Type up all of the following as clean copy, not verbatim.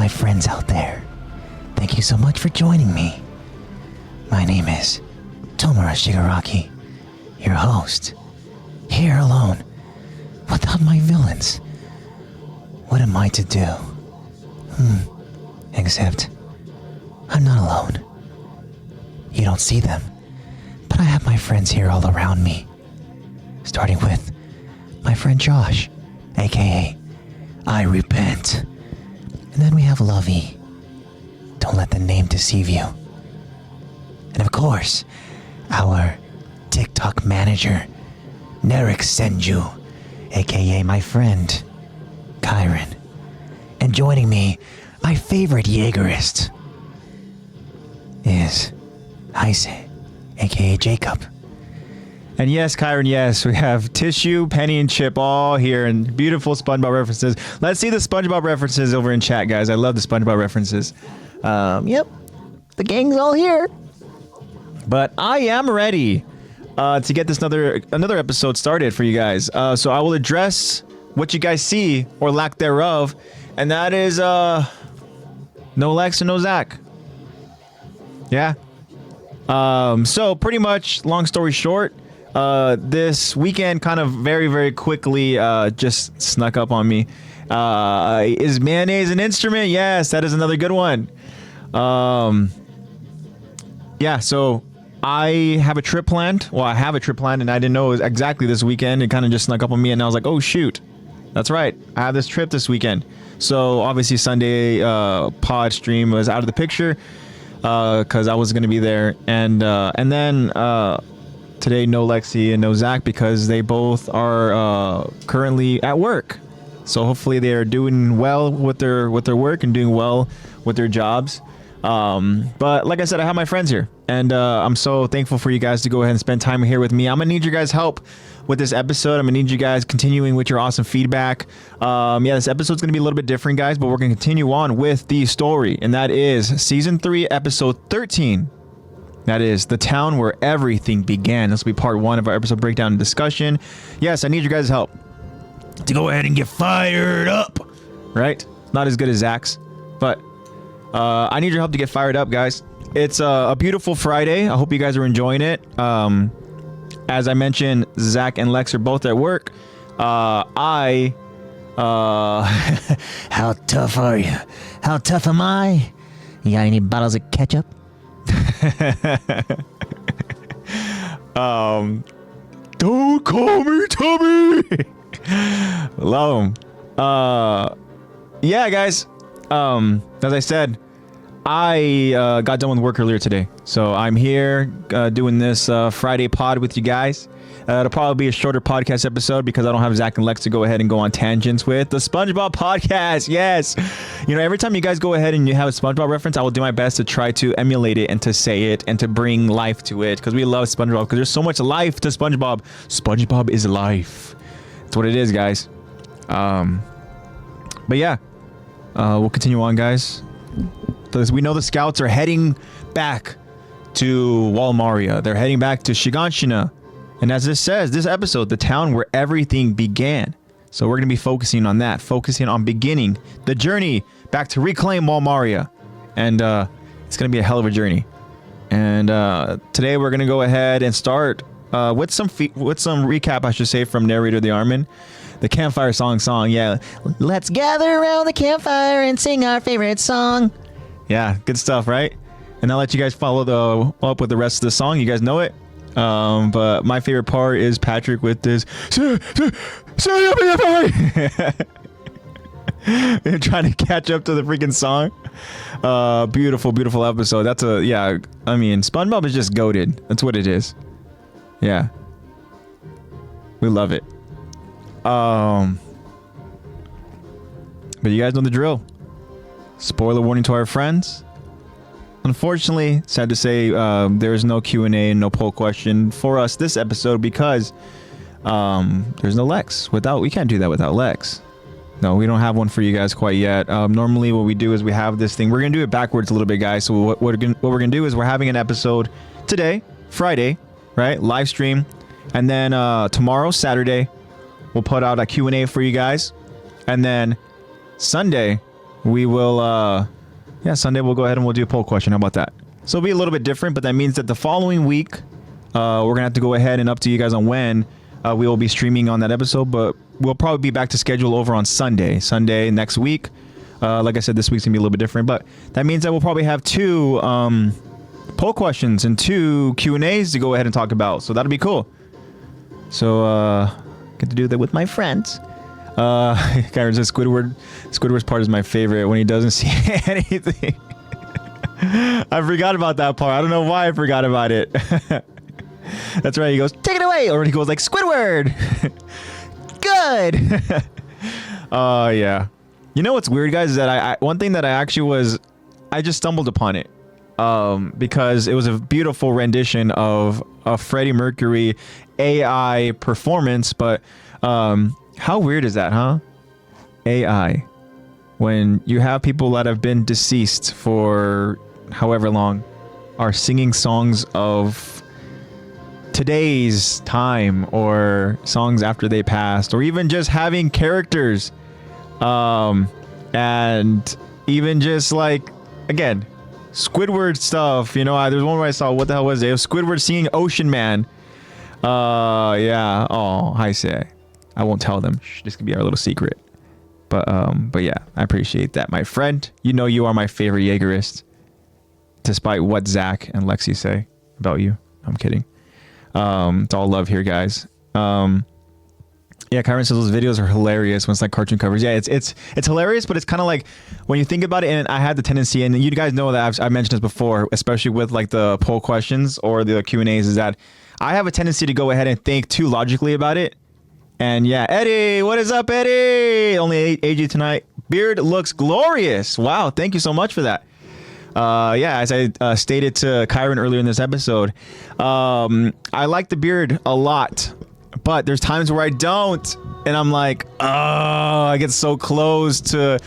my friends out there. Thank you so much for joining me. My name is Tomura Shigaraki, your host, here alone, without my villains. What am I to do? Except, I'm not alone. You don't see them, but I have my friends here all around me. Starting with my friend Josh, aka I Repent. And then we have Lovey. Don't let the name deceive you. And of course, our TikTok manager, Narek Senju, aka my friend, Kyron. And joining me, my favorite Jaegerist, is Heise, aka Jacob. And yes, Kyron, yes, we have Tissue, Penny, and Chip all here, and beautiful SpongeBob references. Let's see the SpongeBob references over in chat, guys. I love the SpongeBob references. Yep, the gang's all here. But I am ready to get this another episode started for you guys. So I will address what you guys see, or lack thereof, and that is no Lex and no Zach. Yeah. So pretty much, long story short, this weekend kind of very, very quickly just snuck up on me. Is mayonnaise an instrument? Yes, that is another good one. Yeah, so I have a trip planned. Well, I have a trip planned, and I didn't know it was exactly this weekend. It kind of just snuck up on me, and I was like, oh, shoot. That's right. I have this trip this weekend. So obviously Sunday pod stream was out of the picture because I was going to be there. And then today, no Lexi and no Zach because they both are currently at work. So hopefully they are doing well with their work and doing well with their jobs. But like I said, I have my friends here, and I'm so thankful for you guys to go ahead and spend time here with me. I'm gonna need your guys' help with this episode. I'm gonna need you guys continuing with your awesome feedback. Yeah, this episode's gonna be a little bit different, guys, but we're gonna continue on with the story, and that is season 3, episode 13. That is the town where everything began. This will be part 1 of our episode breakdown and discussion. Yes, I need your guys' help to go ahead and get fired up. Right? Not as good as Zach's, but I need your help to get fired up, guys. It's a beautiful Friday. I hope you guys are enjoying it. As I mentioned, Zach and Lex are both at work. How tough are you? How tough am I? You got any bottles of ketchup? Don't call me Tommy. Love him. Yeah, guys. As I said, I got done with work earlier today, so I'm here doing this Friday pod with you guys. It'll probably be a shorter podcast episode because I don't have Zach and Lex to go ahead and go on tangents with. The SpongeBob podcast, yes! You know, every time you guys go ahead and you have a SpongeBob reference, I will do my best to try to emulate it and to say it and to bring life to it, because we love SpongeBob, because there's so much life to SpongeBob. SpongeBob is life. That's what it is, guys. But yeah, we'll continue on, guys. Because we know the scouts are heading back to Walmaria. They're heading back to Shiganshina. And as this says, this episode, the town where everything began. So we're going to be focusing on that, focusing on beginning the journey back to reclaim Walmaria. And it's going to be a hell of a journey. And today we're going to go ahead and start with some recap, I should say, from narrator the Armin. The campfire song, yeah. Let's gather around the campfire and sing our favorite song. Yeah, good stuff, right? And I'll let you guys follow up with the rest of the song. You guys know it. But my favorite part is Patrick with this trying to catch up to the freaking song. Beautiful episode. I mean, SpongeBob is just goated. That's what it is. Yeah, we love it. But you guys know the drill. Spoiler warning to our friends. Unfortunately, sad to say, there is no Q&A and no poll question for us this episode because there's no Lex. We can't do that without Lex. No, we don't have one for you guys quite yet. Normally, what we do is we have this thing. We're gonna do it backwards a little bit, guys. So what we're gonna do is we're having an episode today, Friday, right? Live stream, and then tomorrow, Saturday, we'll put out a Q&A for you guys, and then Sunday we will, yeah, Sunday we'll go ahead and we'll do a poll question. How about that? So it'll be a little bit different, but that means that the following week, we're going to have to go ahead and up to you guys on when we will be streaming on that episode, but we'll probably be back to schedule over on Sunday next week. Like I said, this week's going to be a little bit different, but that means that we'll probably have 2 poll questions and 2 Q&As to go ahead and talk about. So that'll be cool. So, get to do that with my friends. Kyron says Squidward's part is my favorite when he doesn't see anything. I forgot about that part. I don't know why I forgot about it. That's right. He goes, take it away. Or he goes like, Squidward. Good. Oh, yeah. You know what's weird, guys, is that I one thing that I just stumbled upon it. Because it was a beautiful rendition of a Freddie Mercury AI performance. But how weird is that, huh? AI. When you have people that have been deceased for however long are singing songs of today's time or songs after they passed, or even just having characters and even just like, again, Squidward stuff, you know. There's one where I saw, what the hell was it? It was Squidward singing Ocean Man. Yeah. Oh, I say, I won't tell them. Shh, this could be our little secret. But yeah, I appreciate that, my friend. You know you are my favorite Jaegerist, despite what Zach and Lexi say about you. I'm kidding. It's all love here, guys. Yeah, Kyron says those videos are hilarious when it's like cartoon covers. Yeah, it's hilarious, but it's kind of like when you think about it, and I had the tendency, and you guys know that I've mentioned this before, especially with like the poll questions or the Q&As, is that I have a tendency to go ahead and think too logically about it. And yeah, Eddie, what is up, Eddie? Only AG tonight. Beard looks glorious. Wow, thank you so much for that. Yeah, as I stated to Kyron earlier in this episode, I like the beard a lot, but there's times where I don't, and I'm like, oh, I get so close to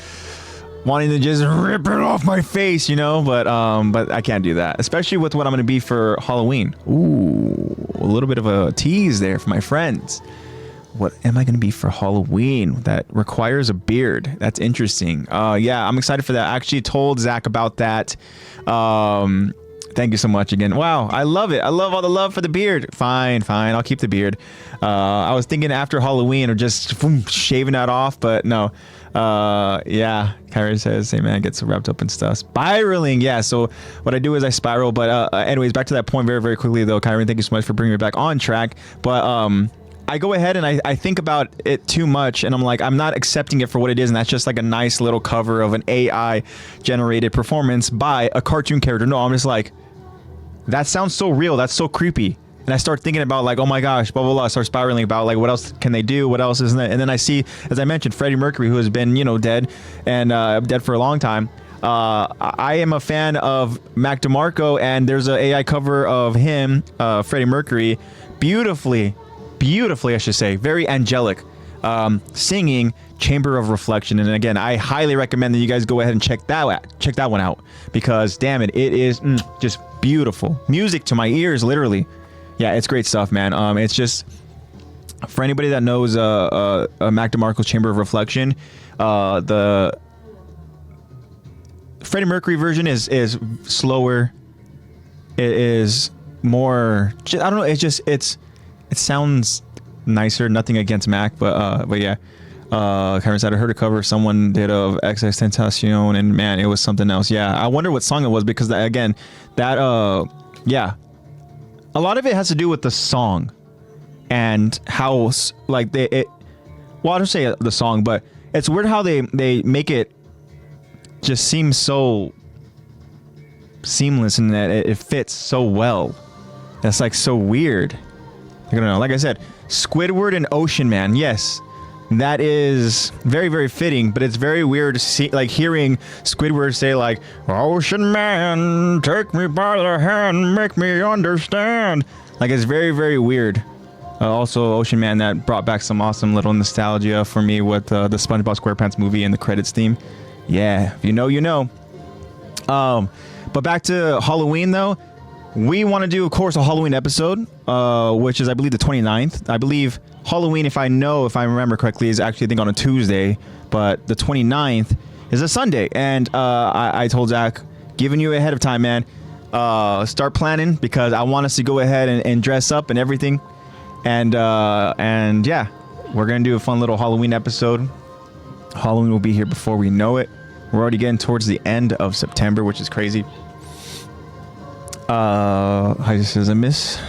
wanting to just rip it off my face, you know, but I can't do that, especially with what I'm going to be for Halloween. Ooh, a little bit of a tease there for my friends. What am I going to be for Halloween that requires a beard? That's interesting. Yeah, I'm excited for that. I actually told Zach about that. Thank you so much again. Wow, I love it. I love all the love for the beard. Fine. I'll keep the beard. I was thinking after Halloween or just shaving that off, but no. Yeah, Kyrie says, hey man, gets wrapped up in stuff. Spiraling, yeah. So what I do is I spiral. But anyways, back to that point very, very quickly though, Kyrie, thank you so much for bringing me back on track. But I go ahead and I think about it too much, and I'm like, I'm not accepting it for what it is, and that's just like a nice little cover of an AI generated performance by a cartoon character. No, I'm just like, that sounds so real, that's so creepy. And I start thinking about like, oh my gosh, blah, blah, blah. I start spiraling about like, what else can they do? What else isn't it? And then I see, as I mentioned, Freddie Mercury, who has been, you know, dead and dead for a long time. I am a fan of Mac DeMarco, and there's an AI cover of him, Freddie Mercury, beautifully, I should say, very angelic, singing Chamber of Reflection. And again, I highly recommend that you guys go ahead and check that one out, because damn it is just beautiful music to my ears, literally. Yeah, it's great stuff, man. It's just, for anybody that knows Mac DeMarco's Chamber of Reflection, the Freddie Mercury version is slower. It is more, I don't know, it sounds nicer. Nothing against Mac, but yeah. Karen said I heard a cover someone did of XXXTentacion, and man, it was something else. Yeah, I wonder what song it was, because yeah, a lot of it has to do with the song and how like well, I don't say the song, but it's weird how they make it just seem so seamless, and that it fits so well. That's like so weird. I don't know. Like I said, Squidward and Ocean Man. Yes, that is very, very fitting. But it's very weird to see, like, hearing Squidward say, like, "Ocean Man, take me by the hand, make me understand." Like, it's very, very weird. Also, Ocean Man, that brought back some awesome little nostalgia for me with the SpongeBob SquarePants movie and the credits theme. Yeah, if you know, you know. But back to Halloween though. We want to do, of course, a Halloween episode, which is, I believe, the 29th. I believe Halloween, if I remember correctly, is actually, I think, on a Tuesday. But the 29th is a Sunday, and I told Zach, giving you ahead of time, man. Start planning because I want us to go ahead and dress up and everything, and yeah, we're gonna do a fun little Halloween episode. Halloween will be here before we know it. We're already getting towards the end of September, which is crazy. I just says I miss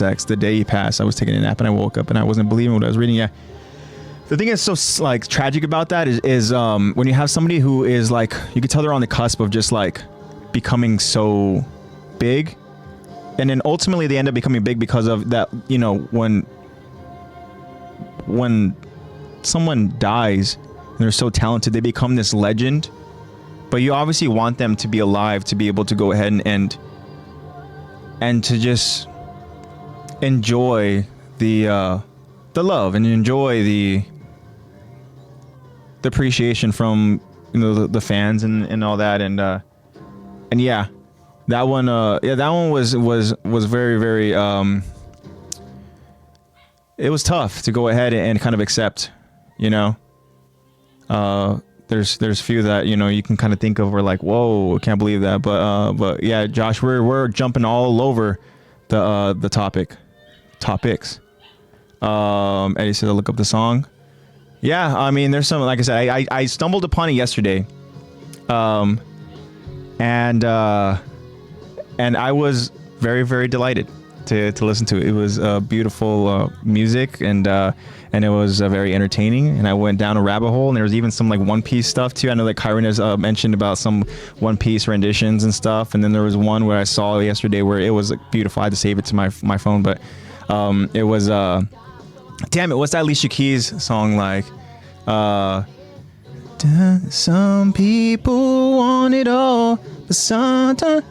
X. The day he passed, I was taking a nap and I woke up and I wasn't believing what I was reading. Yeah. The thing that's so like tragic about that is when you have somebody who is like, you can tell they're on the cusp of just like becoming so big, and then ultimately they end up becoming big because of that. You know, when someone dies and they're so talented, they become this legend, but you obviously want them to be alive to be able to go ahead and to just enjoy the love and enjoy the appreciation from, you know, the fans and all that, and yeah, that one was very, very it was tough to go ahead and kind of accept, you know. There's few that, you know, you can kind of think of where like, whoa, I can't believe that, but yeah, Josh, we're jumping all over the topics. Eddie said to look up the song. Yeah, I mean, there's some, like I said, I stumbled upon it yesterday, and I was very, very delighted to listen to it. It was beautiful music, and it was very entertaining, and I went down a rabbit hole, and there was even some like One Piece stuff too. I know that Kyron has mentioned about some One Piece renditions and stuff, and then there was one where I saw yesterday where it was like, beautiful. I had to save it to my phone, but it was damn it, what's that Alicia Keys song like? Some people want it all, but sometimes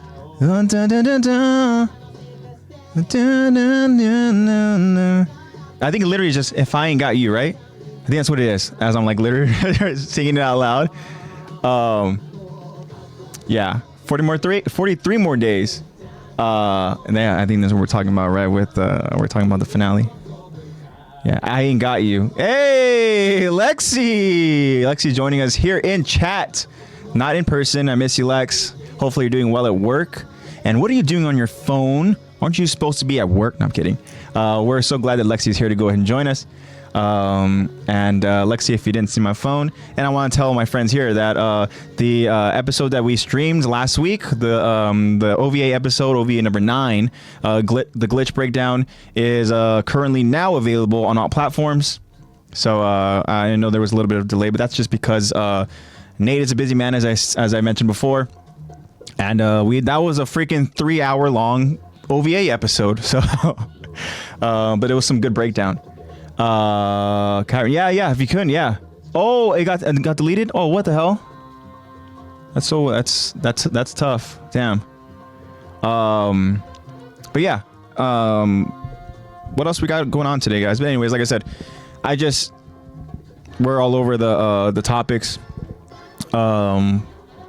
I think it literally is just If I Ain't Got You, right? I think that's what it is, as I'm like literally singing it out loud. Yeah, 43 more days. And yeah, I think that's what we're talking about, right? With we're talking about the finale. Yeah, I Ain't Got You. Hey, Lexi's joining us here in chat, not in person. I miss you, Lex. Hopefully you're doing well at work. And what are you doing on your phone? Aren't you supposed to be at work? No, I'm kidding. We're so glad that Lexi's here to go ahead and join us. And Lexi, if you didn't see my phone, and I want to tell my friends here that the episode that we streamed last week, the OVA episode, OVA number 9, the glitch breakdown, is currently now available on all platforms. So I know there was a little bit of delay, but that's just because Nate is a busy man, as I mentioned before, and that was a freaking 3-hour long OVA episode. So, but it was some good breakdown. Kyron, yeah, if you couldn't, yeah. Oh, it got deleted. Oh, what the hell? That's tough. Damn. But yeah. What else we got going on today, guys? But anyways, like I said, we're all over the topics. But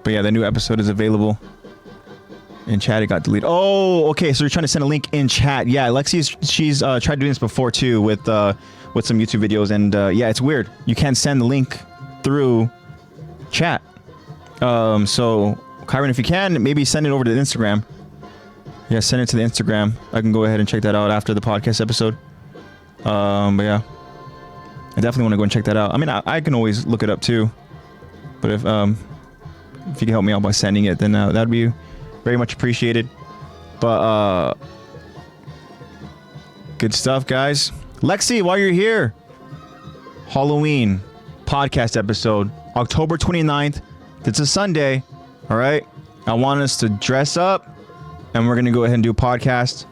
yeah, the new episode is available. In chat, it got deleted. Oh, okay. So you're trying to send a link in chat. Yeah, she's tried doing this before too with some YouTube videos, and yeah, it's weird. You can't send the link through chat. So Kyron, if you can, maybe send it over to the Instagram. Yeah, send it to the Instagram. I can go ahead and check that out after the podcast episode. But yeah, I definitely want to go and check that out. I mean, I can always look it up too. But if you can help me out by sending it, then that'd be very much appreciated. But good stuff, guys. Lexi, while you're here, Halloween podcast episode, October 29th. It's a Sunday. All right. I want us to dress up, and we're going to go ahead and do a podcast.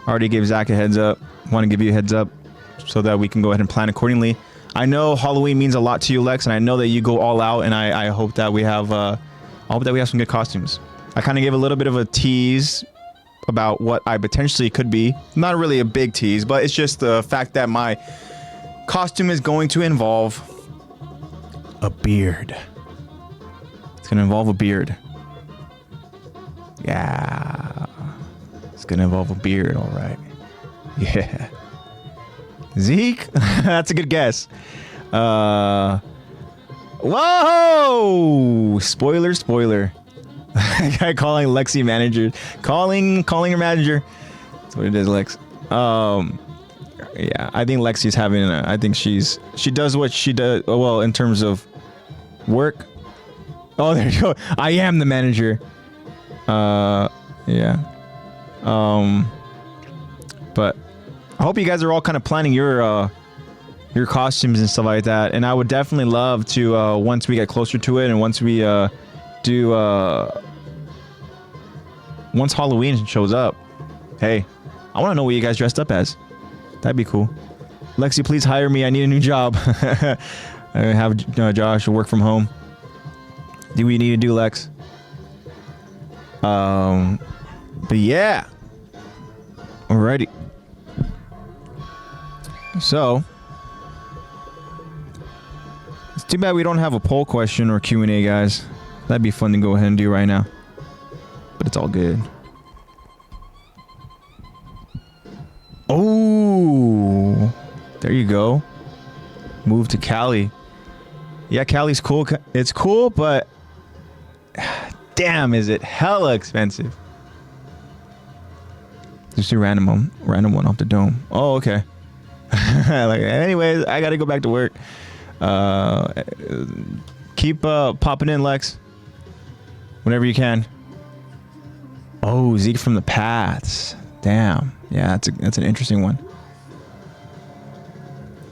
I already gave Zach a heads up. Want to give you a heads up so that we can go ahead and plan accordingly. I know Halloween means a lot to you, Lex, and I know that you go all out, and I hope that we have some good costumes. I kind of gave a little bit of a tease about what I potentially could be. Not really a big tease, but it's just the fact that my costume is going to involve a beard. It's going to involve a beard. Yeah. It's going to involve a beard, all right. Yeah. Zeke? That's a good guess. Whoa! Spoiler. Guy calling Lexi manager. Calling her manager. That's what it is, Lex. Yeah, I think Lexi's having I think she does what she does well in terms of work. Oh, there you go. I am the manager. Yeah. But I hope you guys are all kind of planning your costumes and stuff like that. And I would definitely love to once we get closer to it and once we do once Halloween shows up. Hey, I want to know what you guys dressed up as. That'd be cool. Lexi, please hire me. I need a new job. I have Josh work from home. Do we need to do, Lex? But yeah. Alrighty. So it's too bad we don't have a poll question or Q&A, guys. That'd be fun to go ahead and do right now. But it's all good. Oh, there you go. Move to Cali. Yeah, Cali's cool. It's cool, but damn, is it hella expensive. Just do random one off the dome. Oh, okay. Like, anyways, I gotta go back to work. Keep popping in, Lex, whenever you can. Oh, Zeke from the Paths. Damn. Yeah, that's an interesting one.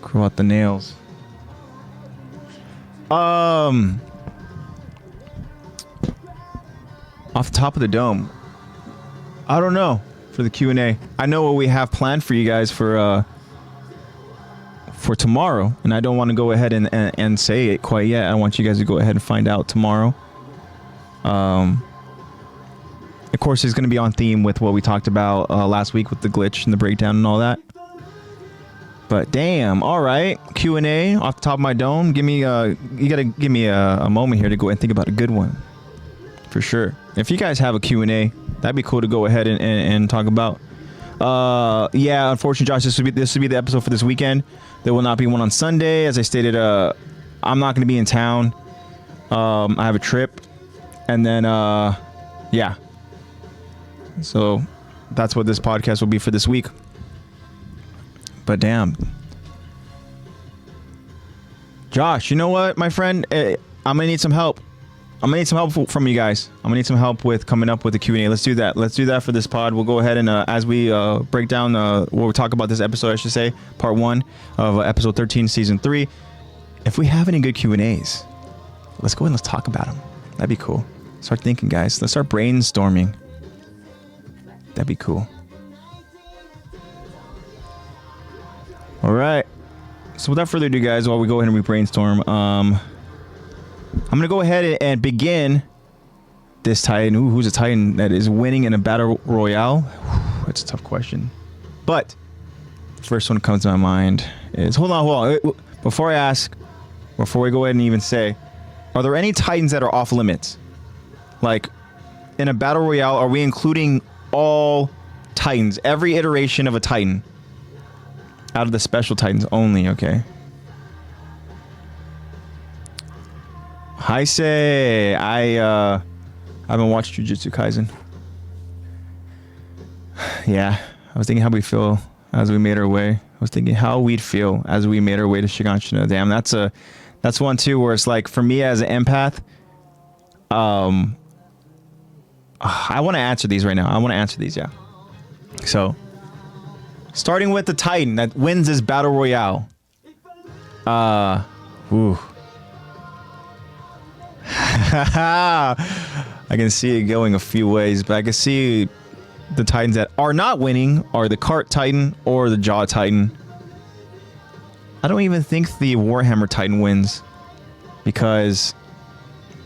Grow out the nails. Off the top of the dome. I don't know for the Q&A. I know what we have planned for you guys for tomorrow, and I don't want to go ahead and say it quite yet. I want you guys to go ahead and find out tomorrow. Of course, it's going to be on theme with what we talked about last week with the glitch and the breakdown and all that. But damn, all right, Q&A off the top of my dome. Give me you gotta give me a moment here to go and think about a good one, for sure. If you guys have a Q&A, that'd be cool to go ahead and talk about. Yeah, unfortunately, Josh, this would be the episode for this weekend. There will not be one on Sunday, as I stated. I'm not going to be in town. I have a trip, and then yeah. So that's what this podcast will be for this week. But damn, Josh, you know what, my friend? I'm gonna need some help. I'm gonna need some help from you guys. I'm gonna need some help with coming up with a Q&A. Let's do that. Let's do that for this pod. We'll go ahead and as we break down what we talk about this episode, I should say, part 1 of episode 13, season 3. If we have any good Q&As, let's go ahead and let's talk about them. That'd be cool. Start thinking, guys. Let's start brainstorming. That'd be cool. All right. So without further ado, guys, while we go ahead and we brainstorm, I'm gonna go ahead and begin this Titan. Ooh, who's a Titan that is winning in a battle royale? That's a tough question. But the first one that comes to my mind is hold on. Before we go ahead and even say, are there any Titans that are off limits? Like in a battle royale, are we including all Titans, every iteration of a Titan, out of the special Titans only? Okay. I haven't watched Jujutsu Kaisen. Yeah, I was thinking how we feel as we made our way. I was thinking how we'd feel as we made our way to Shiganshina. Damn, that's one too where it's like, for me as an empath, I want to answer these right now. Yeah. So, starting with the Titan that wins this battle royale. Ooh. I can see it going a few ways, but I can see the Titans that are not winning are the Cart Titan or the Jaw Titan. I don't even think the Warhammer Titan wins because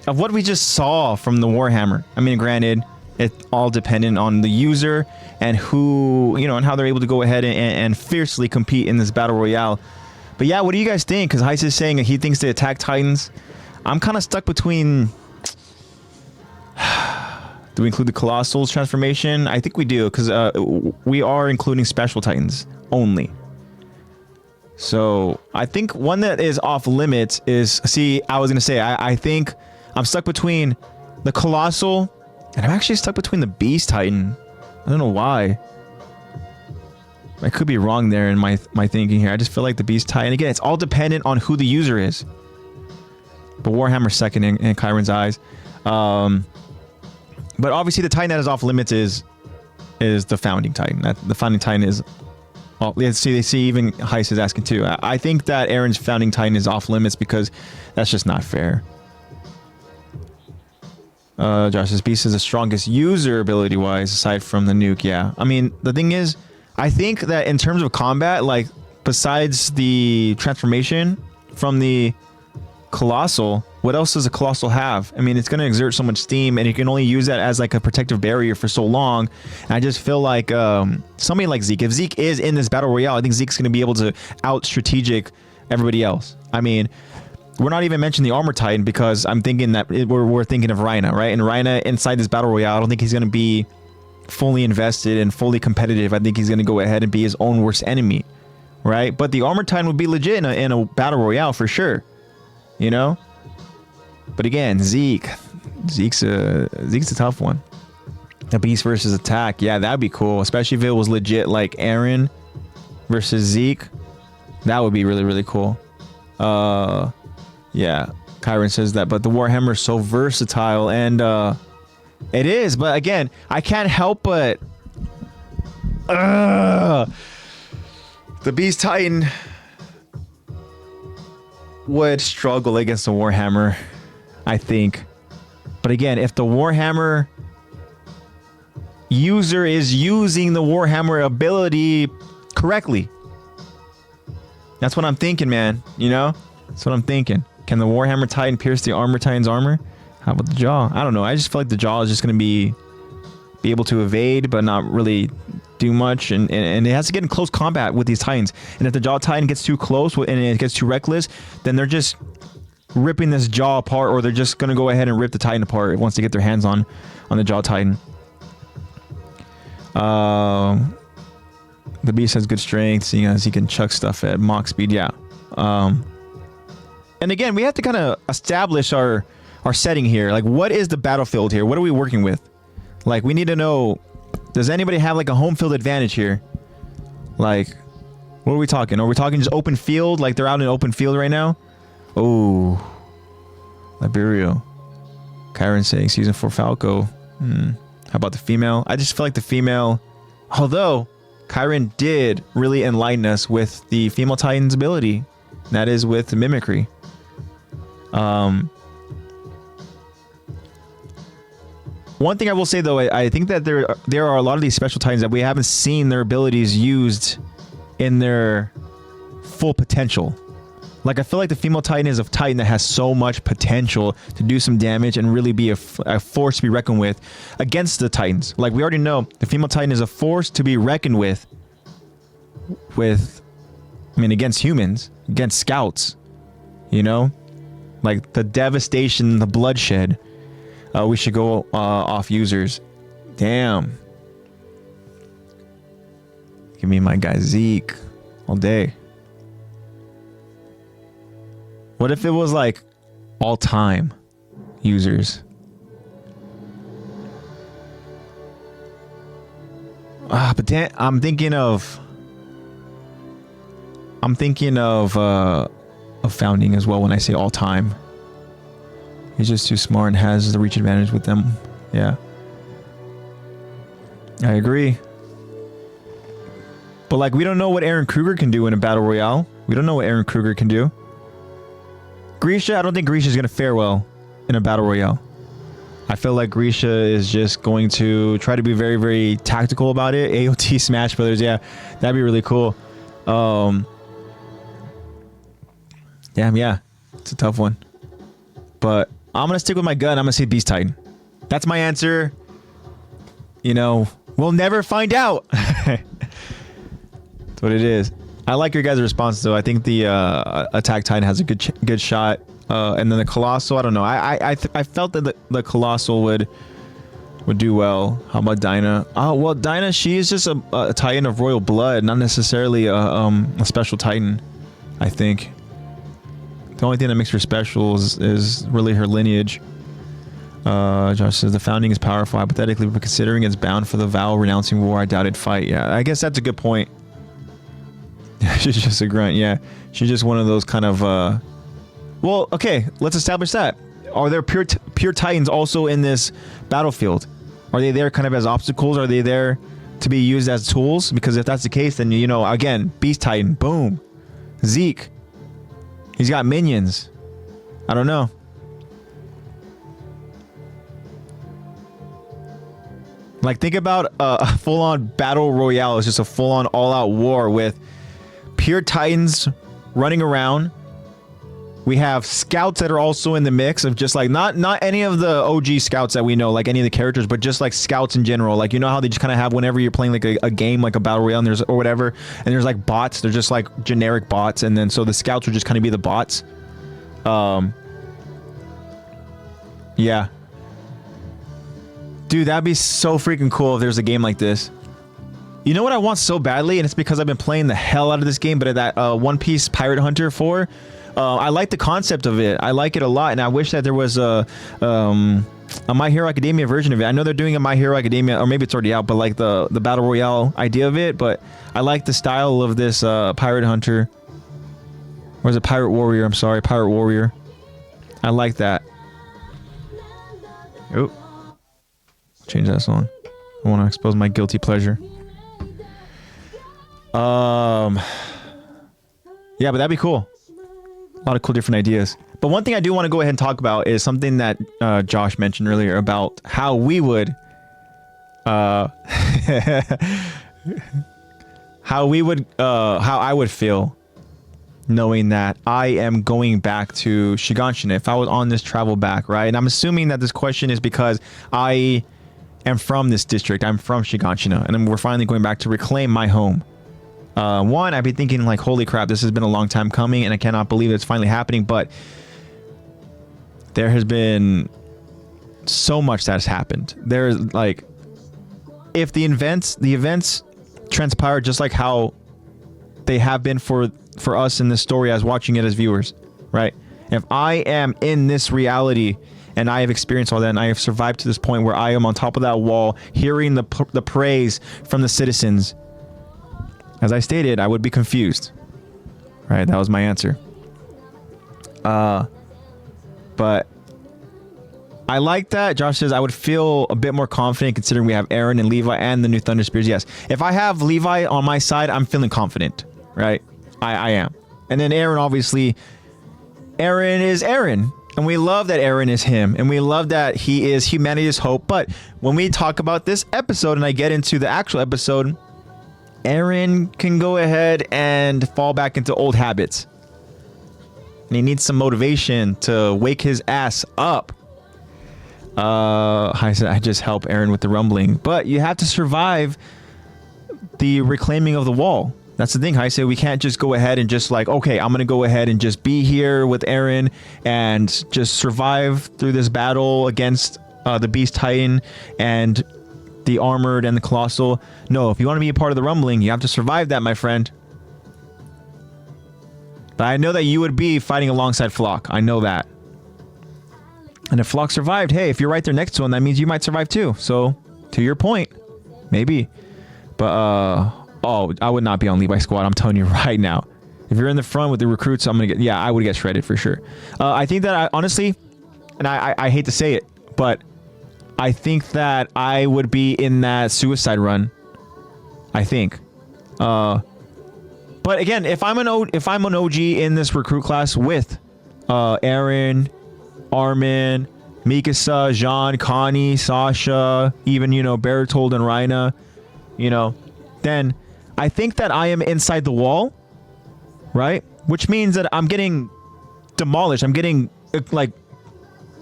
of what we just saw from the Warhammer. I mean, granted, it's all dependent on the user and who, and how they're able to go ahead and fiercely compete in this battle royale. But yeah, what do you guys think? Because Heist is saying he thinks the Attack Titans. I'm kind of stuck between. Do we include the Colossal's transformation? I think we do, because we are including Special Titans only. So I think one that is off limits is, see, I was gonna say, I think I'm stuck between the Colossal, and I'm actually stuck between the Beast Titan. I don't know why. I could be wrong there in my thinking here. I just feel like the Beast Titan, again, it's all dependent on who the user is. But Warhammer's second in Chiron's eyes. But obviously the Titan that is off limits is the Founding Titan. The Founding Titan is... Well, let's see, they see even Heist is asking too. I think that Eren's Founding Titan is off limits because that's just not fair. Josh's Beast is the strongest user ability-wise aside from the nuke, yeah. I mean, the thing is, I think that in terms of combat, like, besides the transformation from the Colossal, what else does a Colossal have? I mean, it's going to exert so much steam, and you can only use that as, like, a protective barrier for so long. And I just feel like somebody like Zeke, if Zeke is in this Battle Royale, I think Zeke's going to be able to out-strategic everybody else. I mean, we're not even mentioning the Armor Titan because I'm thinking that we're thinking of Rhina, right? And Rhina inside this Battle Royale, I don't think he's going to be fully invested and fully competitive. I think he's going to go ahead and be his own worst enemy, right? But the Armor Titan would be legit in a Battle Royale for sure, you know? But again, Zeke's a tough one. The Beast versus Attack, yeah, that'd be cool, especially if it was legit like Eren versus Zeke. That would be really, really cool. Yeah, Chiron says that, but the Warhammer is so versatile, and it is, but again, I can't help but the Beast Titan would struggle against the Warhammer, I think. But again, if the Warhammer user is using the Warhammer ability correctly, that's what I'm thinking, man. You know, that's what I'm thinking. Can the Warhammer Titan pierce the Armor Titan's armor? How about the jaw? I don't know. I just feel like the jaw is just going to be able to evade, but not really do much. And it has to get in close combat with these Titans. And if the jaw Titan gets too close and it gets too reckless, then they're just ripping this jaw apart, or they're just going to go ahead and rip the Titan apart once they get their hands on the jaw Titan. The Beast has good strength, seeing as he can chuck stuff at Mach speed. Yeah. And again, we have to kind of establish our setting here. Like, what is the battlefield here? What are we working with? Like, we need to know, does anybody have like a home field advantage here? Like, what are we talking? Are we talking just open field? Like they're out in open field right now? Oh, Liberio. Chiron saying season 4 Falco. How about the female? I just feel like the female, although Chiron did really enlighten us with the female Titan's ability. And that is with mimicry. One thing I will say though, I think that there are a lot of these special Titans that we haven't seen their abilities used in their full potential. Like, I feel like the female Titan is a Titan that has so much potential to do some damage and really be a force to be reckoned with against the Titans. Like, we already know the female Titan is a force to be reckoned with, I mean, against humans, against scouts, you know? Like, the devastation, the bloodshed. We should go off users. Damn. Give me my guy Zeke all day. What if it was like all-time users? But then I'm thinking of Founding as well when I say all-time. He's just too smart and has the reach advantage with them. Yeah. I agree. But like, we don't know what Eren Kruger can do in a battle royale. We don't know what Eren Kruger can do. Grisha, I don't think Grisha's going to fare well in a battle royale. I feel like Grisha is just going to try to be very, very tactical about it. AOT Smash Brothers, yeah. That'd be really cool. Damn, yeah. It's a tough one. But I'm going to stick with my gun. I'm going to say Beast Titan. That's my answer. You know, we'll never find out. That's what it is. I like your guys' response, though. I think the Attack Titan has a good shot. And then the Colossal, I don't know. I felt that the Colossal would do well. How about Dinah? Oh, well, Dinah, she is just a Titan of royal blood, not necessarily a special Titan. I think. The only thing that makes her special is really her lineage. Josh says the founding is powerful, hypothetically, but considering it's bound for the vow renouncing war, I doubt it'd fight. Yeah, I guess that's a good point. She's just a grunt, yeah. She's just one of those kind of, well, okay, let's establish that. Are there pure titans also in this battlefield? Are they there kind of as obstacles? Are they there to be used as tools? Because if that's the case, then, you know, again, Beast Titan, boom. Zeke. He's got minions. I don't know. Like, think about a full-on battle royale. It's just a full-on all-out war with pure titans running around. We have scouts that are also in the mix of just like not any of the OG scouts that we know, like any of the characters, but just like scouts in general. Like, you know how they just kind of have whenever you're playing like a game, like a battle royale, and there's or whatever, and there's like bots. They're just like generic bots, and then so the scouts would just kind of be the bots. Yeah. Dude, that'd be so freaking cool if there's a game like this. You know what I want so badly, and it's because I've been playing the hell out of this game, but that One Piece Pirate Hunter 4, I like the concept of it. I like it a lot, and I wish that there was a My Hero Academia version of it. I know they're doing a My Hero Academia, or maybe it's already out, but like the Battle Royale idea of it, but I like the style of this Pirate Hunter. Or is it Pirate Warrior? I'm sorry, Pirate Warrior. I like that. Oh. Change that song. I want to expose my guilty pleasure. Yeah, but that'd be cool. A lot of cool different ideas. But one thing I do want to go ahead and talk about is something that Josh mentioned earlier about how we would how I would feel knowing that I am going back to Shiganshina if I was on this travel back, right? And I'm assuming that this question is because I am from this district. I'm from Shiganshina, and then we're finally going back to reclaim my home. One, I'd be thinking like, holy crap, this has been a long time coming, and I cannot believe it's finally happening. But there has been so much that has happened. There's like, if the events transpire just like how they have been for us in this story as watching it as viewers, right? If I am in this reality and I have experienced all that, and I have survived to this point where I am on top of that wall, hearing the praise from the citizens, as I stated, I would be confused. Right, that was my answer. But I like that. Josh says I would feel a bit more confident considering we have Eren and Levi and the new Thunder Spears. Yes, if I have Levi on my side, I'm feeling confident. Right, I am. And then Eren, obviously, Eren is Eren. And we love that Eren is him, and we love that he is humanity's hope. But when we talk about this episode and I get into the actual episode, Eren can go ahead and fall back into old habits. And he needs some motivation to wake his ass up. I said I just help Eren with the rumbling. But you have to survive the reclaiming of the wall. That's the thing. I say we can't just go ahead and just like, okay, I'm going to go ahead and just be here with Eren and just survive through this battle against the Beast Titan and the Armored and the Colossal. No, if you want to be a part of the rumbling, you have to survive that, my friend. But I know that you would be fighting alongside Flock. I know that. And if Flock survived, hey, if you're right there next to him, that means you might survive too. So, to your point, maybe. But, oh, I would not be on Levi's squad. I'm telling you right now. If you're in the front with the recruits, I'm going to get... Yeah, I would get shredded for sure. I think that I honestly... And I hate to say it, but I think that I would be in that suicide run. I think. But again, if I'm an OG in this recruit class with Eren, Armin, Mikasa, Jean, Connie, Sasha, even, you know, Bertold and Reina, you know, then I think that I am inside the wall, right? Which means that I'm getting demolished. I'm getting, like,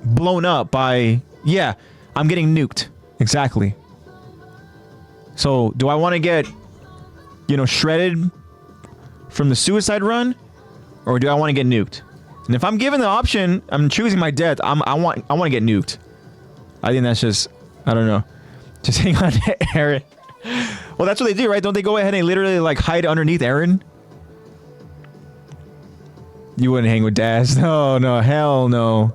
blown up by... Yeah, I'm getting nuked. Exactly. So, do I want to get, you know, shredded from the suicide run? Or do I want to get nuked? And if I'm given the option, I'm choosing my death. I want to get nuked. I think that's just... I don't know. Just hang on to Eren. Well, that's what they do, right? Don't they go ahead and literally like hide underneath Eren? You wouldn't hang with Daz. No, no, hell no.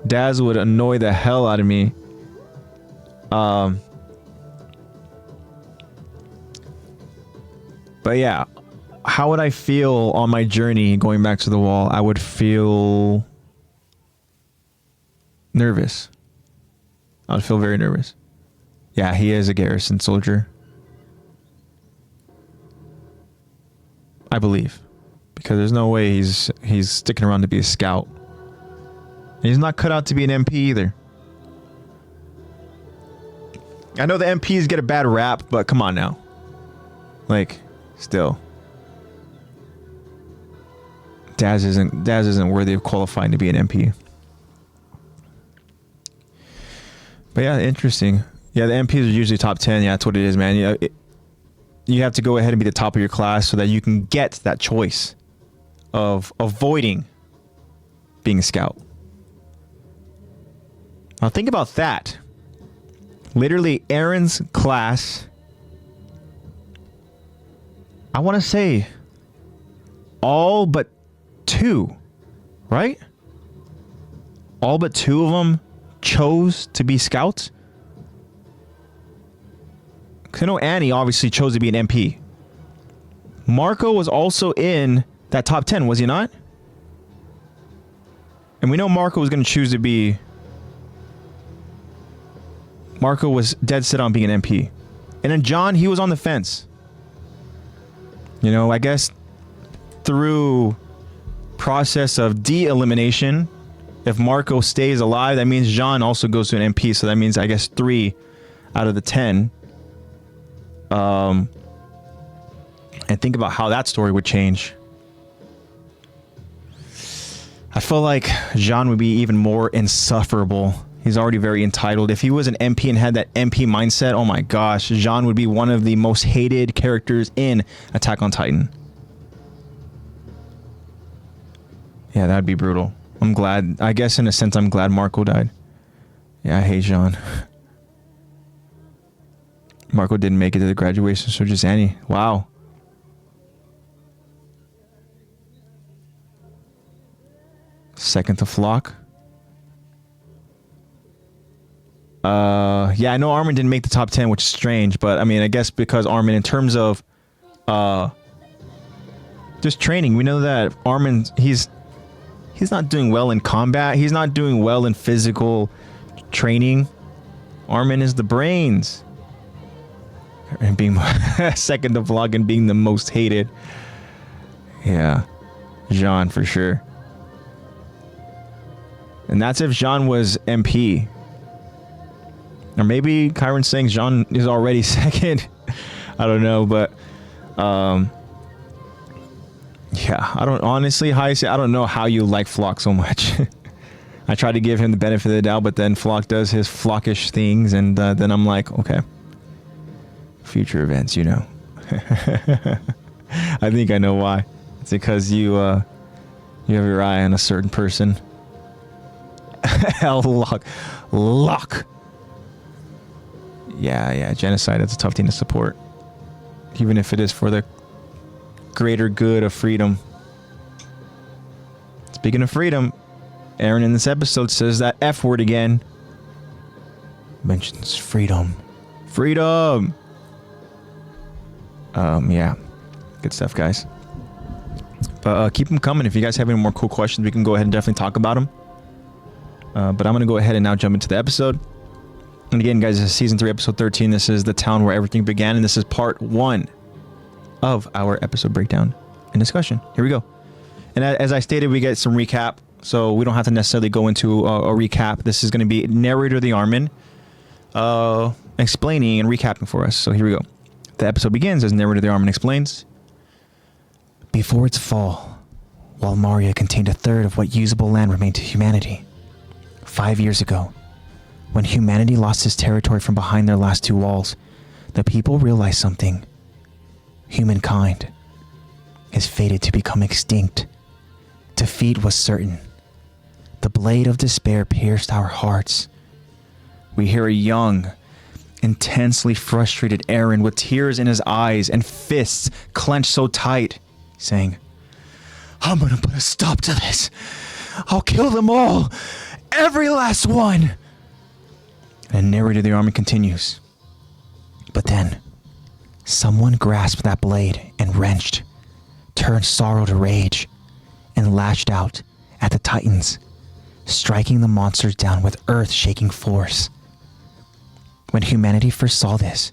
Daz would annoy the hell out of me. But yeah, how would I feel on my journey going back to the wall? I would feel nervous. I would feel very nervous. Yeah, he is a garrison soldier. I believe. Because there's no way he's sticking around to be a scout. He's not cut out to be an MP either. I know the MPs get a bad rap, but come on now. Like, still. Daz isn't worthy of qualifying to be an MP. But yeah, interesting. Yeah, the MPs are usually top 10. Yeah, that's what it is, man. You have to go ahead and be the top of your class so that you can get that choice of avoiding being a scout. Now think about that. Literally, Eren's class, I want to say all but 2, right? All but 2 of them chose to be scouts. Because I know Annie obviously chose to be an MP. Marco was also in that top 10, was he not? And we know Marco was going to choose to be... Marco was dead set on being an MP. And then John, he was on the fence. You know, I guess through process of de-elimination, if Marco stays alive, that means John also goes to an MP. So that means, I guess, 3 out of the 10. And think about how that story would change. I feel like Jean would be even more insufferable. He's already very entitled. If he was an MP and had that MP mindset, oh my gosh, Jean would be one of the most hated characters in Attack on Titan. Yeah, that'd be brutal. I'm glad. I guess in a sense, I'm glad Marco died. Yeah, I hate Jean. Marco didn't make it to the graduation, so just Annie. Wow. Second to Flock. Yeah, I know Armin didn't make the top 10, which is strange, but I mean, I guess because Armin, in terms of just training, we know that Armin, he's not doing well in combat. He's not doing well in physical training. Armin is the brains. And being second to Vlog and being the most hated. Yeah. Jean for sure. And that's if Jean was MP. Or maybe Kyron's saying Jean is already second. I don't know, but yeah, I don't honestly, I don't know how you like Flock so much. I try to give him the benefit of the doubt, but then Flock does his Flockish things, and then I'm like, okay. Future events, you know. I think I know why. It's because you have your eye on a certain person. Lock. Yeah, genocide, that's a tough thing to support. Even if it is for the greater good of freedom. Speaking of freedom, Eren in this episode says that F word again. Mentions freedom. Freedom! Yeah. Good stuff, guys. But keep them coming. If you guys have any more cool questions, we can go ahead and definitely talk about them. But I'm going to go ahead and now jump into the episode. And again, guys, this is Season 3, Episode 13. This is the town where everything began, and this is part 1 of our episode breakdown and discussion. Here we go. And as I stated, we get some recap, so we don't have to necessarily go into a recap. This is going to be narrator the Armin explaining and recapping for us. So here we go. The episode begins as narrator the Armin explains. Before its fall, while Maria contained a third of what usable land remained to humanity, 5 years ago, when humanity lost its territory from behind their last 2 walls, the people realized something. Humankind is fated to become extinct. Defeat was certain. The blade of despair pierced our hearts. We hear a young, intensely frustrated Eren with tears in his eyes and fists clenched so tight, saying, I'm gonna put a stop to this. I'll kill them all. Every last one. And narrator of the army continues. But then, someone grasped that blade and wrenched, turned sorrow to rage, and lashed out at the Titans, striking the monsters down with earth-shaking force. When humanity first saw this,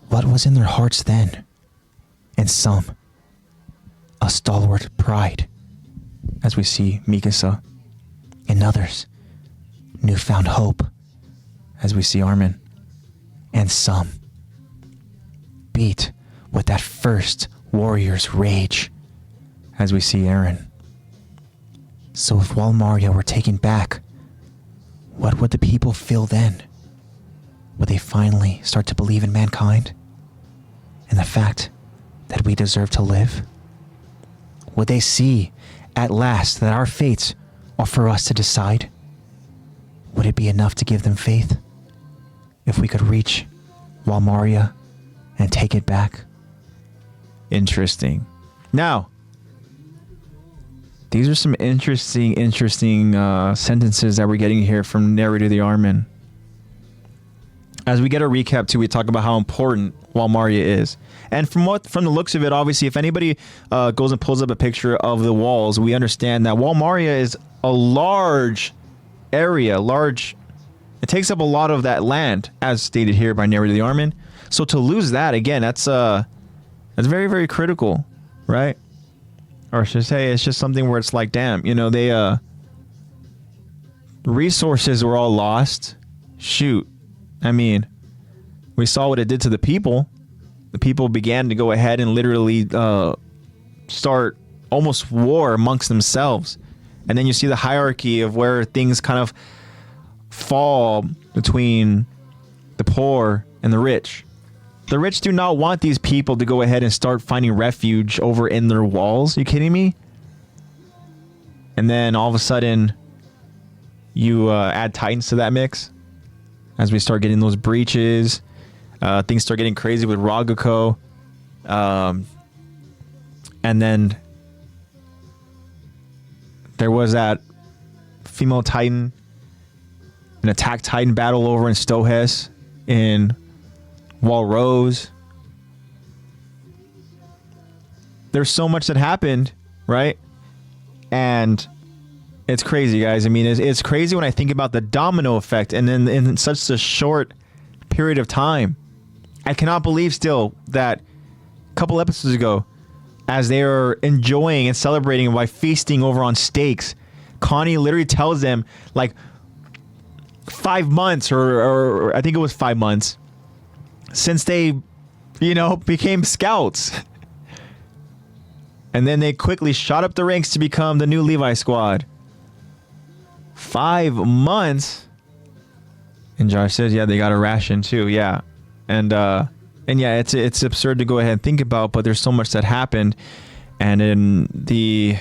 what was in their hearts then? And some, a stalwart pride, As we see Mikasa. and others, newfound hope, As we see Armin. and some, beat with that first warrior's rage. As we see Eren. So if Walmaria were taken back, what would the people feel then? Would they finally start to believe in mankind? And the fact that we deserve to live? Would they see at last that our fates are for us to decide? Would it be enough to give them faith? If we could reach Walmaria and take it back? Interesting. Now, these are some interesting sentences that we're getting here from narrator the Armin. As we get a recap too, we talk about how important Walmaria is. And from the looks of it, obviously, if anybody goes and pulls up a picture of the walls, we understand that Walmaria is a large area, it takes up a lot of that land, as stated here by narrator the Armin. So to lose that, again, that's very, very critical, right? Or should I say, it's just something where it's like, damn, they resources were all lost. Shoot. I mean, we saw what it did to the people. The people began to go ahead and literally start almost war amongst themselves. And then you see the hierarchy of where things kind of fall between the poor and the rich. The rich do not want these people to go ahead and start finding refuge over in their walls. You kidding me? And then all of a sudden, you add Titans to that mix. As we start getting those breaches, things start getting crazy with Ragaku. And then there was that female Titan, an attack Titan battle over in Stohes in Walrose. There's so much that happened, right? And it's crazy, guys. I mean, it's crazy when I think about the domino effect, and then in such a short period of time. I cannot believe still that a couple episodes ago, as they are enjoying and celebrating by feasting over on steaks, Connie literally tells them, like, 5 months, or I think it was 5 months, since they, became scouts. And then they quickly shot up the ranks to become the new Levi squad. 5 months. And Josh says, yeah, they got a ration too. Yeah. And yeah, it's absurd to go ahead and think about, but there's so much that happened. And in the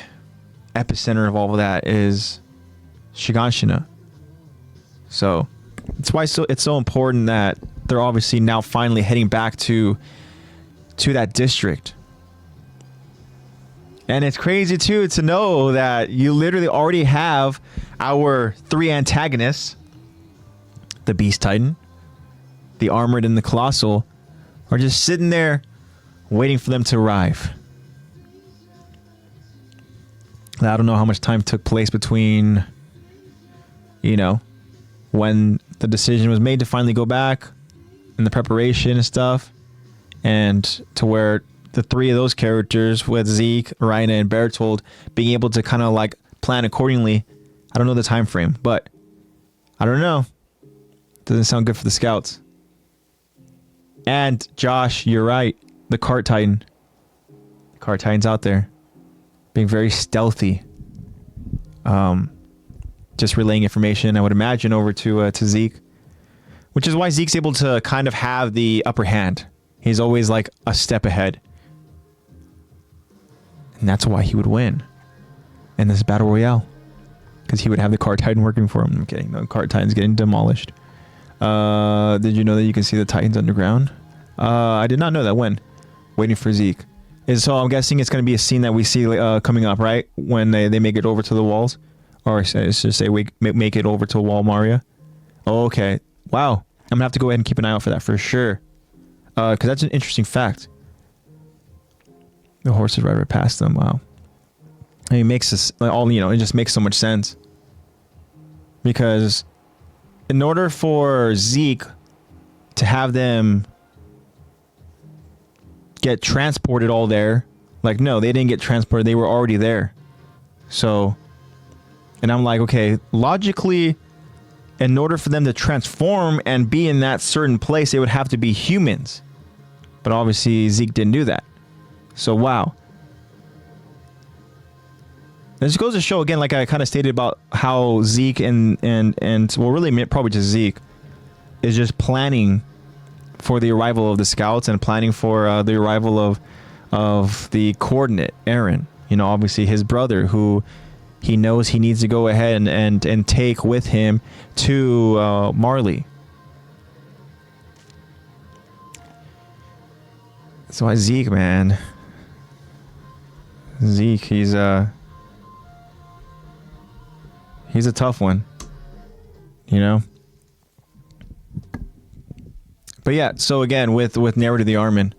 epicenter of all of that is Shiganshina. So it's why it's so important that they're obviously now finally heading back to that district. And it's crazy too to know that you literally already have our 3 antagonists, the Beast Titan, the Armored, and the Colossal, are just sitting there waiting for them to arrive. Now, I don't know how much time took place between, when the decision was made to finally go back and the preparation and stuff, and to where the 3 of those characters with Zeke, Raina, and Bertold being able to kind of like plan accordingly. I don't know the time frame, but I don't know. Doesn't sound good for the scouts. And Josh, you're right. The Cart Titan. The Cart Titan's out there, being very stealthy. Just relaying information, I would imagine, over to Zeke, which is why Zeke's able to kind of have the upper hand. He's always like a step ahead. And that's why he would win in this battle royale, because he would have the Cart Titan working for him. I'm kidding. The Cart Titan's getting demolished. Did you know that you can see the Titans underground? I did not know that. When? Waiting for Zeke. So I'm guessing it's going to be a scene that we see coming up, right? When they make it over to the walls. Or let's just say we make it over to Wall Maria. Oh, okay. Wow. I'm going to have to go ahead and keep an eye out for that for sure. Because that's an interesting fact. The horses ride right past them. Wow. It makes this all, it just makes so much sense. Because in order for Zeke to have them get transported all there, like, no, they didn't get transported. They were already there. So, and I'm like, okay, logically, in order for them to transform and be in that certain place, they would have to be humans. But obviously, Zeke didn't do that. So, wow. This goes to show, again, like I kind of stated about how Zeke and well, really, probably just Zeke, is just planning for the arrival of the scouts and planning for the arrival of the coordinate, Eren. Obviously his brother, who he knows he needs to go ahead and take with him to Marley. That's why Zeke, man. Zeke, he's a tough one, But yeah, so again, with Narrative the Armin,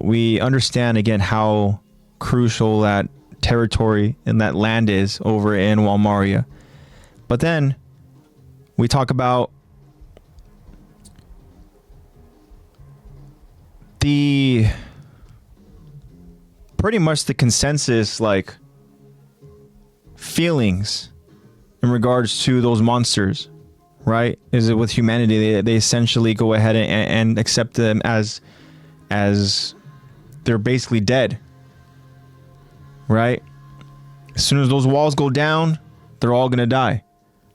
we understand again how crucial that territory and that land is over in Walmaria. But then we talk about pretty much the consensus, like, feelings in regards to those monsters, right? Is it with humanity? They essentially go ahead and accept them as they're basically dead, right? As soon as those walls go down, they're all gonna die,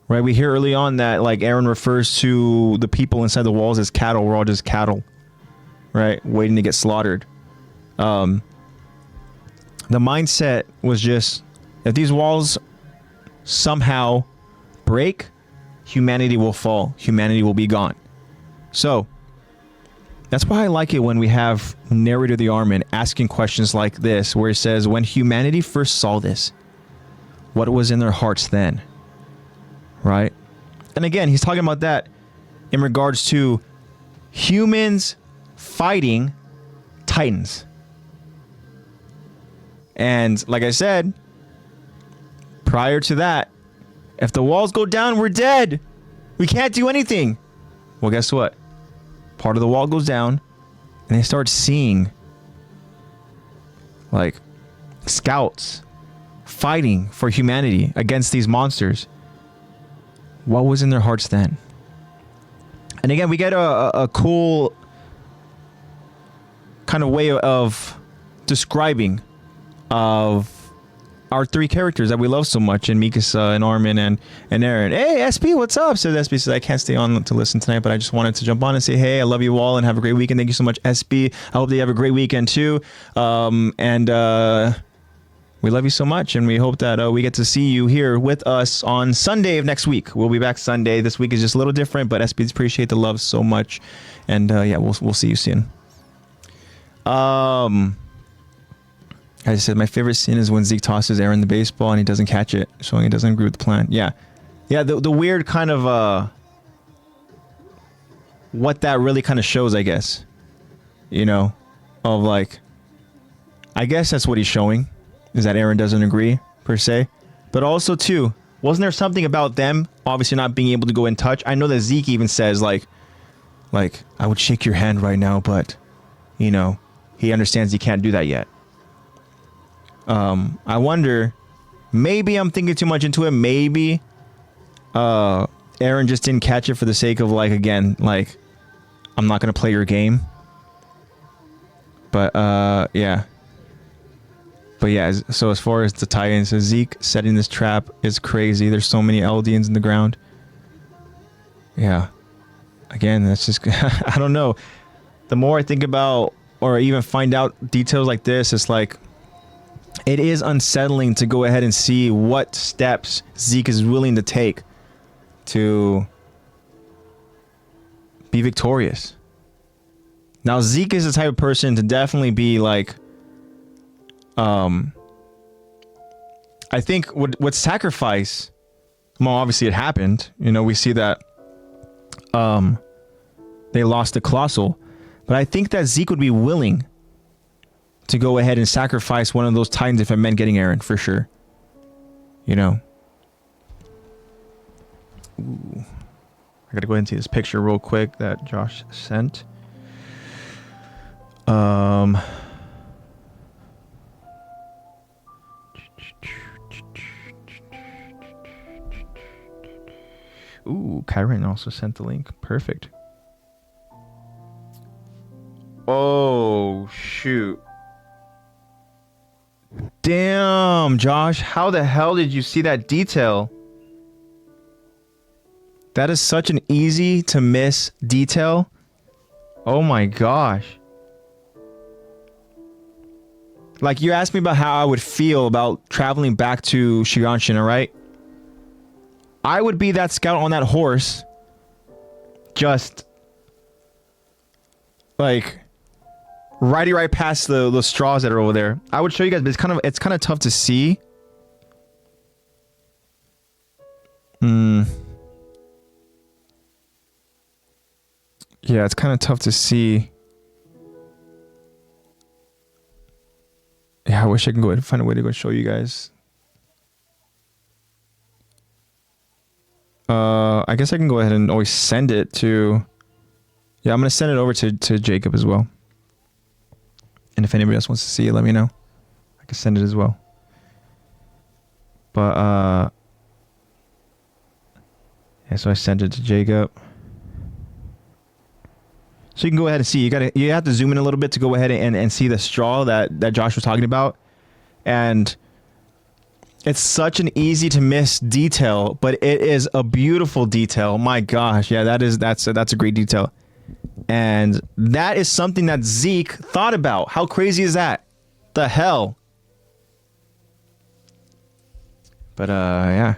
right? We hear early on that, like, Eren refers to the people inside the walls as cattle. We're all just cattle, right? Waiting to get slaughtered. The mindset was just, if these walls somehow break, humanity will fall. Humanity will be gone. So that's why I like it when we have Narrator the Armin asking questions like this, where it says, when humanity first saw this, what was in their hearts then? Right? And again, he's talking about that in regards to humans fighting titans. And like I said, prior to that, if the walls go down, we're dead. We can't do anything. Well, guess what? Part of the wall goes down, and they start seeing, like, scouts fighting for humanity against these monsters. What was in their hearts then? And again, we get a cool kind of way of describing of our three characters that we love so much, in Mikasa and Armin and Eren. Hey, SP, what's up? So SP says, I can't stay on to listen tonight, but I just wanted to jump on and say, hey, I love you all and have a great weekend. Thank you so much, SP. I hope that you have a great weekend too. We love you so much, and we hope that we get to see you here with us on Sunday of next week. We'll be back Sunday. This week is just a little different, but SPs appreciate the love so much. And yeah, we'll see you soon. I said my favorite scene is when Zeke tosses Eren the baseball and he doesn't catch it, showing he doesn't agree with the plan. Yeah. The weird kind of what that really kind of shows, I guess. Of like, I guess that's what he's showing, is that Eren doesn't agree per se, but also too, wasn't there something about them obviously not being able to go in touch? I know that Zeke even says like I would shake your hand right now, but he understands he can't do that yet. I wonder, maybe I'm thinking too much into it. Maybe Eren just didn't catch it for the sake of, like, again, like, I'm not gonna play your game. But yeah. But yeah, so as far as the tie-in, so Zeke setting this trap is crazy. There's so many Eldians in the ground. Yeah. Again, that's just I don't know. The more I think about or even find out details like this, it's like, it is unsettling to go ahead and see what steps Zeke is willing to take to be victorious. Now Zeke is the type of person to definitely be like, I think what sacrifice, well, obviously it happened. You know, we see that they lost the Colossal, but I think that Zeke would be willing to go ahead and sacrifice one of those Titans if it meant getting Eren, for sure. You know. Ooh. I gotta go ahead and see this picture real quick that Josh sent. Ooh, Kyron also sent the link. Perfect. Oh, shoot. Damn, Josh. How the hell did you see that detail? That is such an easy to miss detail. Oh my gosh. Like, you asked me about how I would feel about traveling back to Shiganshina, right? I would be that scout on that horse. Just like riding right past the straws that are over there. I would show you guys, but it's kind of tough to see. Yeah, it's kind of tough to see. Yeah, I wish I could go ahead and find a way to go show you guys. I guess I can go ahead and always send it to... Yeah, I'm going to send it over to Jacob as well. And if anybody else wants to see it, let me know. I can send it as well. But, yeah, so I sent it to Jacob. So you can go ahead and see. You have to zoom in a little bit to go ahead and see the straw that Josh was talking about. And it's such an easy to miss detail, but it is a beautiful detail. My gosh, yeah, that's a great detail. And that is something that Zeke thought about. How crazy is that? The hell? But yeah.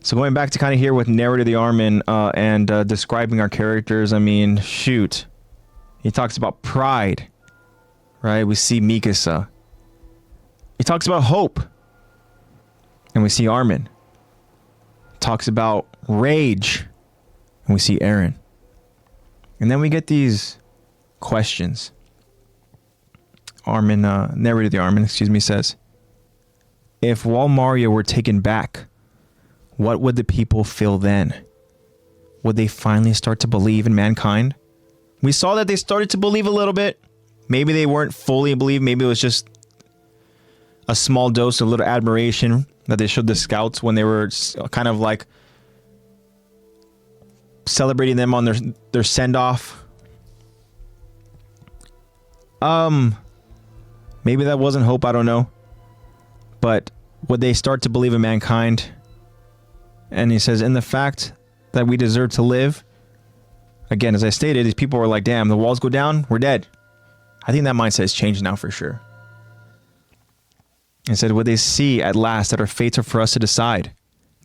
So going back to kind of here with narrative of the Armin and describing our characters, I mean, shoot. He talks about pride, right? We see Mikasa. He talks about hope. And we see Armin. Talks about rage. And we see Eren. And then we get these questions. Armin, narrator of the Armin, excuse me, says, if Wall Mario were taken back, what would the people feel then? Would they finally start to believe in mankind? We saw that they started to believe a little bit. Maybe they weren't fully believed. Maybe it was just a small dose, a little admiration that they showed the scouts when they were kind of like celebrating them on their send-off. Maybe that wasn't hope, I don't know. But would they start to believe in mankind? And he says, in the fact that we deserve to live. Again, as I stated, these people were like, damn, the walls go down, we're dead. I think that mindset has changed now for sure. And said, would they see at last that our fates are for us to decide?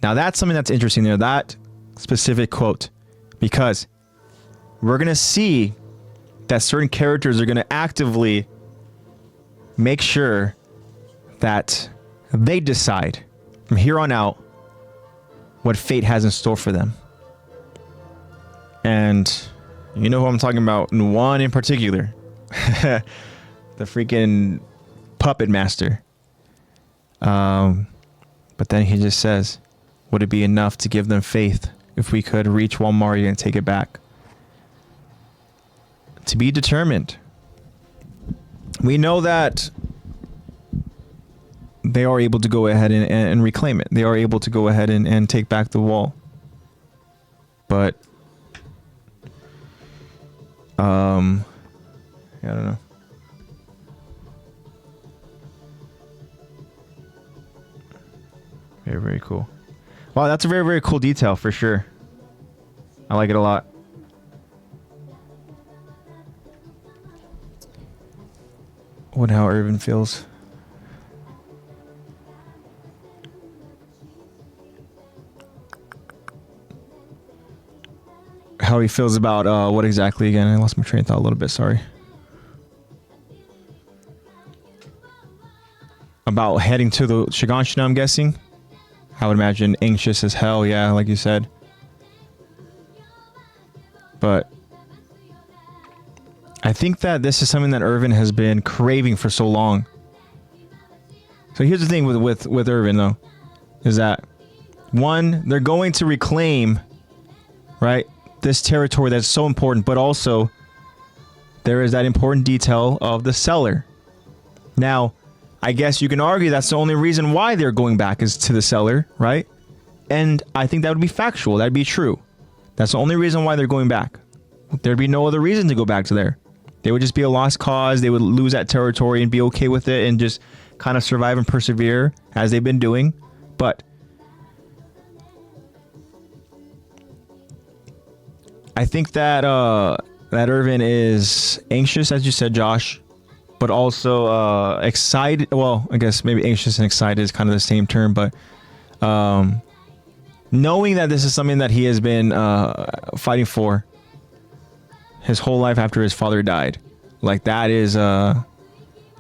Now that's something that's interesting there, that specific quote. Because we're going to see that certain characters are going to actively make sure that they decide from here on out what fate has in store for them. And you know who I'm talking about, one in particular. The freaking puppet master. But then he just says, would it be enough to give them faith if we could reach Walmaria and take it back? To be determined. We know that they are able to go ahead and reclaim it. They are able to go ahead and take back the wall. But I don't know. Very, very cool. Wow, that's a very, very cool detail for sure. I like it a lot. What how Irvin feels. how he feels about what exactly again? I lost my train of thought a little bit. Sorry. About heading to the Shiganshina, I'm guessing. I would imagine anxious as hell. Yeah, like you said. But I think that this is something that Irvin has been craving for so long. So here's the thing with Irvin though, is that one, they're going to reclaim, right, this territory that's so important, but also there is that important detail of the cellar. Now, I guess you can argue that's the only reason why they're going back is to the cellar, right? And I think that would be factual. That'd be true. That's the only reason why they're going back. There'd be no other reason to go back to there. They would just be a lost cause. They would lose that territory and be okay with it and just kind of survive and persevere as they've been doing. But I think that that Irvin is anxious, as you said, Josh, but also excited. Well, I guess maybe anxious and excited is kind of the same term, but knowing that this is something that he has been fighting for his whole life after his father died, like that is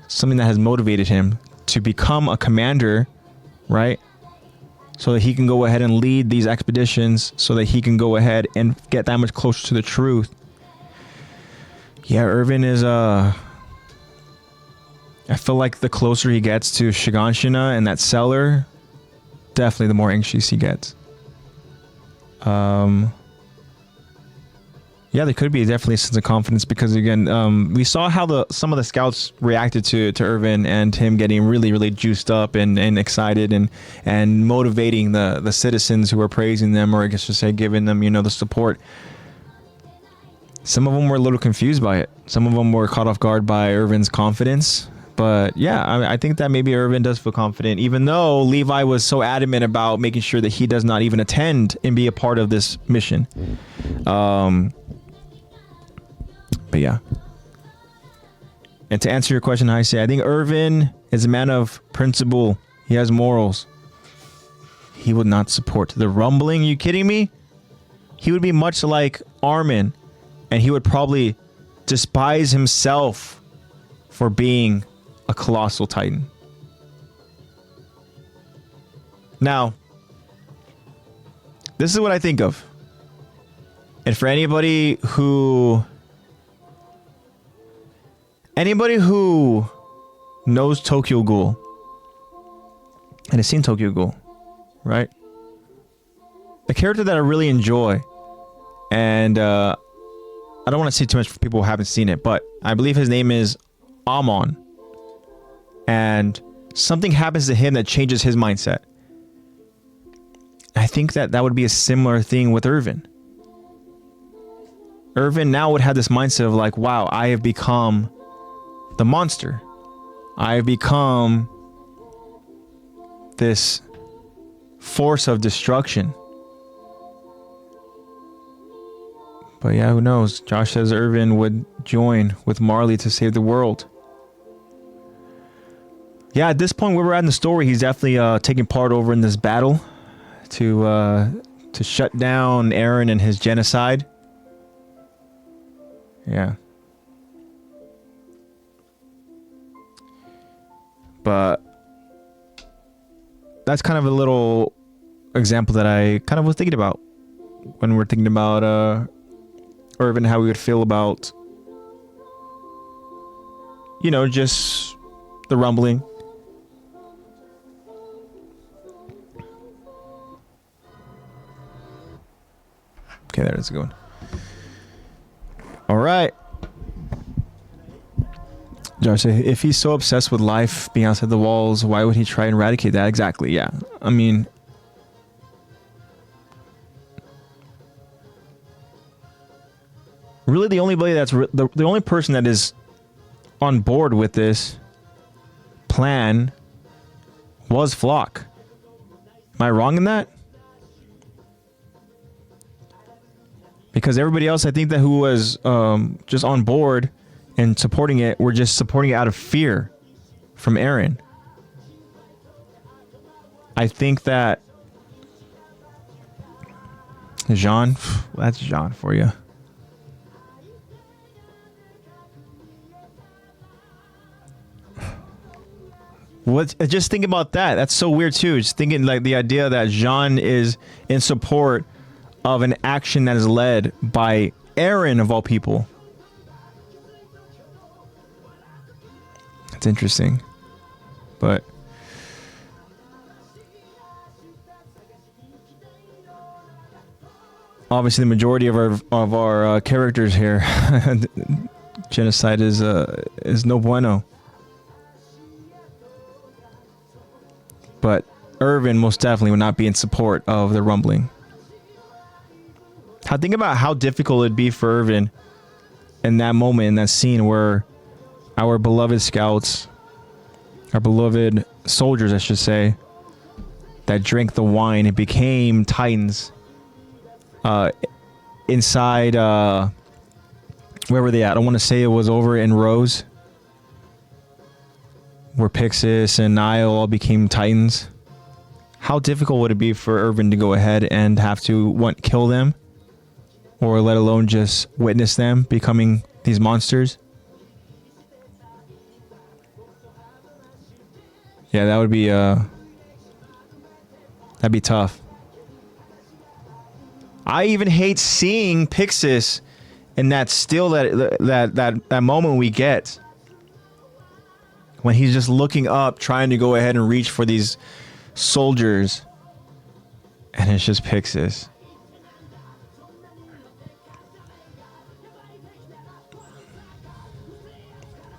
something that has motivated him to become a commander, right? So that he can go ahead and lead these expeditions, so that he can go ahead and get that much closer to the truth. Yeah, Irvin is I feel like the closer he gets to Shiganshina and that cellar, definitely the more anxious he gets. Yeah, there could be definitely a sense of confidence because again, we saw how some of the scouts reacted to Irvin and him getting really juiced up and excited and motivating the citizens who were praising them, or I guess to say giving them, you know, the support. Some of them were a little confused by it. Some of them were caught off guard by Irvin's confidence. But yeah, I think that maybe Irvin does feel confident, even though Levi was so adamant about making sure that he does not even attend and be a part of this mission. But yeah. And to answer your question, I say, I think Irvin is a man of principle. He has morals. He would not support the rumbling. Are you kidding me? He would be much like Armin, and he would probably despise himself for being a colossal titan. Now, this is what I think of. And for anybody who knows Tokyo Ghoul and has seen Tokyo Ghoul, right? The character that I really enjoy, and I don't want to say too much for people who haven't seen it, but I believe his name is Amon. And something happens to him that changes his mindset. I think that would be a similar thing with Irvin. Irvin now would have this mindset of like, wow, I have become the monster. I have become this force of destruction. But yeah, who knows? Josh says Irvin would join with Marley to save the world. Yeah, at this point where we're at in the story, he's definitely taking part over in this battle to shut down Eren and his genocide. Yeah. But that's kind of a little example that I kind of was thinking about when we're thinking about Irvin, how we would feel about, you know, just the rumbling. Okay, there it's going. All right. Josh, if he's so obsessed with life being outside the walls, why would he try and eradicate that? Exactly, yeah. I mean, really the only the only person that is on board with this plan was Flock. Am I wrong in that? Because everybody else, I think that who was just on board and supporting it, were just supporting it out of fear from Eren. I think that Jean? That's Jean for you. Just think about that. That's so weird too. Just thinking like the idea that Jean is in support of an action that is led by Eren of all people. It's interesting. But obviously the majority of our characters here, genocide is no bueno. But Irvin most definitely would not be in support of the rumbling. Think about how difficult it'd be for Irvin in that moment, in that scene where our beloved scouts, our beloved soldiers, I should say, that drank the wine and became Titans. Inside, where were they at? I want to say it was over in Rose, where Pixis and Nile all became Titans. How difficult would it be for Irvin to go ahead and have to kill them, or let alone just witness them becoming these monsters? Yeah, that would be that'd be tough. I even hate seeing Pixis in that still that moment we get when he's just looking up, trying to go ahead and reach for these soldiers, and it's just Pixis.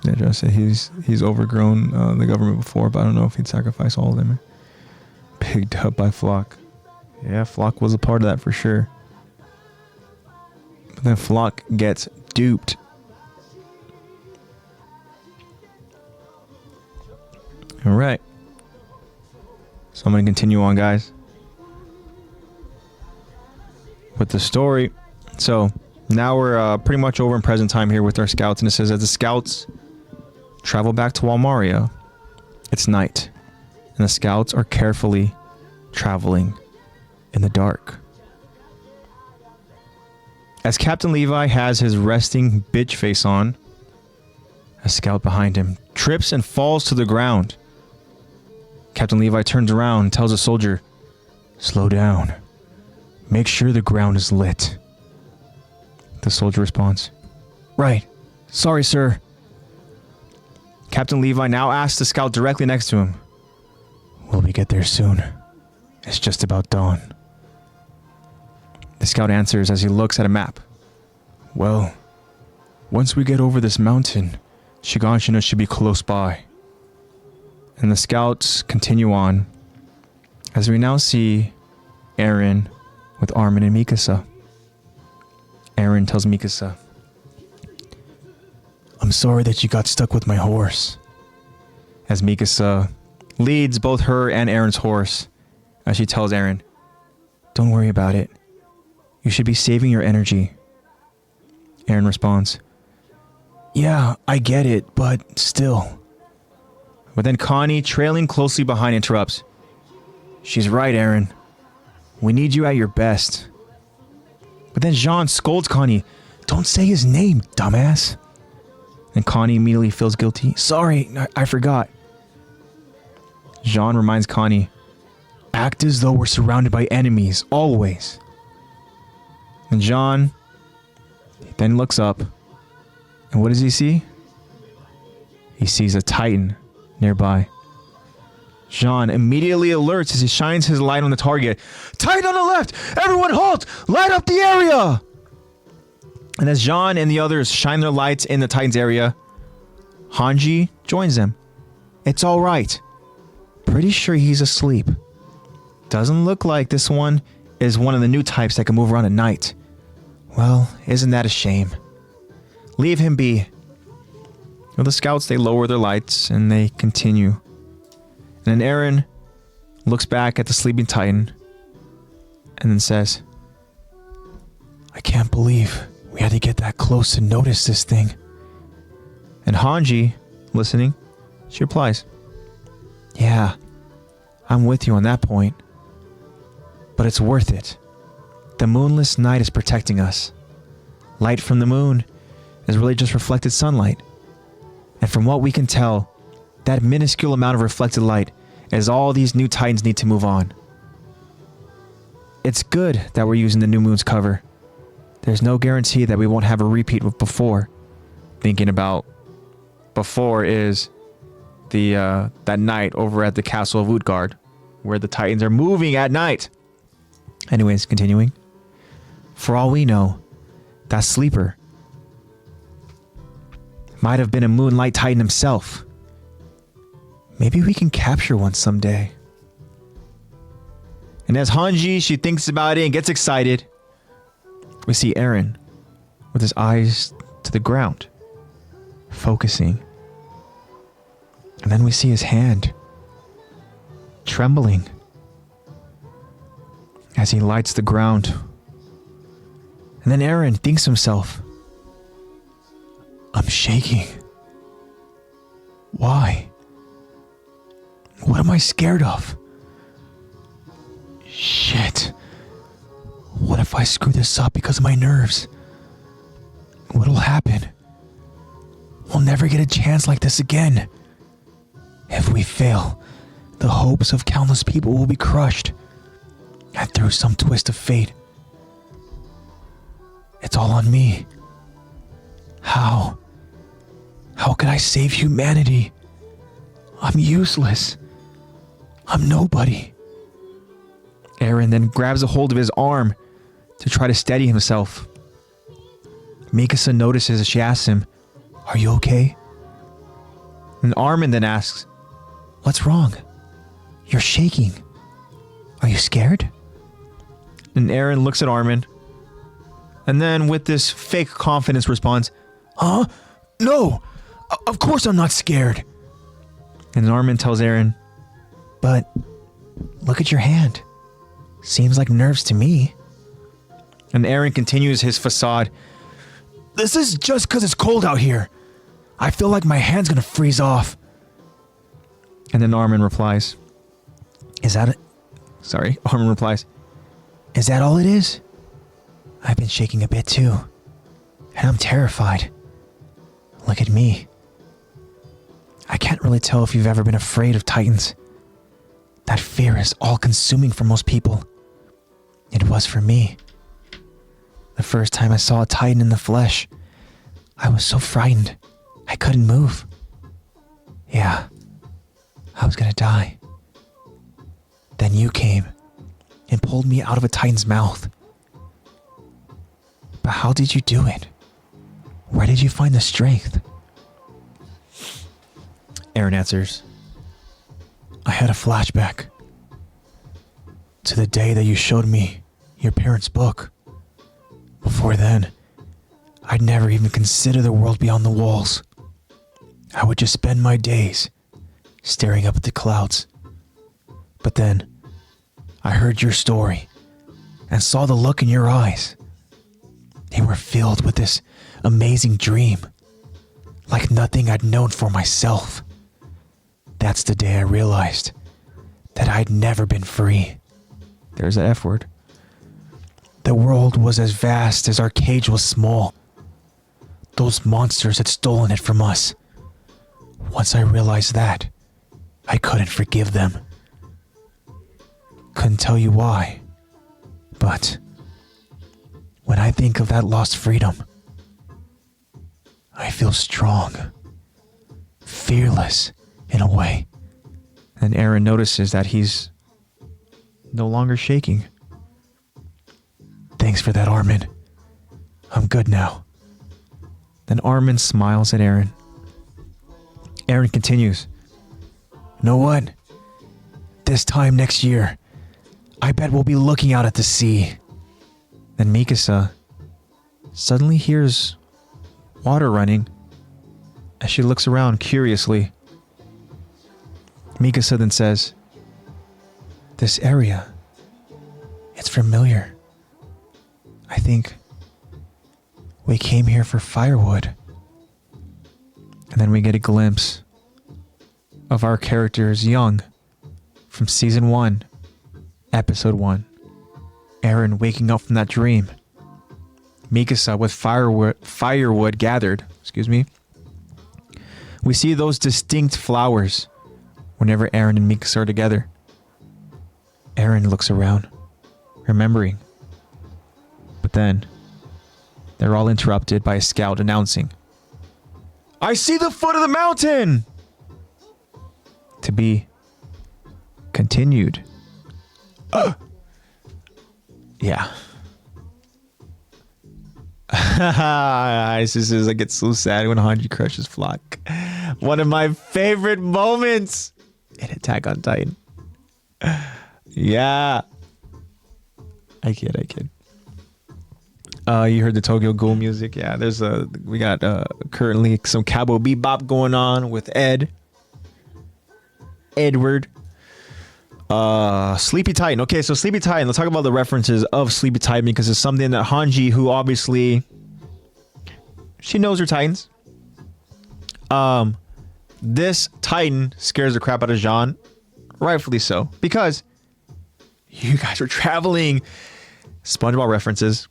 Yeah, Joe said he's overgrown the government before, but I don't know if he'd sacrifice all of them. Picked up by Flock. Yeah, Flock was a part of that for sure. But then Flock gets duped. All right. So I'm going to continue on, guys, with the story. So now we're pretty much over in present time here with our scouts. And it says, as the scouts travel back to Walmaria, it's night. And the scouts are carefully traveling in the dark. As Captain Levi has his resting bitch face on, a scout behind him trips and falls to the ground. Captain Levi turns around and tells a soldier, "Slow down. Make sure the ground is lit." The soldier responds, "Right. Sorry, sir." Captain Levi now asks the scout directly next to him, "Will we get there soon? It's just about dawn." The scout answers as he looks at a map. "Well, once we get over this mountain, Shiganshina should be close by." And the scouts continue on, as we now see Eren with Armin and Mikasa. Eren tells Mikasa, "I'm sorry that you got stuck with my horse." As Mikasa leads both her and Eren's horse, as she tells Eren, "Don't worry about it. You should be saving your energy." Eren responds, "Yeah, I get it, but still." But then Connie, trailing closely behind, interrupts. "She's right, Eren. We need you at your best." But then Jean scolds Connie. "Don't say his name, dumbass." And Connie immediately feels guilty. "Sorry, I forgot." Jean reminds Connie, "Act as though we're surrounded by enemies, always." And Jean then looks up, and what does he see? He sees a Titan nearby. Jean immediately alerts as he shines his light on the target. "Titan on the left! Everyone halt! Light up the area!" And as Jean and the others shine their lights in the Titan's area, Hanji joins them. "It's all right. Pretty sure he's asleep. Doesn't look like this one is one of the new types that can move around at night. Well, isn't that a shame? Leave him be." Well, the scouts, they lower their lights and they continue. And then Eren looks back at the sleeping Titan and then says, "I can't believe we had to get that close to notice this thing." And Hanji, listening, she replies, "Yeah, I'm with you on that point. But it's worth it. The moonless night is protecting us. Light from the moon is really just reflected sunlight. And from what we can tell, that minuscule amount of reflected light is all these new Titans need to move on. It's good that we're using the new moon's cover. There's no guarantee that we won't have a repeat with before. Thinking about before is the that night over at the castle of Utgard, where the Titans are moving at night. Anyways, continuing. For all we know, that sleeper might have been a Moonlight Titan himself. Maybe we can capture one someday. And as Hanji, she thinks about it and gets excited, we see Eren with his eyes to the ground, focusing. And then we see his hand trembling as he lights the ground. And then Eren thinks to himself, I'm shaking. Why? What am I scared of? Shit. What if I screw this up because of my nerves? What'll happen? We'll never get a chance like this again. If we fail, the hopes of countless people will be crushed. And through some twist of fate, it's all on me. How? How can I save humanity? I'm useless. I'm nobody. Eren then grabs a hold of his arm to try to steady himself. Mikasa notices as she asks him, Are you okay? And Armin then asks, What's wrong? You're shaking. Are you scared? And Eren looks at Armin, and then with this fake confidence responds, Huh? No! Of course I'm not scared. And Armin tells Eren, But look at your hand. Seems like nerves to me. And Eren continues his facade. This is just because it's cold out here. I feel like my hand's gonna freeze off. And then Armin replies, Is that it? Sorry, Armin replies, Is that all it is? I've been shaking a bit too. And I'm terrified. Look at me. I can't really tell if you've ever been afraid of Titans. That fear is all-consuming for most people. It was for me. The first time I saw a Titan in the flesh, I was so frightened, I couldn't move. Yeah, I was gonna die. Then you came and pulled me out of a Titan's mouth. But how did you do it? Where did you find the strength? Eren answers, I had a flashback to the day that you showed me your parents' book. Before then, I'd never even consider the world beyond the walls. I would just spend my days staring up at the clouds. But then, I heard your story and saw the look in your eyes. They were filled with this amazing dream, like nothing I'd known for myself. That's the day I realized that I'd never been free. There's that F word. The world was as vast as our cage was small. Those monsters had stolen it from us. Once I realized that, I couldn't forgive them. Couldn't tell you why, but when I think of that lost freedom, I feel strong, fearless in a way. And Eren notices that he's no longer shaking. Thanks for that, Armin. I'm good now. Then Armin smiles at Eren. Eren continues, Know what? This time next year, I bet we'll be looking out at the sea. Then Mikasa suddenly hears water running as she looks around curiously. Mikasa then says, This area, it's familiar. I think we came here for firewood. And then we get a glimpse of our characters young from season 1, episode 1. Eren waking up from that dream. Mikasa with firewood gathered. Excuse me. We see those distinct flowers whenever Eren and Mikasa are together. Eren looks around, remembering. But then, they're all interrupted by a scout announcing, "I see the foot of the mountain!" To be continued. Yeah. I get so sad when Hanji crushes Flock. One of my favorite moments in Attack on Titan. Yeah. I kid. You heard the Tokyo Ghoul music. Yeah, we got currently some cowboy bebop going on with Edward. Sleepy Titan. Okay, so Sleepy Titan. Let's talk about the references of Sleepy Titan because it's something that Hanji, who obviously she knows her Titans. This Titan scares the crap out of Jean, rightfully so, because you guys are traveling. SpongeBob references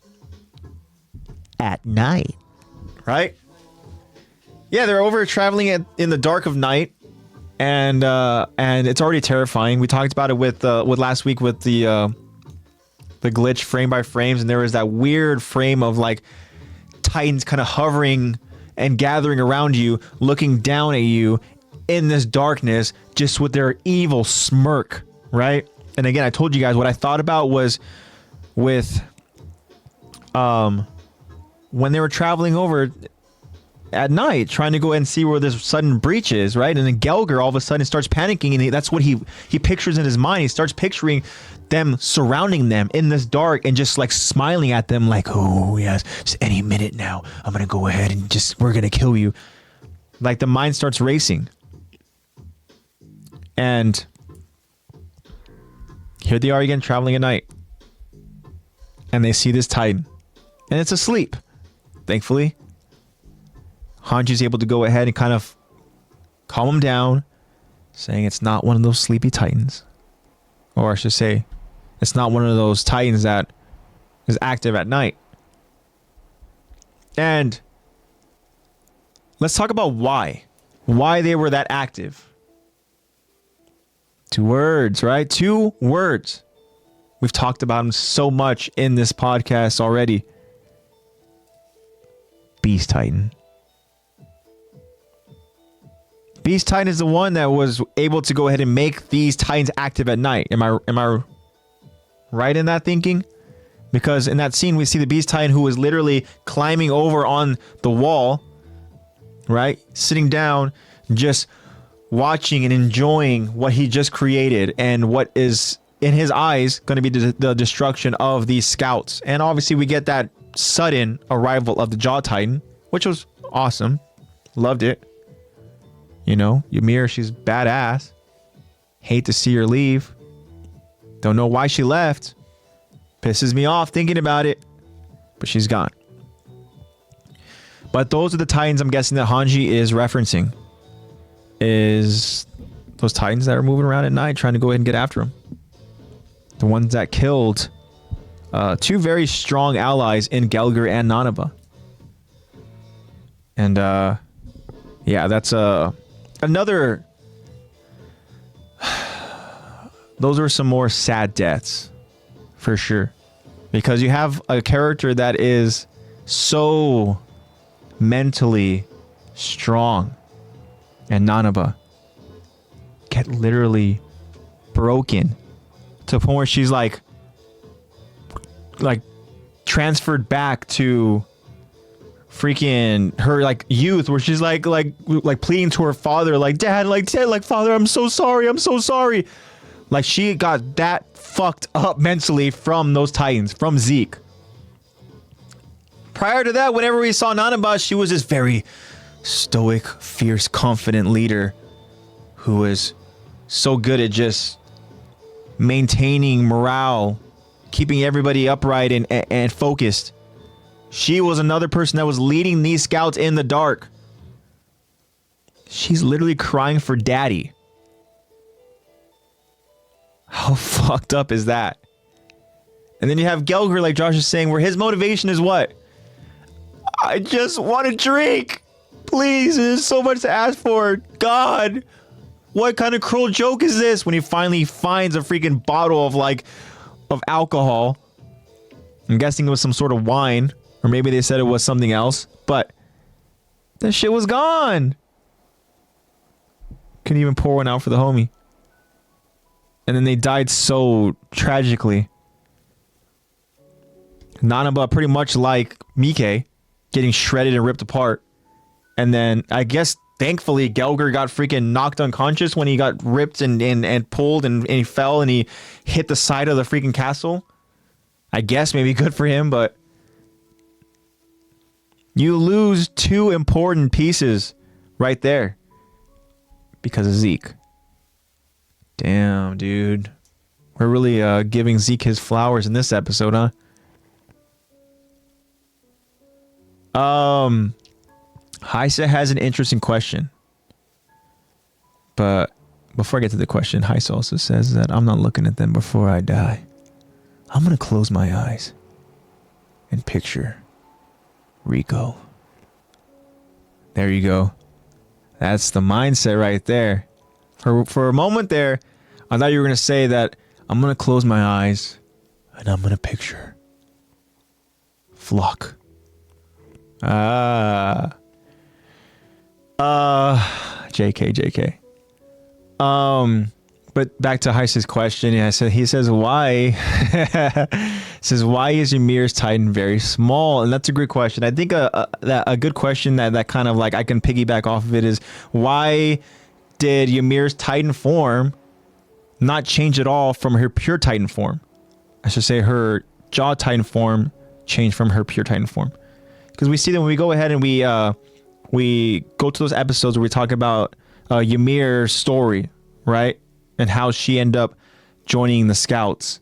at night, right? Yeah, they're over traveling in the dark of night. And it's already terrifying. We talked about it with last week with the glitch frame by frames, and there was that weird frame of like Titans kind of hovering and gathering around you, looking down at you in this darkness, just with their evil smirk, right? And again, I told you guys what I thought about was with when they were traveling over at night, trying to go and see where this sudden breach is, right? And then Gelger all of a sudden starts panicking, and that's what he pictures in his mind. He starts picturing them surrounding them in this dark and just like smiling at them like, "Oh yes, just any minute now, I'm gonna go ahead and we're gonna kill you." Like the mind starts racing. And here they are again, traveling at night. And they see this Titan. And it's asleep. Thankfully, Hanji's able to go ahead and kind of calm him down, saying it's not one of those sleepy Titans. Or I should say, it's not one of those Titans that is active at night. And let's talk about why. Why they were that active. 2 words, right? 2 words. We've talked about them so much in this podcast already. Beast Titan. Beast Titan is the one that was able to go ahead and make these Titans active at night. Am I right in that thinking? Because in that scene, we see the Beast Titan who is literally climbing over on the wall, right? Sitting down, just watching and enjoying what he just created and what is, in his eyes, going to be the destruction of these scouts. And obviously, we get that sudden arrival of the Jaw Titan, which was awesome. Loved it. You know, Ymir, she's badass. Hate to see her leave. Don't know why she left. Pisses me off thinking about it. But she's gone. But those are the Titans I'm guessing that Hanji is referencing. Is those Titans that are moving around at night trying to go ahead and get after him. The ones that killed 2 very strong allies in Gelger and Nanaba. And yeah, that's another. Those are some more sad deaths, for sure, because you have a character that is so mentally strong, and Nanaba get literally broken to the point where she's like transferred back to freaking her like youth, where she's like pleading to her father, like dad, father, I'm so sorry. Like she got that fucked up mentally from those Titans, from Zeke. Prior to that, whenever we saw Nanaba, she was this very stoic, fierce, confident leader who was so good at just maintaining morale, keeping everybody upright and focused. She was another person that was leading these scouts in the dark. She's literally crying for daddy. How fucked up is that? And then you have Gelger, like Josh is saying, where his motivation is what? I just want to drink. Please, there's so much to ask for. God, what kind of cruel joke is this? When he finally finds a freaking bottle of alcohol. I'm guessing it was some sort of wine, or maybe they said it was something else, but that shit was gone. Couldn't even pour one out for the homie. And then they died so tragically. Nanaba pretty much like Mike, getting shredded and ripped apart. And then I guess thankfully Gelger got freaking knocked unconscious when he got ripped and pulled and he fell and he hit the side of the freaking castle. I guess maybe good for him, but you lose two important pieces right there because of Zeke. Damn, dude. We're really giving Zeke his flowers in this episode, huh? Heisa has an interesting question. But before I get to the question, Heisa also says that I'm not looking at them before I die. I'm going to close my eyes and picture Rico. There you go. That's the mindset right there. For a moment there, I thought you were going to say that I'm going to close my eyes and I'm going to picture Flock. JK. But back to Heise's question. Yeah, so he says why says why is Ymir's Titan very small? And that's a great question. I think a good question that kind of like I can piggyback off of it is why did Ymir's Titan form not change at all from her pure Titan form? I should say her Jaw Titan form changed from her pure Titan form. Because we see that when we go ahead and we go to those episodes where we talk about Ymir's story, right? And how she ended up joining the Scouts.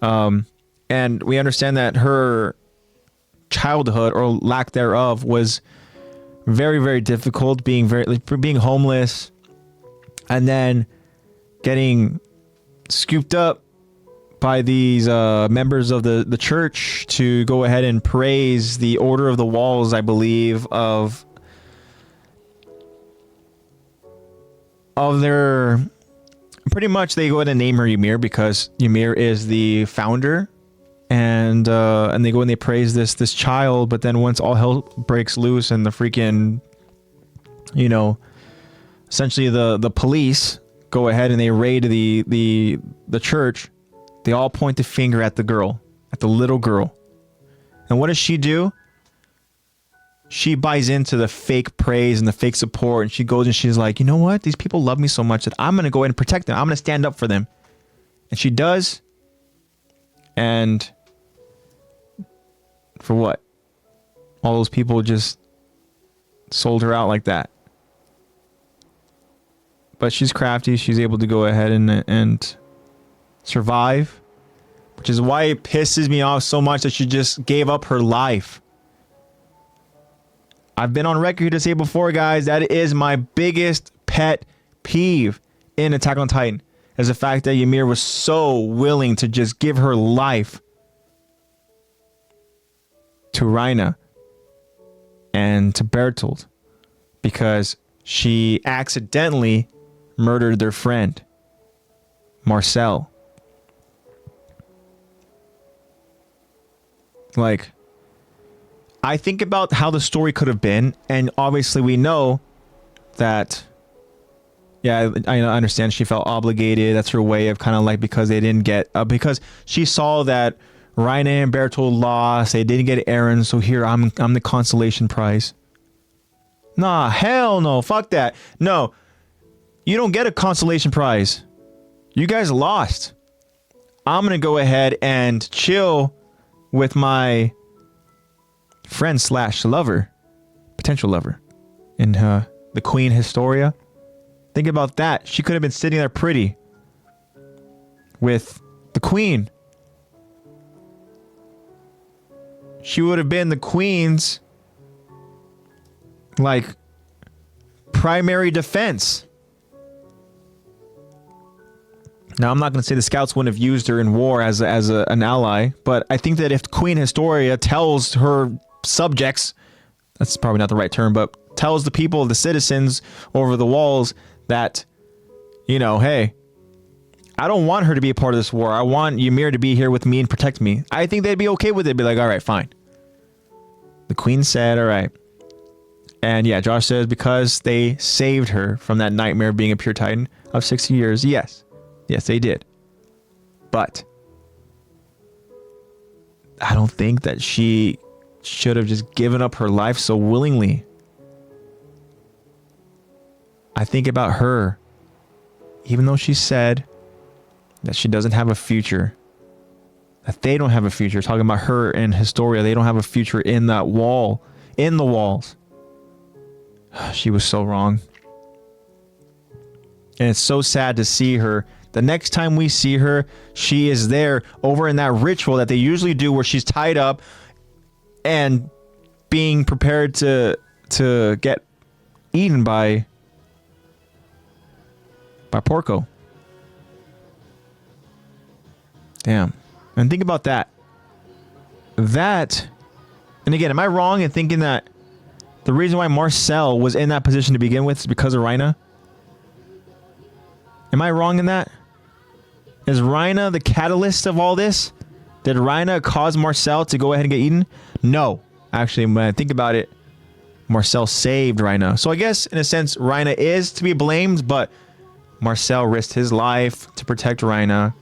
And we understand that her childhood or lack thereof was very, very difficult, being homeless and then getting scooped up by these members of the church to go ahead and praise the Order of the Walls, I believe, of their... Pretty much they go ahead and name her Ymir because Ymir is the founder, and they go and they praise this child, but then once all hell breaks loose and the freaking, essentially the police go ahead and they raid the church, they all point the finger at the girl, at the little girl. And what does she do? She buys into the fake praise and the fake support, and she goes and she's like, you know what? These people love me so much that I'm going to go ahead and protect them. I'm going to stand up for them. And she does. And for what? All those people just sold her out like that. But she's crafty. She's able to go ahead and survive, which is why it pisses me off so much that she just gave up her life. I've been on record to say before, guys, that is my biggest pet peeve in Attack on Titan, is the fact that Ymir was so willing to just give her life to Reina and to Bertolt because she accidentally murdered their friend, Marcel. Like, I think about how the story could have been, and obviously we know that, yeah, I understand she felt obligated. That's her way of kind of like, because they didn't get, because she saw that Reina and Bertolt lost, they didn't get Eren, so here, I'm the consolation prize. Nah, hell no, fuck that. No, you don't get a consolation prize. You guys lost. I'm gonna go ahead and chill with my friend / lover, potential lover, in the Queen Historia. Think about that. She could have been sitting there pretty with the Queen. She would have been the Queen's like primary defense. Now, I'm not going to say the scouts wouldn't have used her in war as an ally, but I think that if Queen Historia tells her subjects, that's probably not the right term, but tells the people, the citizens over the walls that, you know, hey, I don't want her to be a part of this war. I want Ymir to be here with me and protect me. I think they'd be okay with it. Be like, all right, fine. The queen said, all right. And yeah, Josh says because they saved her from that nightmare of being a pure titan of 60 years. Yes. Yes, they did. But I don't think that she should have just given up her life so willingly. I think about her, even though she said that she doesn't have a future, that they don't have a future. Talking about her and Historia, they don't have a future in that wall, in the walls. She was so wrong. And it's so sad to see her. The next time we see her, she is there over in that ritual that they usually do where she's tied up and being prepared to get eaten by Porco. Damn. And think about that. And again, am I wrong in thinking that the reason why Marcel was in that position to begin with is because of Rhina? Am I wrong in that? Is Rhina the catalyst of all this? Did Rhina cause Marcel to go ahead and get eaten? No. Actually, when I think about it, Marcel saved Rhina. So I guess, in a sense, Rhina is to be blamed, but Marcel risked his life to protect Rhina.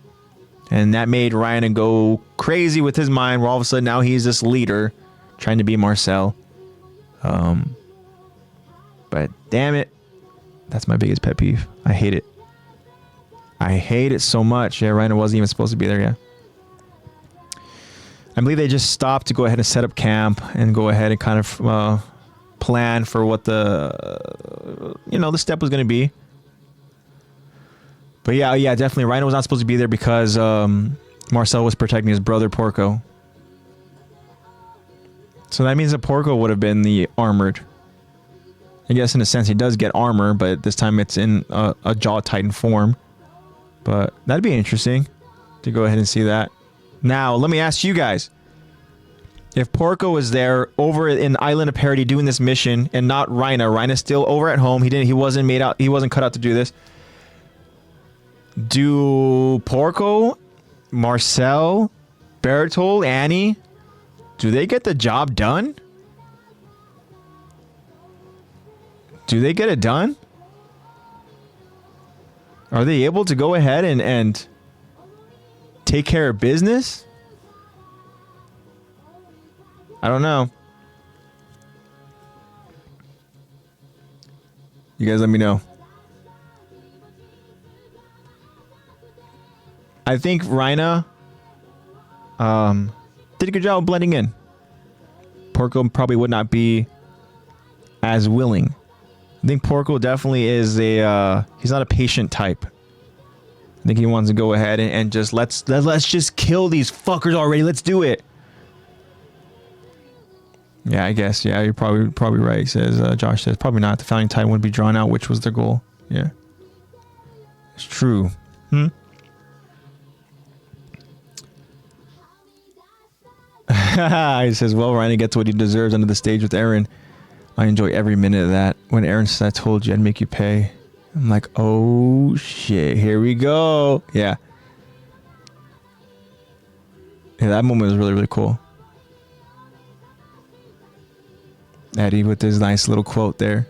And that made Rhina go crazy with his mind, where all of a sudden now he's this leader trying to be Marcel. But damn it. That's my biggest pet peeve. I hate it. I hate it so much. Yeah, Rhina wasn't even supposed to be there, yeah. I believe they just stopped to go ahead and set up camp and go ahead and kind of plan for what the step was going to be. But yeah, definitely. Rhina was not supposed to be there because Marcel was protecting his brother Porco. So that means that Porco would have been the armored. I guess in a sense he does get armor, but this time it's in a Jaw Titan form. But that'd be interesting to go ahead and see that. Now, let me ask you guys. If Porco was there over in Island of Parody doing this mission and not Rhina, Rhina's still over at home. He wasn't cut out to do this. Do Porco, Marcel, Bertolt, Annie, do they get the job done? Do they get it done? Are they able to go ahead and take care of business? I don't know. You guys let me know. I think Rhina did a good job of blending in. Porco probably would not be as willing. I think Porco definitely is he's not a patient type. I think he wants to go ahead and just let's just kill these fuckers already. Let's do it. Yeah, I guess. Yeah, you're probably right. Says Josh says probably not. The founding titan would be drawn out, which was their goal. Yeah, it's true. He says, well, Ryan gets what he deserves under the stage with Eren. I enjoy every minute of that. When Eren said, I told you I'd make you pay. I'm like, oh shit, here we go. Yeah. Yeah, that moment was really, really cool. Eddie with his nice little quote there.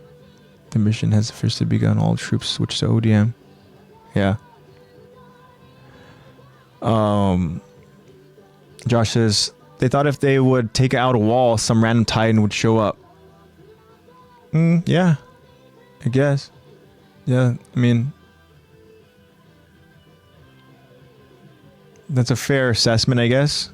The mission has officially begun. All troops switch to ODM. Yeah. Josh says, they thought if they would take out a wall, some random Titan would show up. Yeah. I guess. Yeah, I mean, that's a fair assessment, I guess.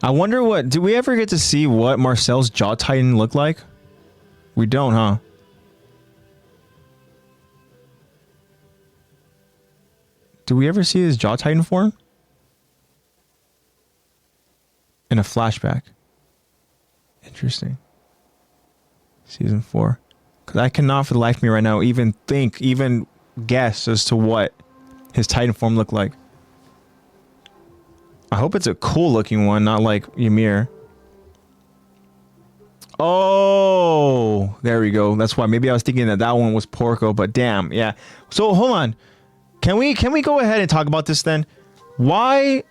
I wonder do we ever get to see what Marcel's Jaw Titan looked like? We don't, huh? Do we ever see his Jaw Titan form? In a flashback. Interesting. Season 4. Because I cannot for the life of me right now even guess as to what his Titan form looked like. I hope it's a cool looking one, not like Ymir. Oh, there we go. That's why. Maybe I was thinking that one was Porco, but damn, yeah. So hold on. Can we go ahead and talk about this then? Why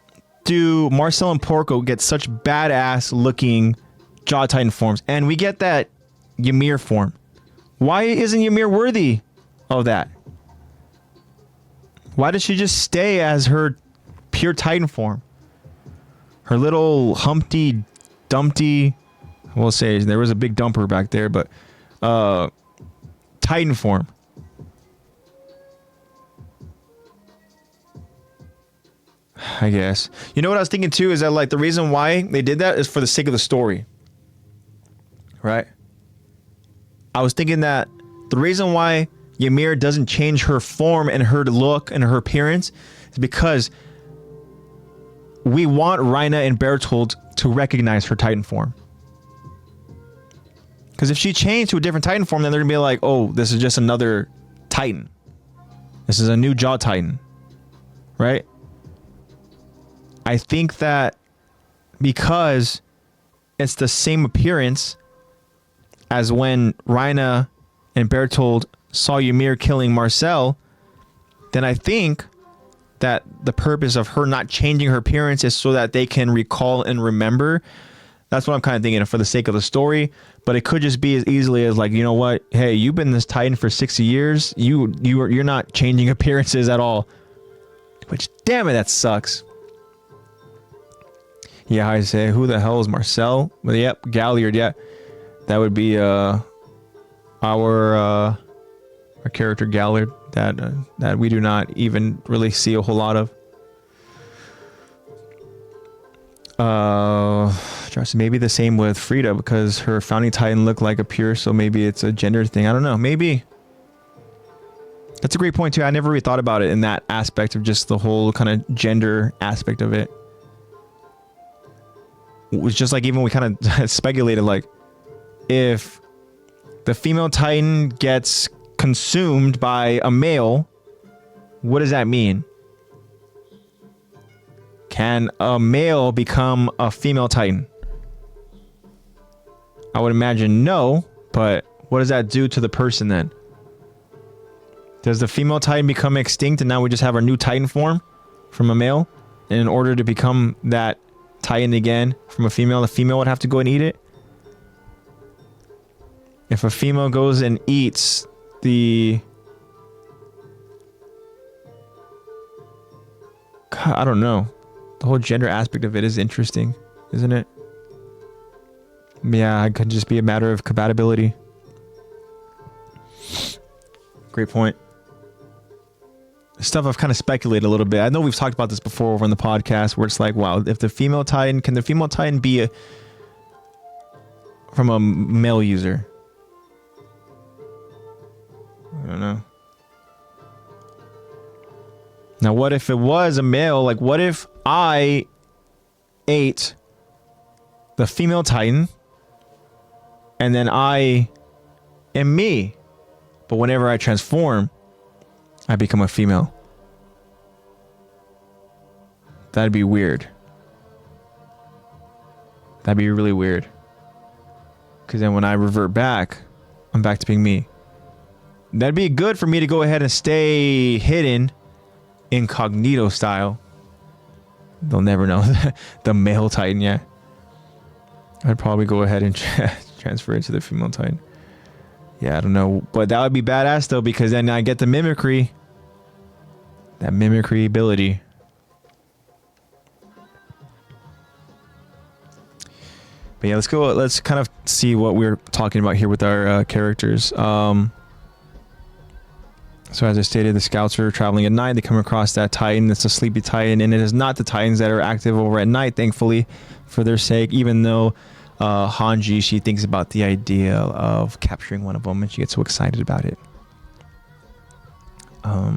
do Marcel and Porco get such badass looking Jaw Titan forms, and we get that Ymir form? Why isn't Ymir worthy of that? Why does she just stay as her pure Titan form? Her little Humpty Dumpty, I will say there was a big dumper back there, but Titan form. I guess. You know what I was thinking too is that like the reason why they did that is for the sake of the story. Right? I was thinking that the reason why Ymir doesn't change her form and her look and her appearance is because we want Reina and Bertold to recognize her Titan form. Because if she changed to a different Titan form, then they're going to be like, oh, this is just another Titan. This is a new Jaw Titan. Right? I think that because it's the same appearance as when Reina and Bertold saw Ymir killing Marcel, then I think that the purpose of her not changing her appearance is so that they can recall and remember. That's what I'm kind of thinking for the sake of the story. But it could just be as easily as like, you know what? Hey, you've been this Titan for 60 years. You're not changing appearances at all. Which, damn it, that sucks. Yeah, I say, who the hell is Marcel? Well, yep, Galliard, yeah. That would be our character Galliard that we do not even really see a whole lot of. Maybe the same with Frida because her founding Titan looked like a pure, so maybe it's a gender thing. I don't know. Maybe. That's a great point too. I never really thought about it in that aspect of just the whole kind of gender aspect of it. It was just like even we kind of speculated like if the female Titan gets consumed by a male, what does that mean? Can a male become a female Titan? I would imagine no, but what does that do to the person then? Does the female Titan become extinct and now we just have our new Titan form from a male? And in order to become that Titan again from a female, the female would have to go and eat it? If a female goes and eats the... God, I don't know. The whole gender aspect of it is interesting, isn't it? Yeah, it could just be a matter of compatibility. Great point. Stuff I've kind of speculated a little bit. I know we've talked about this before over on the podcast where it's like, wow, if the female Titan, can the female Titan be from a male user? I don't know. Now, what if it was a male? Like, what if I ate the female Titan and then I am me, but whenever I transform, I become a female? That'd be weird. That'd be really weird. Because then when I revert back, I'm back to being me. That'd be good for me to go ahead and stay hidden incognito style. They'll never know the male Titan yet. I'd probably go ahead and transfer into the female Titan. Yeah, I don't know. But that would be badass though, because then I get the mimicry. That mimicry ability. But yeah, let's go. Let's kind of see what we're talking about here with our characters. So as I stated, the scouts are traveling at night. They come across that Titan. It's a sleepy Titan, and it is not the Titans that are active over at night, thankfully, for their sake, even though Hanji, she thinks about the idea of capturing one of them, and she gets so excited about it. But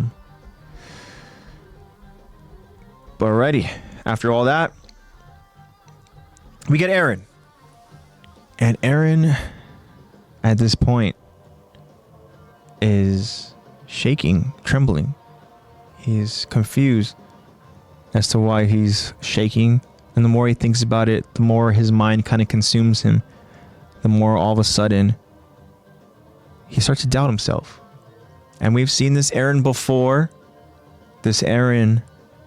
alrighty, after all that, we get Eren. And Eren, at this point, is shaking, trembling. He's confused as to why he's shaking. And the more he thinks about it, the more his mind kind of consumes him. The more all of a sudden, he starts to doubt himself. And we've seen this Eren before. This Eren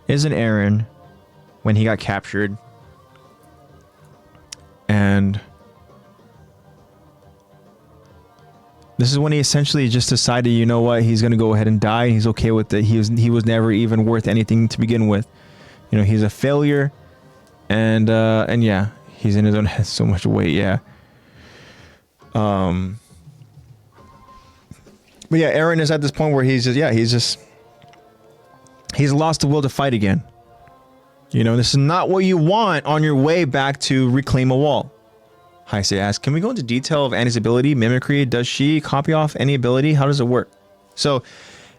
isn't Eren when he got captured. And this is when he essentially just decided, you know what, he's going to go ahead and die. He's okay with it. He was never even worth anything to begin with. You know, he's a failure. And yeah, he's in his own head so much weight, yeah. But yeah, Eren is at this point where he's lost the will to fight again. You know, this is not what you want on your way back to reclaim a wall. Heisei asks, can we go into detail of Annie's ability, mimicry? Does she copy off any ability? How does it work? So,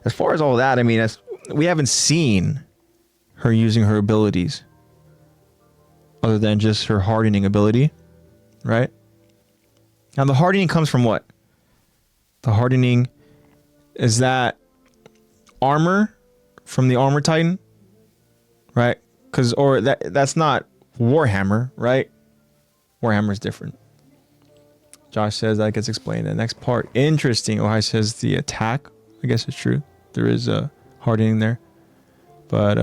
as far as all that, I mean, we haven't seen her using her abilities. Other than just her hardening ability, right? Now, the hardening comes from what? The hardening is that armor from the armor titan, right? Or that's not Warhammer, right? Warhammer is different. Josh says that gets explained in the next part. Interesting. Ohio says the attack. I guess it's true. There is a hardening there. But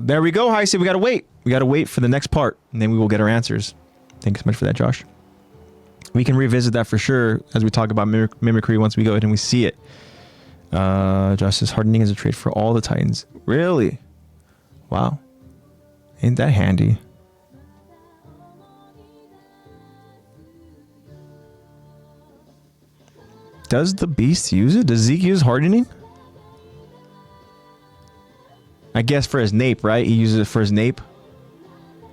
there we go. Heisei, we gotta wait. We gotta wait for the next part, and then we will get our answers. Thanks so much for that, Josh. We can revisit that for sure as we talk about mimicry once we go ahead and we see it. Josh says hardening is a trait for all the Titans. Really? Wow. Ain't that handy? Does the beast use it? Does Zeke use hardening? I guess for his nape, right? He uses it for his nape.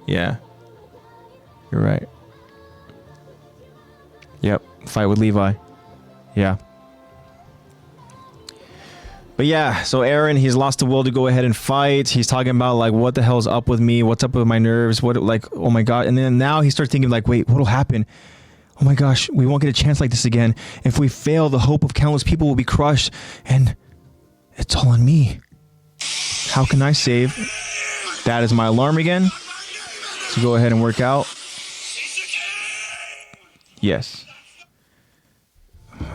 Yeah. You're right. Yep. Fight with Levi. Yeah. But yeah, so Eren, he's lost the will to go ahead and fight. He's talking about like, what the hell's up with me? What's up with my nerves? What, like, oh my God. And then now he starts thinking like, wait, what'll happen? Oh my gosh, we won't get a chance like this again. If we fail, the hope of countless people will be crushed. And it's all on me. How can I save? That is my alarm again. So go ahead and work out. Yes.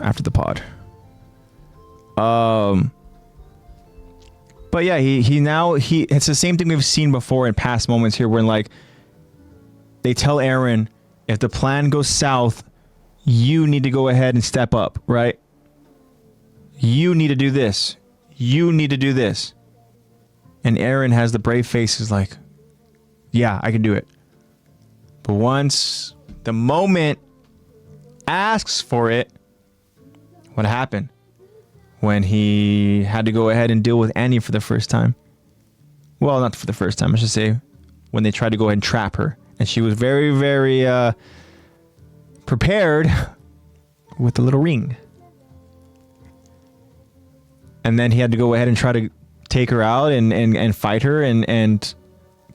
After the pod. But yeah, it's the same thing we've seen before in past moments here when like they tell Eren, if the plan goes south, you need to go ahead and step up, right? You need to do this. You need to do this. And Eren has the brave face, is like, yeah, I can do it. But once the moment asks for it, what happened? When he had to go ahead and deal with Annie for the first time. Well, not for the first time, I should say. When they tried to go ahead and trap her. And she was very, very prepared with the little ring. And then he had to go ahead and try to take her out and fight her and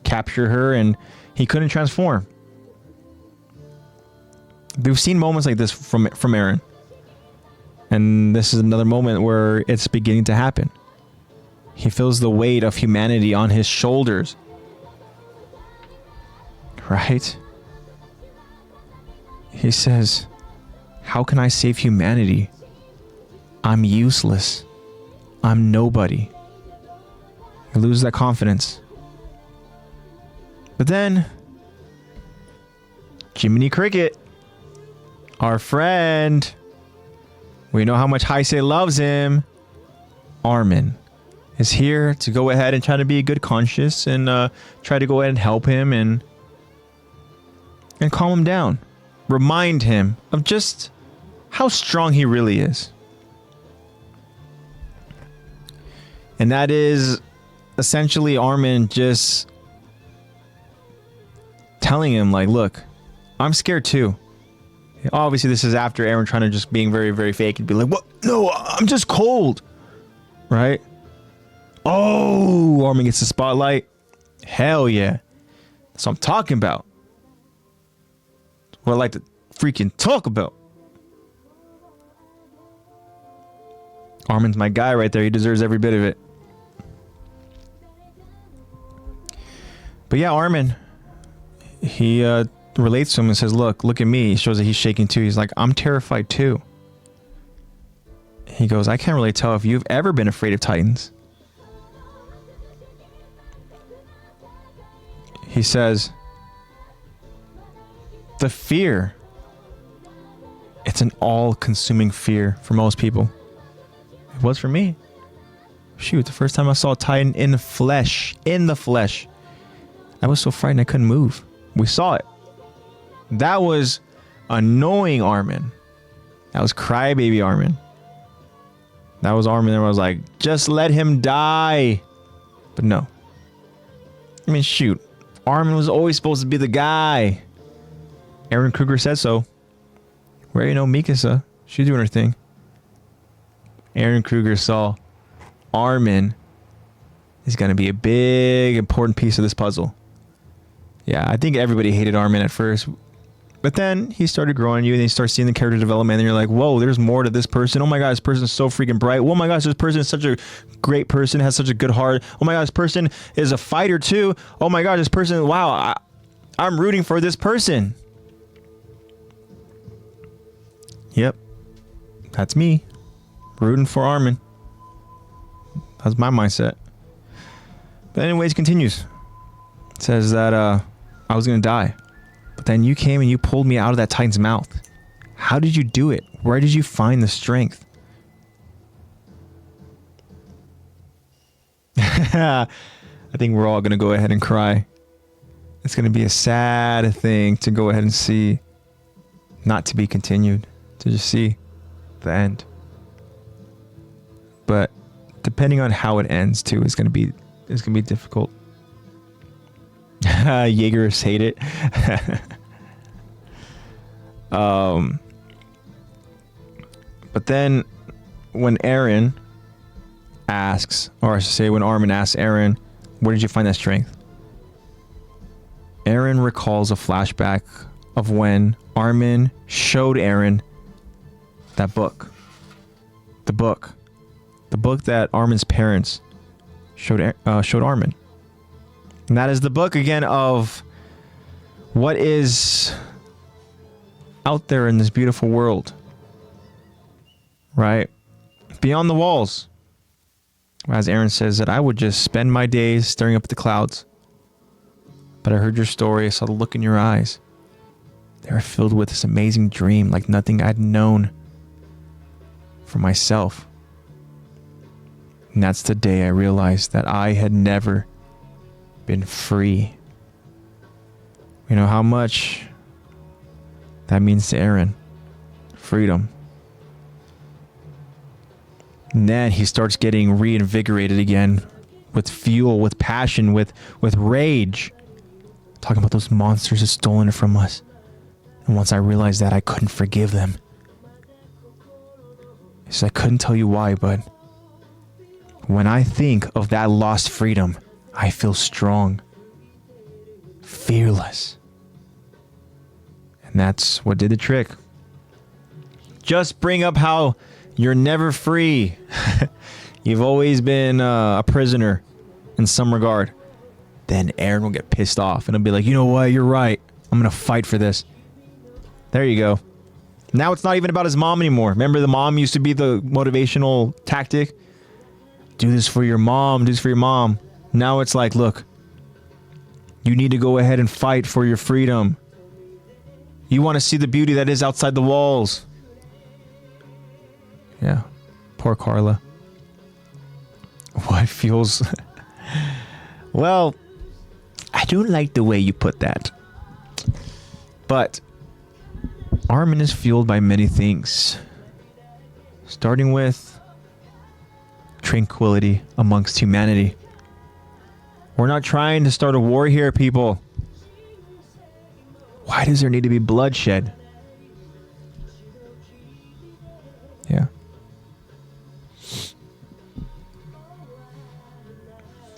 capture her. And he couldn't transform. We've seen moments like this from Eren. And this is another moment where it's beginning to happen. He feels the weight of humanity on his shoulders. Right? He says, how can I save humanity? I'm useless. I'm nobody. I lose that confidence. But then, Jiminy Cricket, our friend, we know how much Heisei loves him. Armin is here to go ahead and try to be a good conscience and try to go ahead and help him and calm him down. Remind him of just how strong he really is. And that is essentially Armin just telling him like, look, I'm scared too. Obviously, this is after Eren trying to just being very, very fake and be like, what? No, I'm just cold. Right? Oh, Armin gets the spotlight. Hell yeah. That's what I'm talking about. What I like to freaking talk about. Armin's my guy right there. He deserves every bit of it. But yeah, Armin, he relates to him and says, look at me. He shows that he's shaking too. He's like, I'm terrified too. He goes, I can't really tell if you've ever been afraid of Titans. He says, the fear, it's an all-consuming fear for most people. It was for me. Shoot, the first time I saw a Titan in the flesh, I was so frightened I couldn't move. We saw it. That was annoying Armin. That was crybaby Armin. That was Armin that was like, just let him die. But no. I mean, shoot. Armin was always supposed to be the guy. Eren Kruger said so. Where you know Mikasa? She's doing her thing. Eren Kruger saw Armin is going to be a big, important piece of this puzzle. Yeah, I think everybody hated Armin at first. But then he started growing on you, and you start seeing the character development, and you're like, whoa, there's more to this person. Oh my god, this person is so freaking bright. Oh my gosh, this person is such a great person, has such a good heart. Oh my god, this person is a fighter too. Oh my god, this person, wow, I'm rooting for this person. Yep, that's me, rooting for Armin. That's my mindset. But anyways, it continues. It says that I was gonna die. But then you came and you pulled me out of that Titan's mouth. How did you do it? Where did you find the strength? I think we're all going to go ahead and cry. It's going to be a sad thing to go ahead and see. Not to be continued. To just see the end. But depending on how it ends too, it's going to be difficult. Jaegers hate it. But then when Eren asks, or I should say when Armin asks Eren, where did you find that strength? Eren recalls a flashback of when Armin showed Eren that book. The book that Armin's parents showed Armin. And that is the book again of what is out there in this beautiful world. Right? Beyond the walls. As Eren says that I would just spend my days staring up at the clouds. But I heard your story, I saw the look in your eyes. They were filled with this amazing dream like nothing I'd known for myself. And that's the day I realized that I had never been free. You know how much that means to Eren. Freedom. And then he starts getting reinvigorated again with fuel, with passion, with rage. Talking about those monsters had stolen it from us. And once I realized that, I couldn't forgive them. He said, I couldn't tell you why, but when I think of that lost freedom, I feel strong, fearless. And that's what did the trick. Just bring up how you're never free. You've always been a prisoner in some regard. Then Eren will get pissed off and he'll be like, you know what, you're right. I'm going to fight for this. There you go. Now it's not even about his mom anymore. Remember the mom used to be the motivational tactic? Do this for your mom, do this for your mom. Now it's like, look, you need to go ahead and fight for your freedom. You want to see the beauty that is outside the walls. Yeah, poor Carla. What feels... Well, I do like the way you put that. But Armin is fueled by many things. Starting with tranquility amongst humanity. We're not trying to start a war here, people. Why does there need to be bloodshed? Yeah.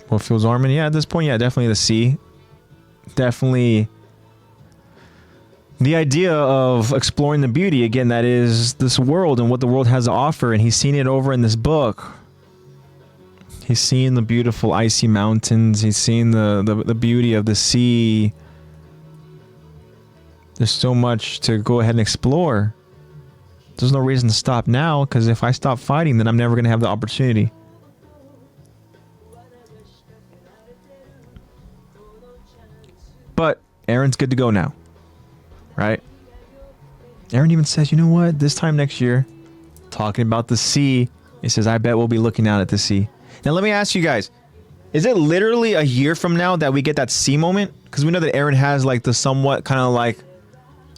What fuels Armin? Yeah, at this point, yeah, definitely the sea. Definitely the idea of exploring the beauty again that is this world and what the world has to offer, and he's seen it over in this book. He's seen the beautiful icy mountains. He's seen the beauty of the sea. There's so much to go ahead and explore. There's no reason to stop now, because if I stop fighting, then I'm never going to have the opportunity. But Eren's good to go now, right? Eren even says, you know what? This time next year, talking about the sea, he says, I bet we'll be looking out at the sea. Now, let me ask you guys, is it literally a year from now that we get that sea moment? Because we know that Eren has like the somewhat kind of like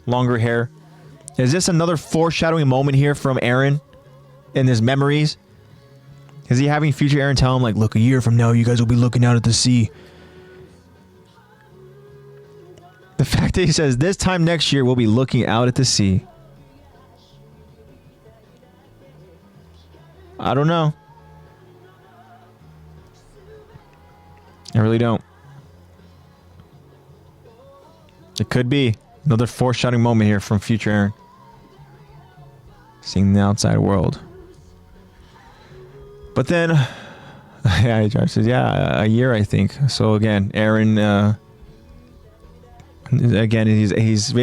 longer hair. Is this another foreshadowing moment here from Eren in his memories? Is he having future Eren tell him like, look, a year from now, you guys will be looking out at the sea? The fact that he says, this time next year, we'll be looking out at the sea. I don't know. I really don't. It could be another foreshadowing moment here from future Eren. Seeing the outside world. But then, yeah, Josh says, yeah, a year, I think. So again, Eren, again, he's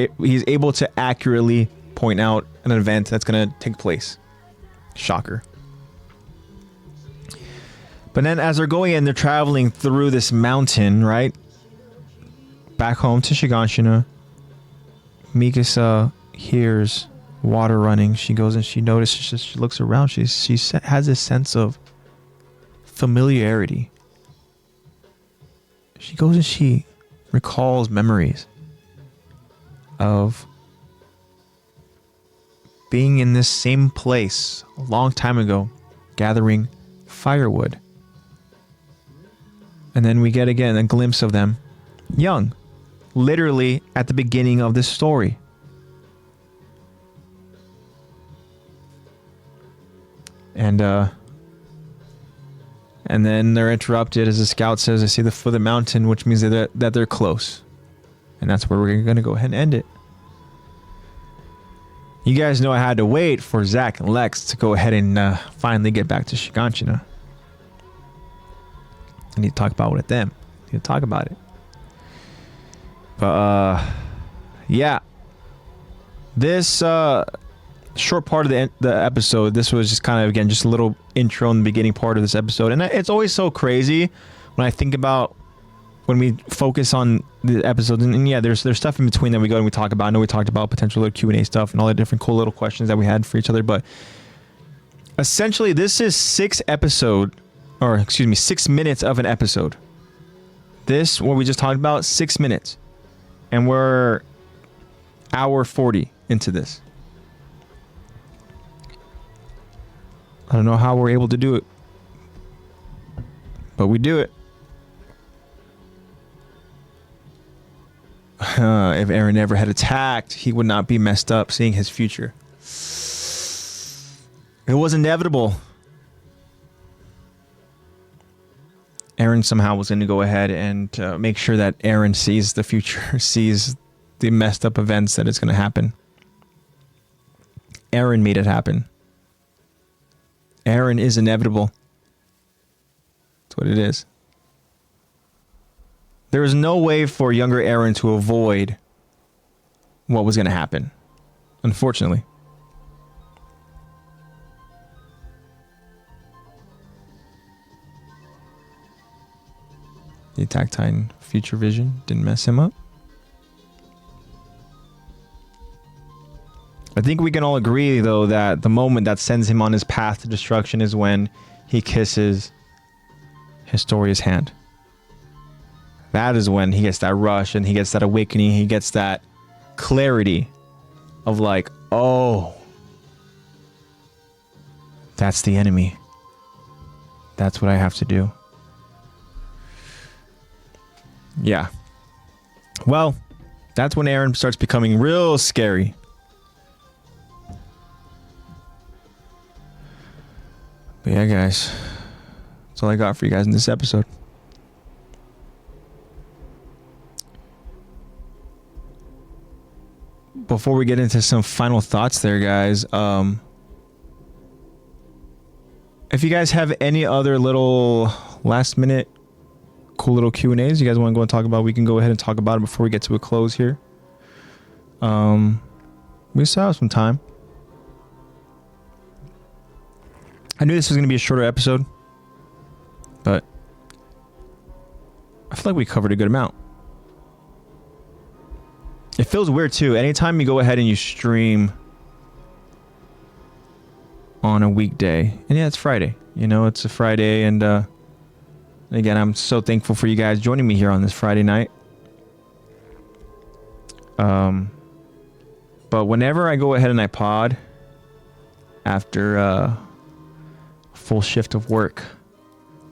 able to accurately point out an event that's going to take place. Shocker. But then as they're going in, they're traveling through this mountain, right? Back home to Shiganshina. Mikasa hears water running. She goes and she notices, she looks around. She has this sense of familiarity. She goes and she recalls memories of being in this same place a long time ago, gathering firewood. And then we get again a glimpse of them young, literally at the beginning of this story. And then they're interrupted as the scout says, I see the foot of the mountain, which means that they're close. And that's where we're going to go ahead and end it. You guys know I had to wait for Zack and Lex to go ahead and finally get back to Shiganshina. I need to talk about it with them. I need to talk about it. But, yeah. This short part of the episode, this was just kind of, again, just a little intro in the beginning part of this episode. And it's always so crazy when I think about when we focus on the episodes. And yeah, there's stuff in between that we go and we talk about. I know we talked about potential little Q&A stuff and all the different cool little questions that we had for each other. But essentially, this is 6 minutes of an episode. This, what we just talked about, 6 minutes. And we're hour 40 into this. I don't know how we're able to do it. But we do it. If Eren never had attacked, he would not be messed up seeing his future. It was inevitable. Eren somehow was going to go ahead and make sure that Eren sees the future, sees the messed up events that is going to happen. Eren made it happen. Eren is inevitable. That's what it is. There was no way for younger Eren to avoid what was going to happen, unfortunately. The AttackOnTitan future vision didn't mess him up. I think we can all agree, though, that the moment that sends him on his path to destruction is when he kisses Historia's hand. That is when he gets that rush and he gets that awakening. He gets that clarity of like, oh, that's the enemy. That's what I have to do. Yeah. Well, that's when Eren starts becoming real scary. But yeah, guys, that's all I got for you guys in this episode. before we get into some final thoughts there, guys, if you guys have any other little last minute cool little Q&As you guys want to go and talk about, we can go ahead and talk about it before we get to a close here. We still have some time. I knew this was going to be a shorter episode, but I feel like we covered a good amount. It feels weird too. Anytime you go ahead and you stream on a weekday, and yeah, it's Friday. You know, it's a Friday, and again, I'm so thankful for you guys joining me here on this Friday night. But whenever I go ahead and I pod after a full shift of work,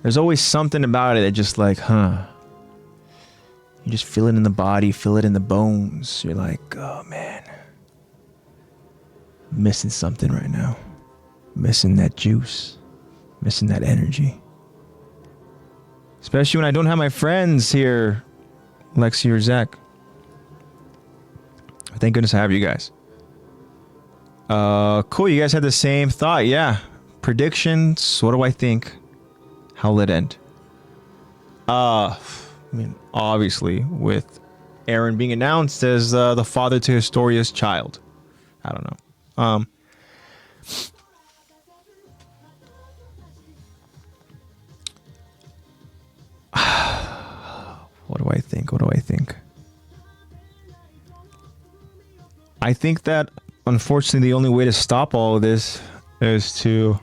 there's always something about it that just like, you just feel it in the body, feel it in the bones. You're like, oh man, missing something right now. Missing that juice. Missing that energy. Especially when I don't have my friends here, Lexi or Zach. Thank goodness I have you guys. Cool, you guys had the same thought, yeah. Predictions, what do I think? How will it end? I mean, obviously, with Eren being announced as the father to Historia's child. I don't know. What do I think? What do I think? I think that, unfortunately, the only way to stop all of this is to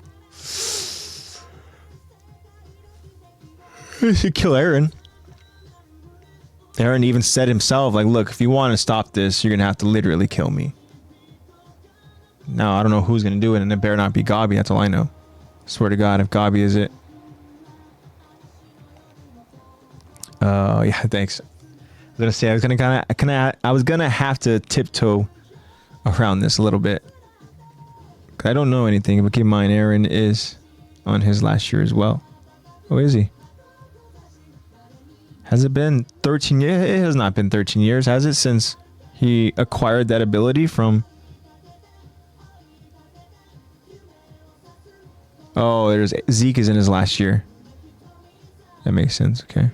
kill Eren. Eren even said himself, like, look, if you want to stop this, you're going to have to literally kill me. Now, I don't know who's going to do it, and it better not be Gabi. That's all I know. Swear to God, if Gabi is it. Yeah, thanks. I was gonna say I was gonna have to tiptoe around this a little bit. I don't know anything, but keep in mind, Eren is on his last year as well. Oh, is he? Has it been 13 years? It has not been 13 years, has it? Since he acquired that ability from... Oh, there's Zeke is in his last year. That makes sense, okay.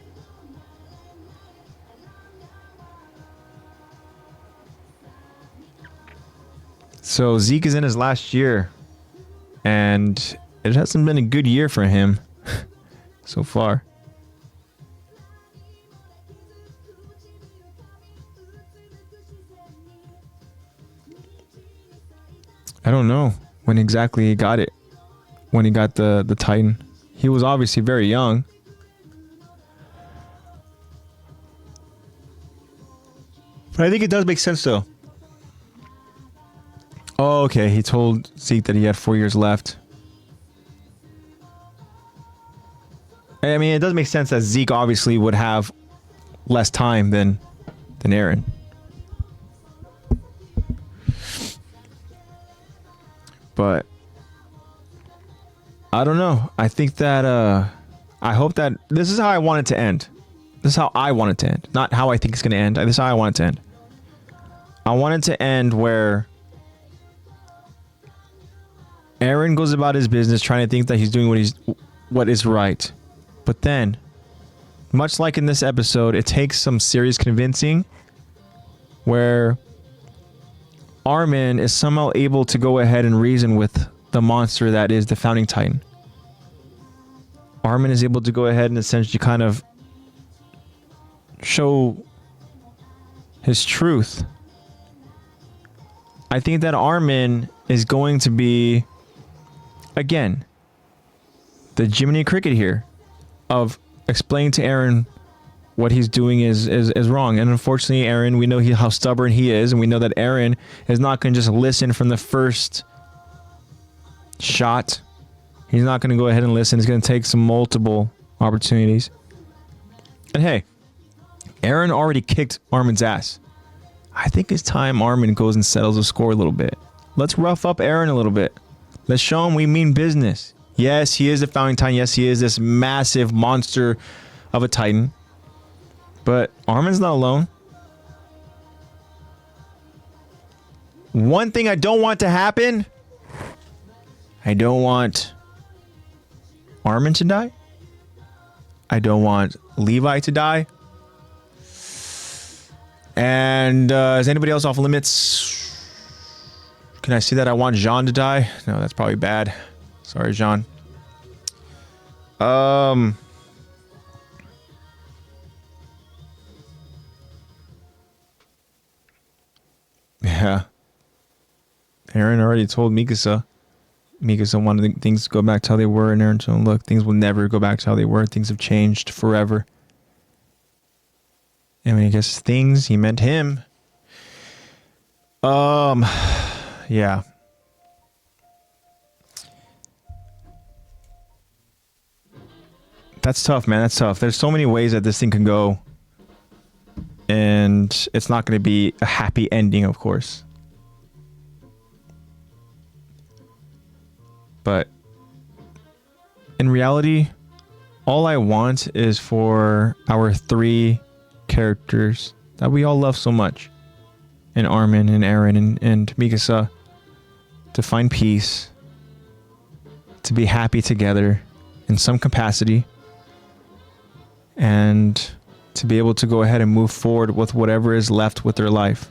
So Zeke is in his last year, and it hasn't been a good year for him so far. I don't know when exactly he got it, when he got the Titan. He was obviously very young. But I think it does make sense though. Oh, okay. He told Zeke that he had 4 years left. I mean, it does make sense that Zeke obviously would have less time than Eren. But I don't know. I think that I hope that this is how I want it to end. This is how I want it to end. Not how I think it's going to end. This is how I want it to end. I want it to end where Eren goes about his business trying to think that he's doing what is right. But then, much like in this episode, it takes some serious convincing where Armin is somehow able to go ahead and reason with the monster that is the Founding Titan. Armin is able to go ahead and essentially kind of show his truth. I think that Armin is going to be, again, the Jiminy Cricket here of explaining to Eren what he's doing is wrong. And unfortunately, Eren, we know how stubborn he is, and we know that Eren is not going to just listen from the first shot. He's not going to go ahead and listen. He's going to take some multiple opportunities. And hey, Eren already kicked Armin's ass. I think it's time Armin goes and settles the score a little bit. Let's rough up Eren a little bit. Let's show him we mean business. Yes, he is the Founding Titan. Yes, he is this massive monster of a Titan. But Armin's not alone. One thing I don't want to happen. I don't want Armin to die. I don't want Levi to die. And is anybody else off limits? Can I see that I want Jean to die? No, that's probably bad. Sorry, Jean. Yeah. Eren already told Mikasa. Mikasa wanted things to go back to how they were, and Eren told him, look, things will never go back to how they were. Things have changed forever. And when he gets things, he meant him. Yeah. That's tough, man. That's tough. There's so many ways that this thing can go. And it's not going to be a happy ending, of course. But in reality, all I want is for our three characters that we all love so much, and Armin and Eren and Mikasa, to find peace, to be happy together in some capacity, and to be able to go ahead and move forward with whatever is left with their life.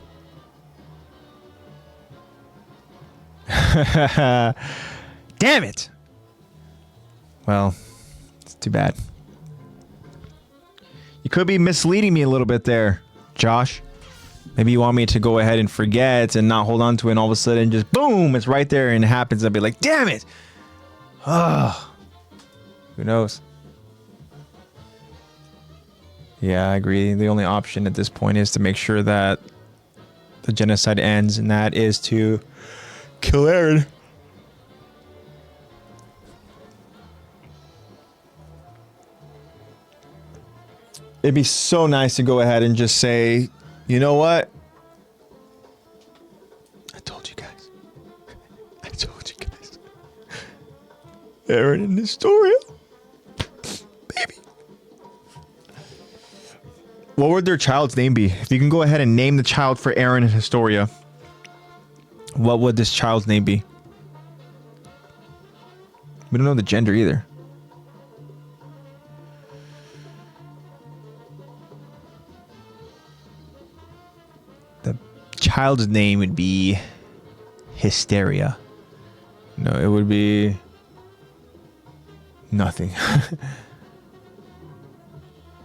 Damn it! Well, it's too bad. You could be misleading me a little bit there, Josh. Maybe you want me to go ahead and forget and not hold on to it, and all of a sudden just boom, it's right there and it happens. I'll be like, damn it! Oh, who knows? Yeah, I agree. The only option at this point is to make sure that the genocide ends, and that is to kill Eren. It'd be so nice to go ahead and just say, you know what? I told you guys. I told you guys. Eren and Historia. Baby. What would their child's name be? If you can go ahead and name the child for Eren and Historia, what would this child's name be? We don't know the gender either. Child's name would be Hysteria. No, it would be nothing.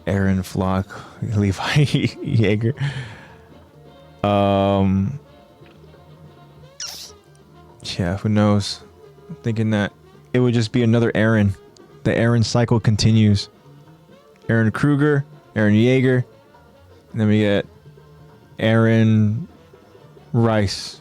Eren Flock, Levi Jaeger. Yeah, who knows? I'm thinking that it would just be another Eren. The Eren cycle continues. Eren Kruger, Eren Jaeger, and then we get Eren Rice.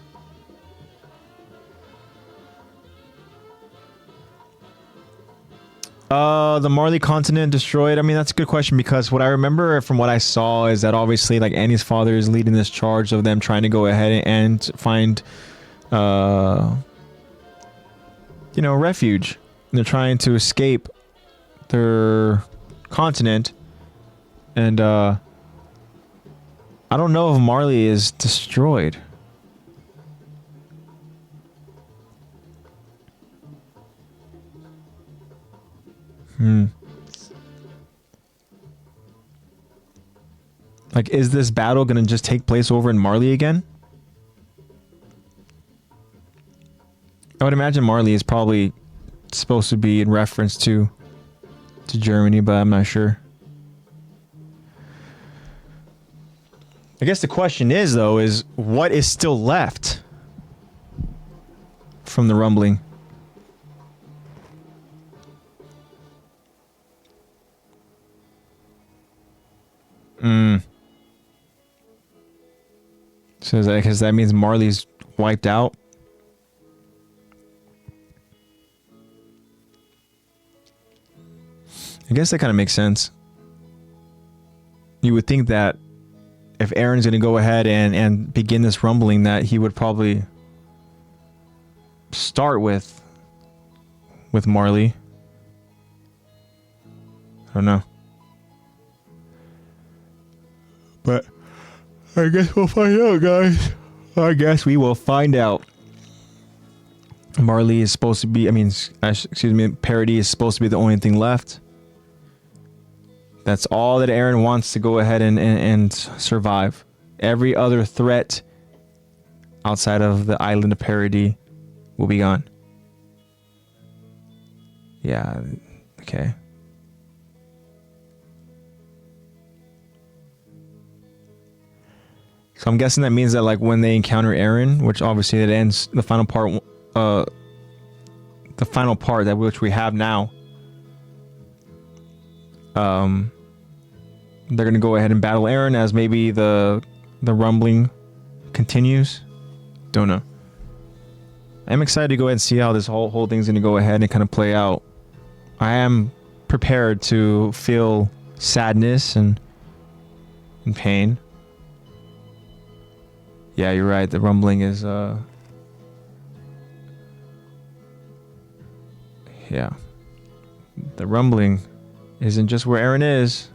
The Marley continent destroyed. I mean, that's a good question, because what I remember from what I saw is that obviously, like, Annie's father is leading this charge of them trying to go ahead and find, you know, refuge. And they're trying to escape their continent. And, I don't know if Marley is destroyed. Like, is this battle gonna just take place over in Marley again? I would imagine Marley is probably supposed to be in reference to Germany, but I'm not sure. I guess the question is, though, is what is still left from the rumbling? So is that, because that means Marley's wiped out? I guess that kind of makes sense. You would think that if Eren's going to go ahead and begin this rumbling, that he would probably start with Marley. I don't know. But I guess we'll find out, guys. I guess we will find out. Marley is supposed to be, excuse me, Parody is supposed to be the only thing left. That's all that Eren wants to go ahead and survive. Every other threat outside of the island of Parody will be gone. Yeah, okay. So I'm guessing that means that like when they encounter Eren, which obviously it ends the final part that which we have now. They're gonna go ahead and battle Eren as maybe the rumbling continues. Don't know. I'm excited to go ahead and see how this whole thing's gonna go ahead and kind of play out. I am prepared to feel sadness and pain. Yeah, you're right. The rumbling is yeah. The rumbling isn't just where Eren is.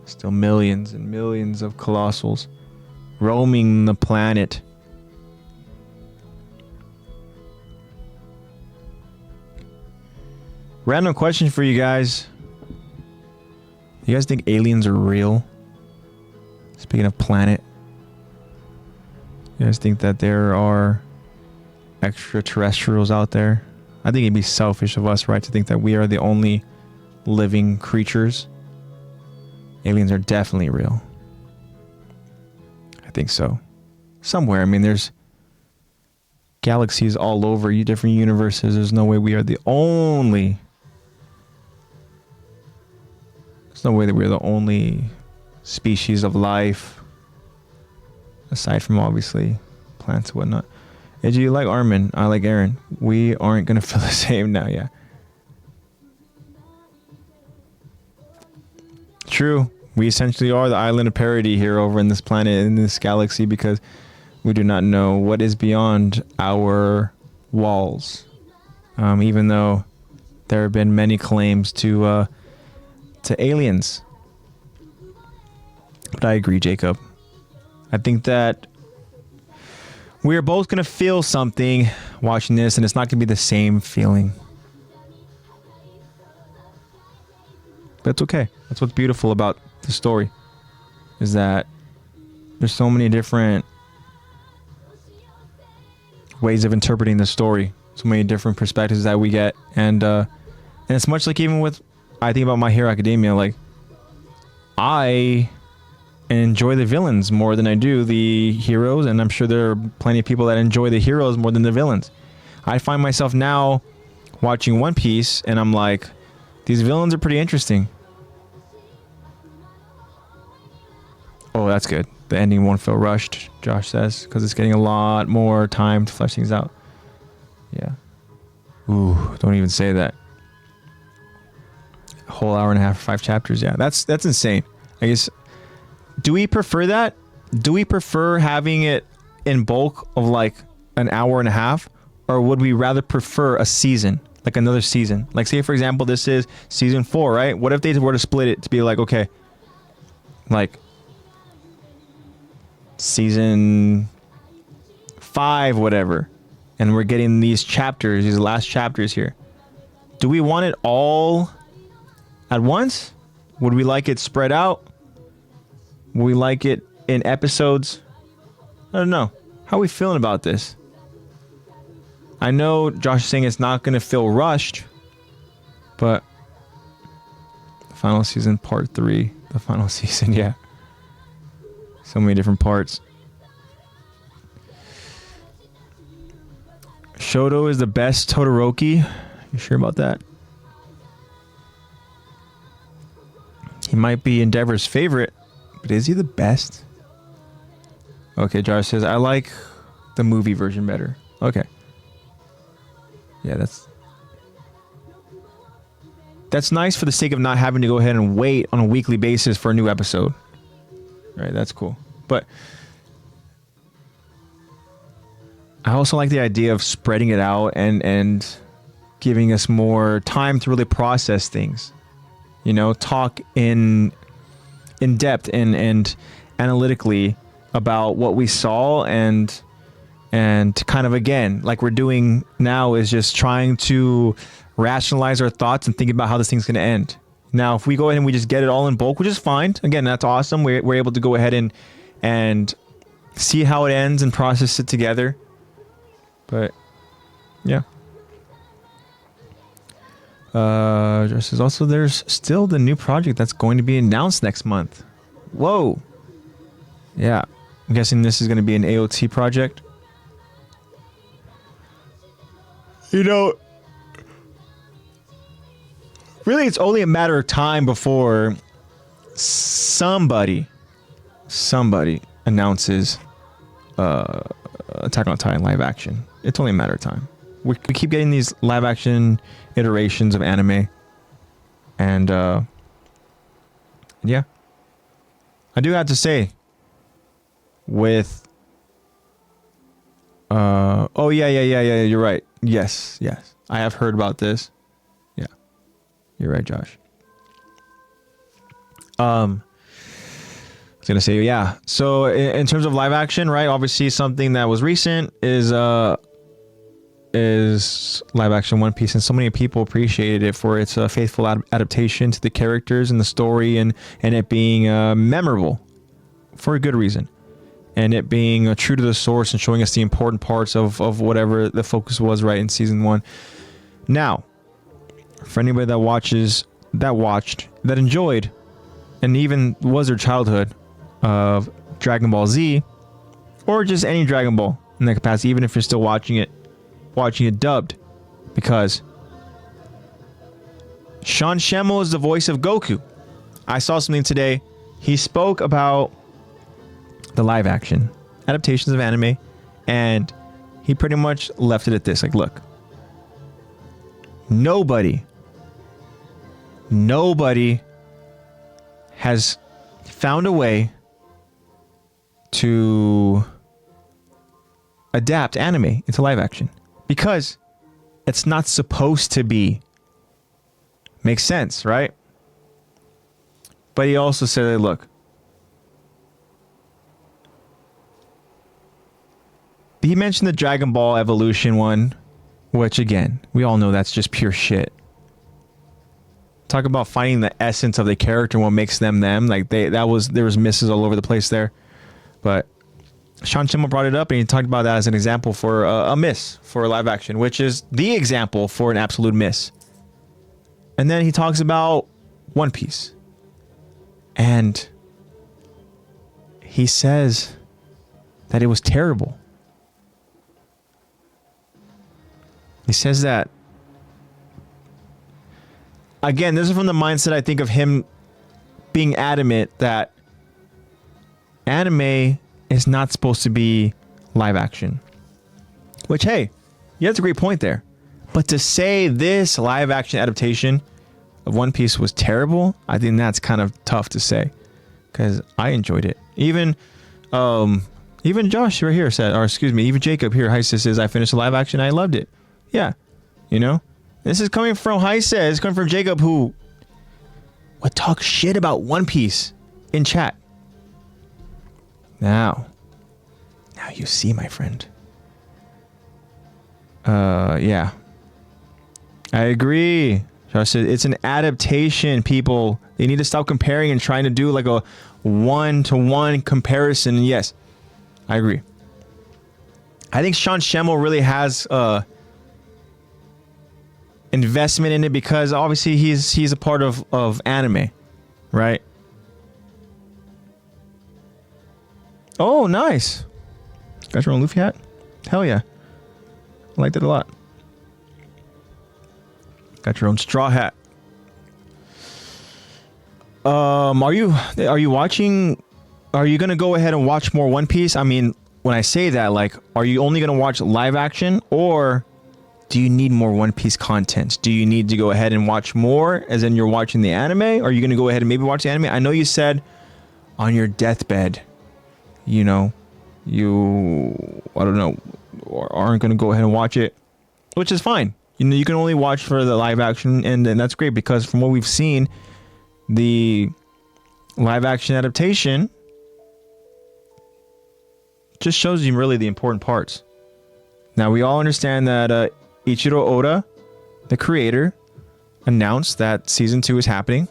Still millions and millions of colossals roaming the planet. Random question for you guys. You guys think aliens are real? Speaking of planet. You guys think that there are extraterrestrials out there? I think it'd be selfish of us, right, to think that we are the only living creatures. Aliens are definitely real. I think so. Somewhere. I mean, there's galaxies all over, different universes. There's no way we are the only... There's no way that we're the only species of life. Aside from, obviously, plants and whatnot. Hey, do you like Armin? I like Eren. We aren't going to feel the same now, yeah. True. We essentially are the island of Parody here over in this planet, in this galaxy, because we do not know what is beyond our walls. Even though there have been many claims to aliens. But I agree, Jacob. I think that we are both going to feel something watching this, and it's not going to be the same feeling. But it's okay. That's what's beautiful about the story, is that there's so many different ways of interpreting the story, so many different perspectives that we get, and it's much like even with, I think about My Hero Academia, like I enjoy the villains more than I do the heroes, and I'm sure there are plenty of people that enjoy the heroes more than the villains. I find myself now watching One Piece, and I'm like, these villains are pretty interesting. Oh, that's good. The ending won't feel rushed, Josh says, because it's getting a lot more time to flesh things out. Yeah. Ooh, don't even say that. A whole hour and a half for 5 chapters. Yeah, that's insane. I guess. Do we prefer that? Do we prefer having it in bulk of like an hour and a half, or would we rather prefer a season, like another season? Like, say for example, this is season 4, right? What if they were to split it to be like, okay, like season 5, whatever, and we're getting these chapters, these last chapters here. Do we want it all at once? Would we like it spread out? Would we like it in episodes? I don't know. How are we feeling about this? I know Josh is saying it's not going to feel rushed, but the final season, part 3, the final season, yeah. So many different parts. Shoto is the best Todoroki. You sure about that? He might be Endeavor's favorite, but is he the best? Okay, Josh says, I like the movie version better. Okay. Yeah, that's nice for the sake of not having to go ahead and wait on a weekly basis for a new episode. Right, that's cool. But I also like the idea of spreading it out and giving us more time to really process things. You know, talk in depth and analytically about what we saw, and And kind of, again, like we're doing now, is just trying to rationalize our thoughts and think about how this thing's going to end. Now, if we go ahead and we just get it all in bulk, which is fine. Again, that's awesome. We're able to go ahead and see how it ends and process it together. But yeah. Just as also, there's still the new project that's going to be announced next month. Whoa. Yeah. I'm guessing this is going to be an AOT project. You know, really, it's only a matter of time before somebody announces Attack on Titan live action. It's only a matter of time. We keep getting these live action iterations of anime, and yeah, I do have to say, with oh yeah, you're right. Yes, I have heard about this. Yeah, you're right, Josh. I was gonna say, yeah. So in terms of live action, right? Obviously, something that was recent is live action One Piece, and so many people appreciated it for its faithful adaptation to the characters and the story, and it being memorable for a good reason, and it being true to the source and showing us the important parts of whatever the focus was, right, in season 1. Now, for anybody that watched, that enjoyed, and even was their childhood of Dragon Ball Z, or just any Dragon Ball in that capacity, even if you're still watching it dubbed, because Sean Schemmel is the voice of Goku. I saw something today. He spoke about the live action adaptations of anime, and he pretty much left it at this. Like, look, nobody has found a way to adapt anime into live action, because it's not supposed to be. Makes sense, right? But he also said that, look, he mentioned the Dragon Ball Evolution one, which, again, we all know that's just pure shit. Talk about finding the essence of the character and what makes them them. Like, there was misses all over the place there. But Sean Schemmel brought it up, and he talked about that as an example for a miss for a live action, which is the example for an absolute miss. And then he talks about One Piece, and he says that it was terrible. He says that, again, this is from the mindset, I think, of him being adamant that anime is not supposed to be live action. Which, hey, yeah, that's a great point there. But to say this live action adaptation of One Piece was terrible, I think that's kind of tough to say, because I enjoyed it. Even Josh right here said, or excuse me, even Jacob here, Heisa, says, I finished the live action, I loved it. Yeah, you know, this is coming from Heisa, it's coming from Jacob, who would talk shit about One Piece in chat. Now you see, my friend. Yeah, I agree. Josh said it's an adaptation, people. They need to stop comparing and trying to do like a one-to-one comparison. And yes, I agree. I think Sean Schemmel really has investment in it, because obviously he's a part of anime, right? Oh, nice. Got your own Luffy hat? Hell yeah. I liked it a lot. Got your own straw hat. Are you watching? Are you gonna go ahead and watch more One Piece? I mean, when I say that, like, are you only gonna watch live action, or do you need more One Piece content? Do you need to go ahead and watch more, as in you're watching the anime? Or are you gonna go ahead and maybe watch the anime? I know you said on your deathbed, you know, I don't know, or aren't gonna go ahead and watch it, which is fine. You know, you can only watch for the live action, and that's great, because from what we've seen, the live action adaptation just shows you really the important parts. Now we all understand that Ichiro Oda, the creator, announced that season 2 is happening.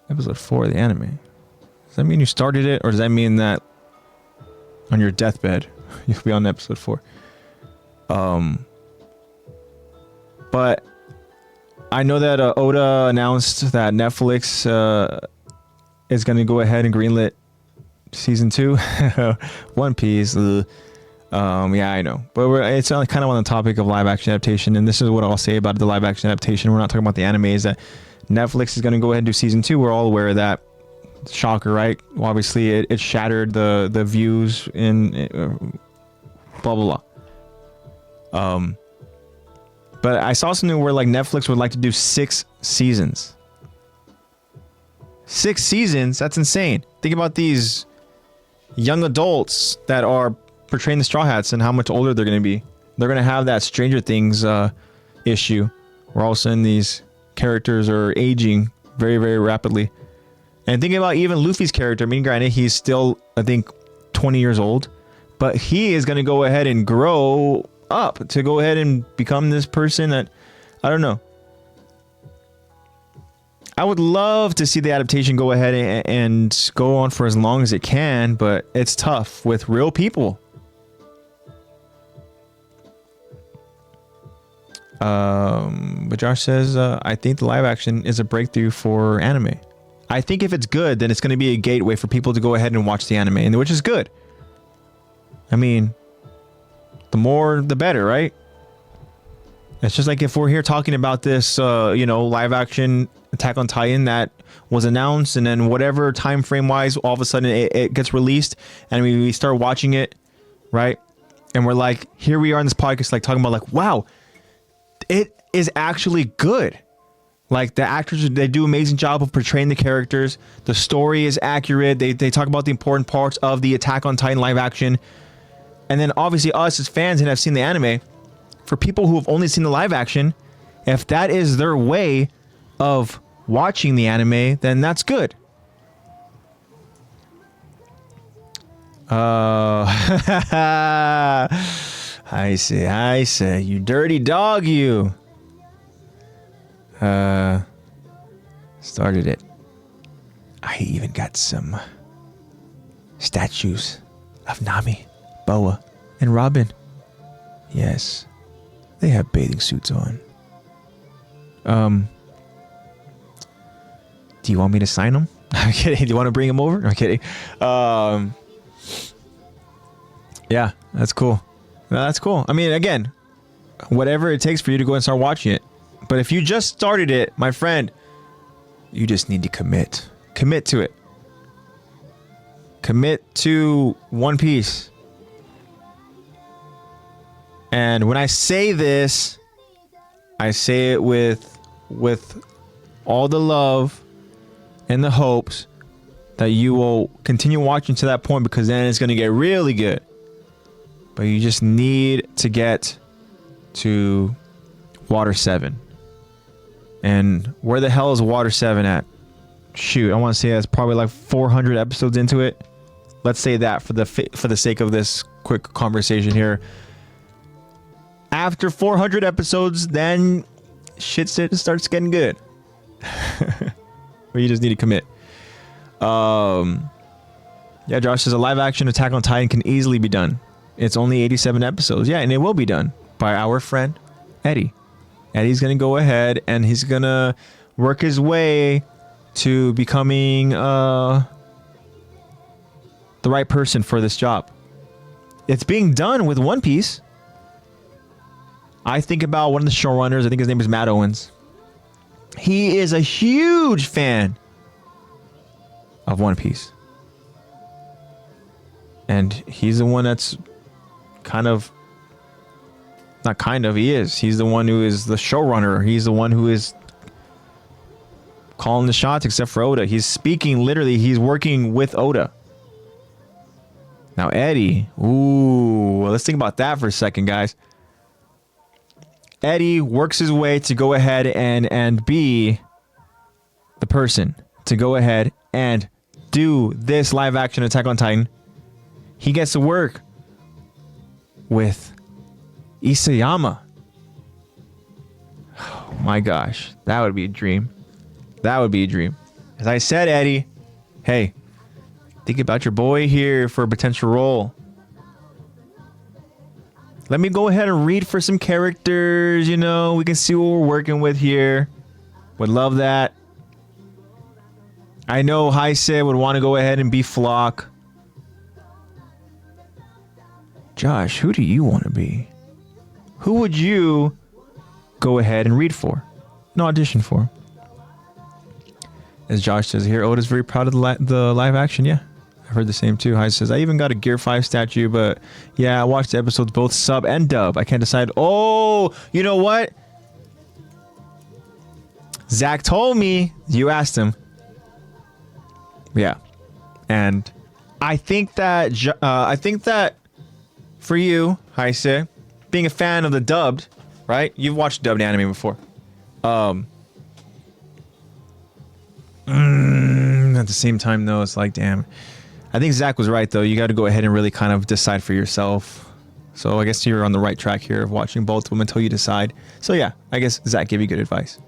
Episode 4 of the anime. Does that mean you started it, or does that mean that on your deathbed you'll be on episode 4? But I know that Oda announced that Netflix is going to go ahead and greenlit season 2. One Piece. Yeah, I know. But it's kind of on the topic of live action adaptation, and this is what I'll say about the live action adaptation. We're not talking about the anime. Is that Netflix is going to go ahead and do season 2. We're all aware of that. Shocker, right? Well, obviously, it shattered the views in blah blah blah. But I saw something where like Netflix would like to do 6 seasons. 6 seasons? That's insane. Think about these young adults that are portraying the Straw Hats and how much older they're going to be. They're going to have that Stranger Things issue where all of a sudden these characters are aging very, very rapidly. And thinking about even Luffy's character, I mean, granted, he's still, I think, 20 years old, but he is going to go ahead and grow up to go ahead and become this person that, I don't know. I would love to see the adaptation go ahead and go on for as long as it can, but it's tough with real people. But Josh says, I think the live action is a breakthrough for anime. I think if it's good, then it's going to be a gateway for people to go ahead and watch the anime, and which is good. I mean, the more, the better, right? It's just like if we're here talking about this, live action Attack on Titan that was announced, and then whatever time frame wise, all of a sudden it gets released, and we start watching it, right? And we're like, here we are in this podcast, like talking about like, wow, it is actually good. Like the actors, they do an amazing job of portraying the characters. The story is accurate. They talk about the important parts of the Attack on Titan live action. And then obviously us as fans and have seen the anime, for people who have only seen the live action, if that is their way of watching the anime, then that's good. I say, you dirty dog, you. Started it. I even got some statues of Nami, Boa, and Robin. Yes, they have bathing suits on. Do you want me to sign them? I'm kidding. Do you want to bring them over? I'm kidding. Yeah, that's cool. That's cool. I mean, again, whatever it takes for you to go and start watching it. But if you just started it, my friend, you just need to commit. Commit to it. Commit to One Piece. And when I say this, I say it with all the love and the hopes that you will continue watching to that point, because then it's going to get really good. But you just need to get to Water 7. And where the hell is Water 7 at? Shoot, I want to say that's probably like 400 episodes into it. Let's say that for the sake of this quick conversation here. After 400 episodes, then shit starts getting good. But you just need to commit. Yeah, Josh says a live action Attack on Titan can easily be done. It's only 87 episodes. Yeah, and it will be done by our friend Eddie. Eddie's going to go ahead and he's going to work his way to becoming the right person for this job. It's being done with One Piece. I think about one of the showrunners. I think his name is Matt Owens. He is a huge fan of One Piece. And he's the one that's he is. He's the one who is the showrunner. He's the one who is calling the shots, except for Oda. He's speaking literally. He's working with Oda. Now, Eddie. Ooh, let's think about that for a second, guys. Eddie works his way to go ahead and be the person to go ahead and do this live action Attack on Titan, he gets to work with Isayama. Oh my gosh, that would be a dream. That would be a dream. As I said, Eddie, hey, think about your boy here for a potential role. Let me go ahead and read for some characters, you know, we can see what we're working with here. Would love that. I know Heise would want to go ahead and be Flock. Josh, who do you want to be? Who would you go ahead and read for? No, audition for. As Josh says here, Oda's very proud of the live action. Yeah, I've heard the same too. Heise says, I even got a Gear 5 statue, but yeah, I watched the episodes both sub and dub. I can't decide. Oh, you know what? Zach told me. You asked him. Yeah. And I think that for you, Heise, being a fan of the dubbed, right? You've watched dubbed anime before. At the same time, though, it's like, damn. I think Zach was right, though. You got to go ahead and really kind of decide for yourself. So I guess you're on the right track here of watching both of them until you decide. So yeah, I guess Zach gave you good advice.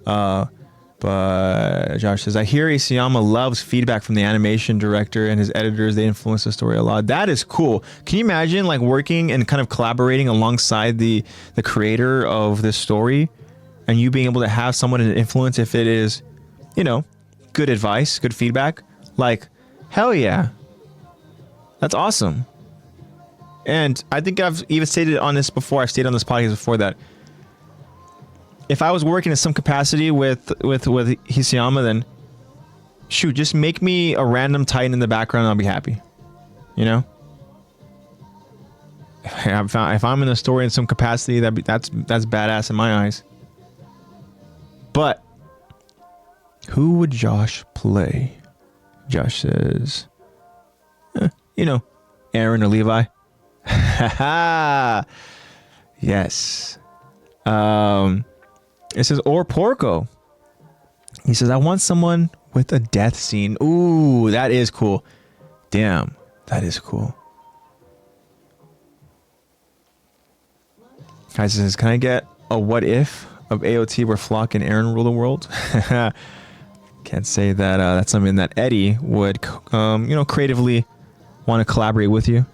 But Josh says, I hear Isayama loves feedback from the animation director and his editors. They influence the story a lot. That is cool. Can you imagine like working and kind of collaborating alongside the creator of this story and you being able to have someone to influence if it is, you know, good advice, good feedback? Like, hell yeah. That's awesome. And I think I've even stated on this before. I've stated on this podcast before that if I was working in some capacity with Hisayama, then shoot, just make me a random Titan in the background and I'll be happy. You know? If I'm in the story in some capacity, that's badass in my eyes. But who would Josh play? Josh says, you know, Eren or Levi. Yes. It says, or Porco. He says, I want someone with a death scene. Ooh, that is cool. Damn, that is cool. Guys says, can I get a what if of AOT where Flock and Eren rule the world? Can't say that that's something that Eddie would, you know, creatively want to collaborate with you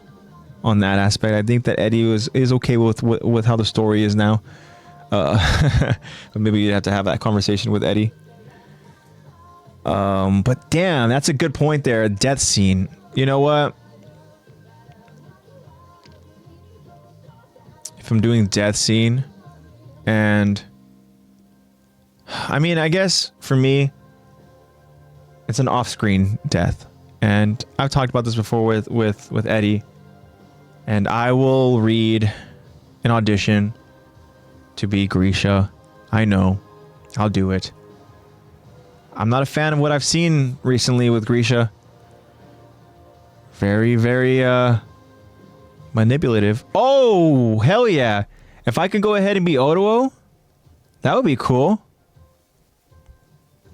on that aspect. I think that Eddie is okay with how the story is now. But maybe you'd have to have that conversation with Eddie. But damn, that's a good point there. A death scene. You know what? If I'm doing death scene, and I mean, I guess for me, it's an off-screen death, and I've talked about this before with Eddie, and I will read an audition to be Grisha. I know. I'll do it. I'm not a fan of what I've seen recently with Grisha. Very, very manipulative. Oh, hell yeah. If I could go ahead and be Otoo, that would be cool.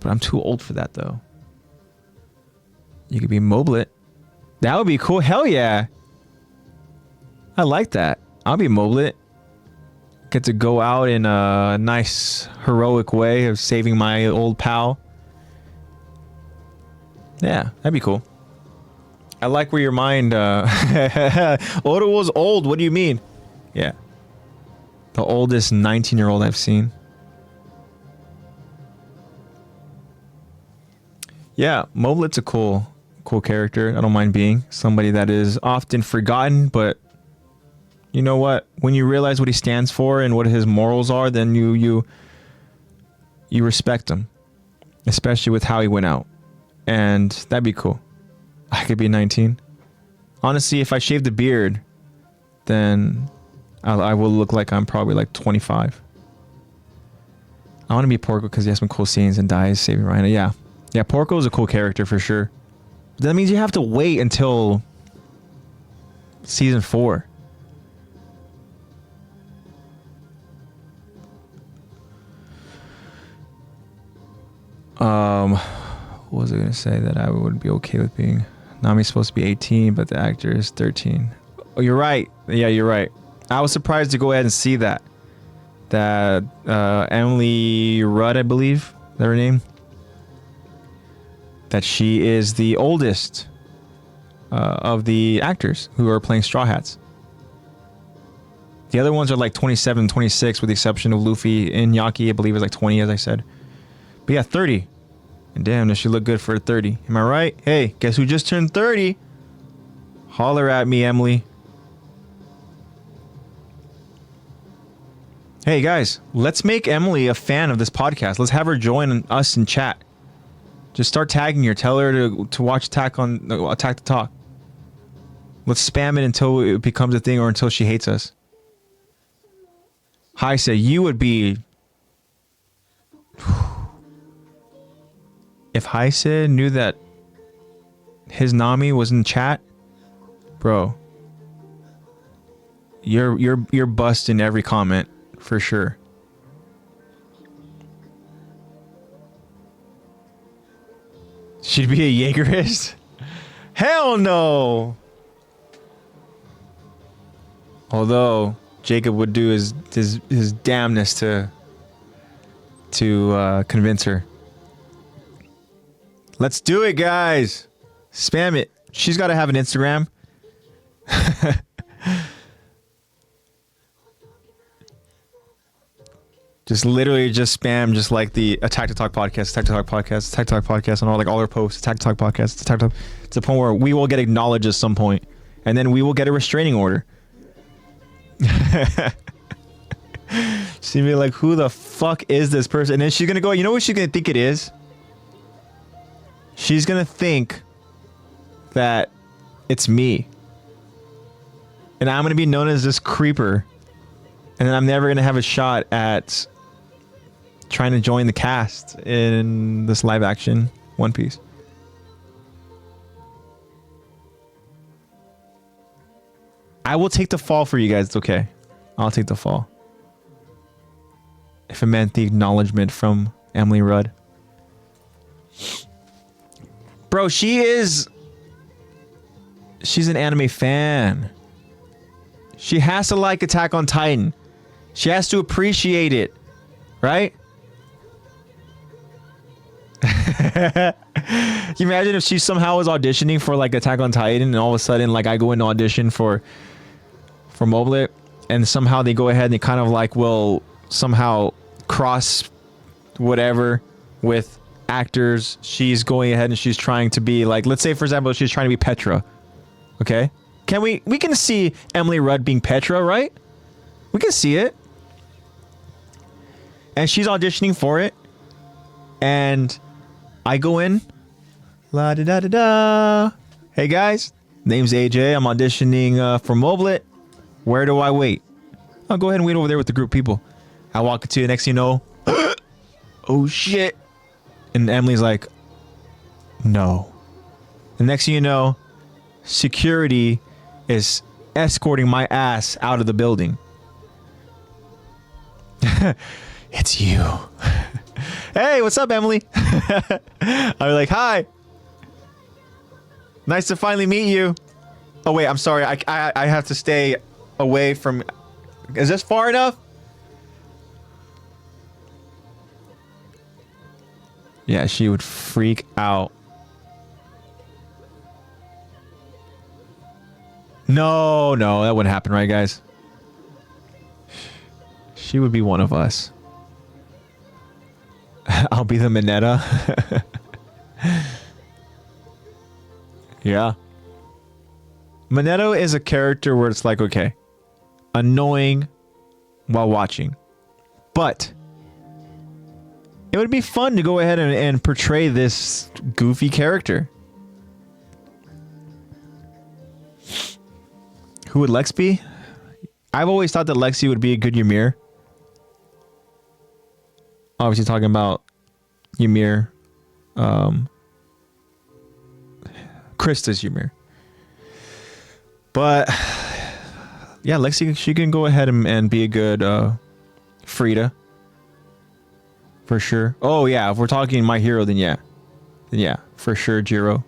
But I'm too old for that, though. You could be Moblet. That would be cool. Hell yeah. I like that. I'll be Moblet. Get to go out in a nice heroic way of saving my old pal. Yeah, that'd be cool. I like where your mind Oda was old. What do you mean? Yeah. The oldest 19-year-old I've seen. Yeah, Moblet's a cool character. I don't mind being somebody that is often forgotten, but you know what? When you realize what he stands for and what his morals are, then you respect him, especially with how he went out. And that'd be cool. I could be 19. Honestly, if I shave the beard, then I will look like I'm probably like 25. I want to be Porco because he has some cool scenes and dies saving Rhino. Yeah. Yeah, Porco is a cool character for sure. But that means you have to wait until season 4. What was I gonna say that I would be okay with being? Nami's supposed to be 18, but the actor is 13. Oh, you're right. Yeah, you're right. I was surprised to go ahead and see that. That Emily Rudd, I believe, is that her name? That she is the oldest of the actors who are playing Straw Hats. The other ones are like 27, 26, with the exception of Luffy. And Yaki, I believe, is like 20, as I said. But yeah, 30. And damn, does she look good for a 30. Am I right? Hey, guess who just turned 30? Holler at me, Emily. Hey, guys, let's make Emily a fan of this podcast. Let's have her join us in chat. Just start tagging her. Tell her to watch Attack the Talk. Let's spam it until it becomes a thing or until she hates us. Heise, you would be... If Heise knew that his Nami was in chat, bro, you're busting every comment for sure. She'd be a Jaegerist? Hell no! Although Jacob would do his damnness to convince her. Let's do it, guys. Spam it. She's got to have an Instagram. Just literally just spam just like the Attack to Talk podcast, Attack to Talk podcast, Attack to Talk podcast, and all her posts, Attack to Talk podcast, Attack to Talk, to the point where we will get acknowledged at some point, and then we will get a restraining order. She'd be like, who the fuck is this person? And then she's gonna go, you know what she's gonna think it is? She's gonna think that it's me. And I'm gonna be known as this creeper. And then I'm never gonna have a shot at trying to join the cast in this live action One Piece. I will take the fall for you guys. It's okay. I'll take the fall. If it meant the acknowledgement from Emily Rudd. Bro, she's an anime fan. She has to like Attack on Titan. She has to appreciate it. Right? Can you imagine if she somehow was auditioning for like Attack on Titan and all of a sudden like I go in audition for Moblet and somehow they go ahead and they kind of like will somehow cross whatever with actors. She's going ahead and she's trying to be like, let's say for example she's trying to be Petra. Okay? We can see Emily Rudd being Petra, right? We can see it. And she's auditioning for it. And I go in. La da da da da. Hey guys, name's AJ. I'm auditioning for Moblet. Where do I wait? I'll go ahead and wait over there with the group of people. I walk into the next thing you know. Oh shit. And Emily's like, no. The next thing you know, security is escorting my ass out of the building. It's you. Hey, what's up, Emily? I'm like, hi. Nice to finally meet you. Oh wait, I'm sorry. I have to stay away from. Is this far enough? Yeah, she would freak out. No, that wouldn't happen, right, guys? She would be one of us. I'll be the Mineta. Yeah. Mineta is a character where it's like, okay, annoying while watching. But it would be fun to go ahead and portray this goofy character. Who would Lex be? I've always thought that Lexi would be a good Ymir. Obviously talking about Ymir. Krista's Ymir. But yeah, Lexi, she can go ahead and be a good Frida. For sure. Oh yeah, if we're talking My Hero, then yeah. then yeah, for sure, Jiro.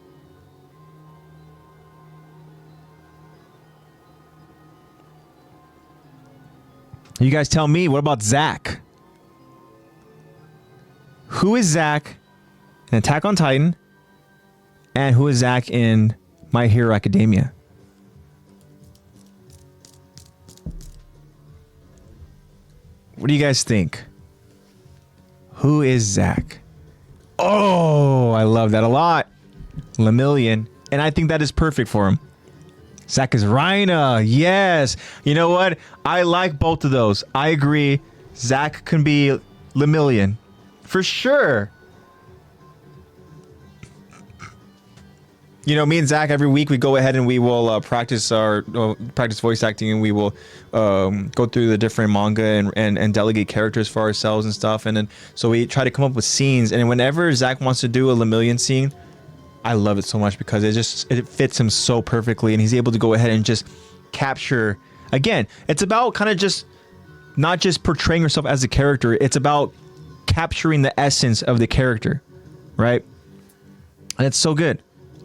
You guys tell me, what about Zack? Who is Zack in Attack on Titan? And who is Zack in My Hero Academia? What do you guys think? Who is Zack? Oh, I love that a lot. Lemillion. And I think that is perfect for him. Zack is Rhina. Yes. You know what? I like both of those. I agree. Zack can be Lemillion. For sure. You know, me and Zack, every week we go ahead and we will practice voice acting, and we will go through the different manga and delegate characters for ourselves and stuff. And then so we try to come up with scenes. And whenever Zack wants to do a Lemillion scene, I love it so much because it fits him so perfectly, and he's able to go ahead and just capture. Again, it's about kind of just not just portraying yourself as a character. It's about capturing the essence of the character, right? And it's so good.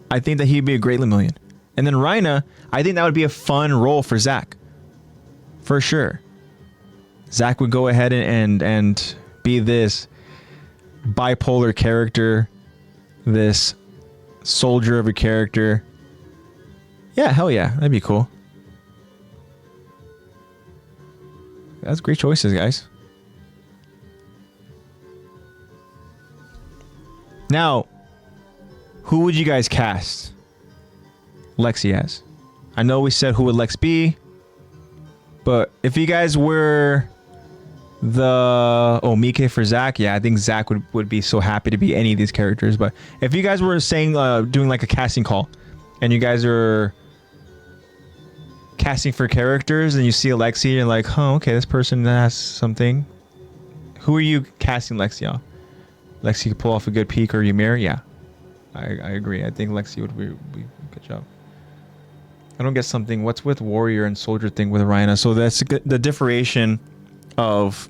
I think that he'd be a great Lemillion. And then Rhina, I think that would be a fun role for Zack. For sure. Zack would go ahead and be this bipolar character, this soldier of a character. Yeah, hell yeah. That'd be cool. That's great choices, guys. Now, who would you guys cast Lexi as? I know we said who would Lex be, but if you guys were the Mike for Zack, yeah, I think Zack would be so happy to be any of these characters. But if you guys were saying doing like a casting call, and you guys are casting for characters, and you see Lexi, you're like, oh, okay, this person has something. Who are you casting Lexi off? Lexi could pull off a good Peak or Ymir, yeah. I agree. I think Lexi would be a good job. I don't get something. What's with warrior and soldier thing with Rhina? So that's the differentiation of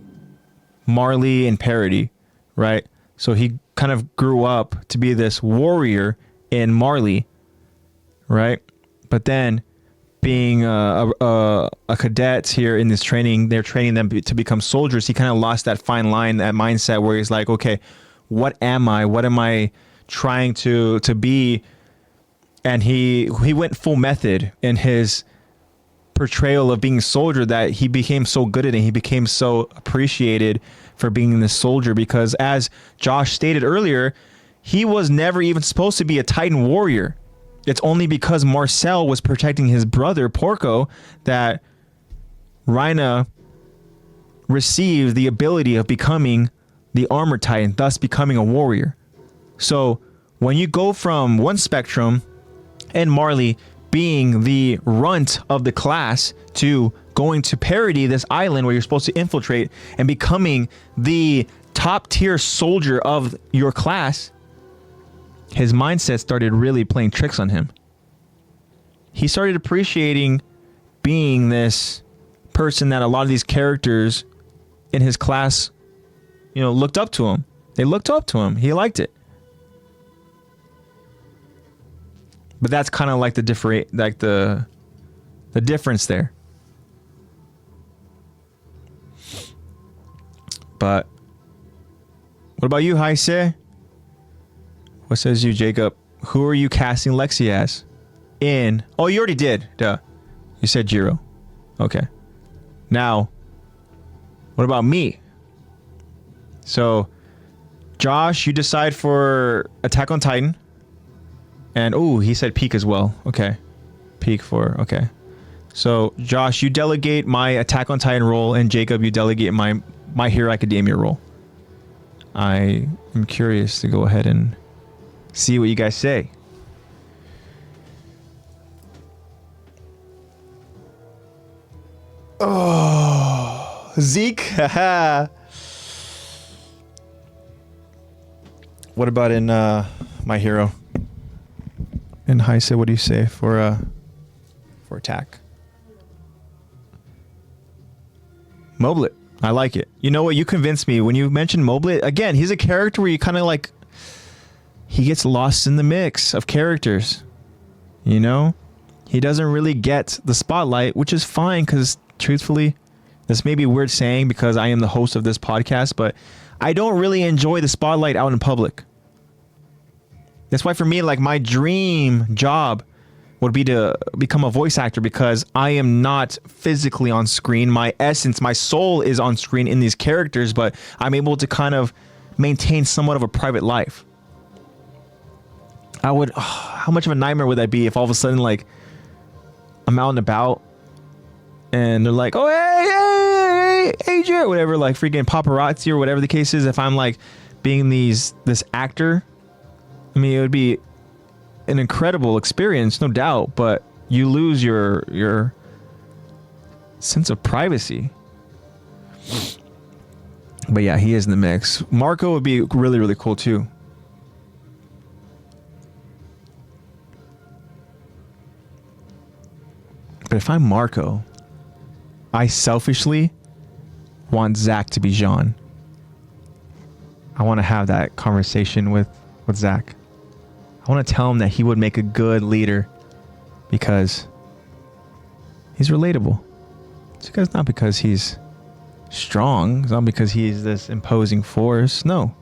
Marley and Parody, right? So he kind of grew up to be this warrior in Marley, right? But then being a cadet here in this training, they're training them to become soldiers. He kind of lost that fine line, that mindset where he's like, okay, what am I? What am I trying to be? And he went full method in his portrayal of being a soldier, that he became so good at it. He became so appreciated for being this soldier, because as Josh stated earlier, he was never even supposed to be a Titan warrior. It's only because Marcel was protecting his brother Porco that Rhina received the ability of becoming the Armor Titan, thus becoming a warrior. So when you go from one spectrum and Marley being the runt of the class to going to Parody, this island where you're supposed to infiltrate, and becoming the top tier soldier of your class, his mindset started really playing tricks on him. He started appreciating being this person that a lot of these characters in his class, looked up to him. They looked up to him. He liked it. But that's kind of like the difference there. But what about you, Heise? What says you, Jacob? Who are you casting Lexi as? You already did. Duh. You said Jiro. Okay. Now, what about me? So, Josh, you decide for Attack on Titan. And, he said Peak as well. Okay. Peak okay. So, Josh, you delegate my Attack on Titan role, and Jacob, you delegate my Hero Academia role. I am curious to go ahead and see what you guys say. Oh, Zeke. What about in My Hero? And Heise, what do you say for Attack? Moblit. I like it. You know what? You convinced me when you mentioned Moblit. Again, he's a character where you kind of like, he gets lost in the mix of characters. You know, he doesn't really get the spotlight, which is fine because truthfully, this may be weird saying because I am the host of this podcast, but I don't really enjoy the spotlight out in public. That's why for me, like, my dream job would be to become a voice actor because I am not physically on screen. My essence, my soul is on screen in these characters, but I'm able to kind of maintain somewhat of a private life. How much of a nightmare would that be if all of a sudden, like, I'm out and about and they're like, oh, hey, AJ, whatever, like freaking paparazzi or whatever the case is. If I'm like being this actor, I mean, it would be an incredible experience, no doubt, but you lose your sense of privacy. But yeah, he is in the mix. Marco would be really, really cool too. But if I'm Marco, I selfishly want Zach to be Jean. I want to have that conversation with Zach. I want to tell him that he would make a good leader because he's relatable. It's not because he's strong. It's not because he's this imposing force. No.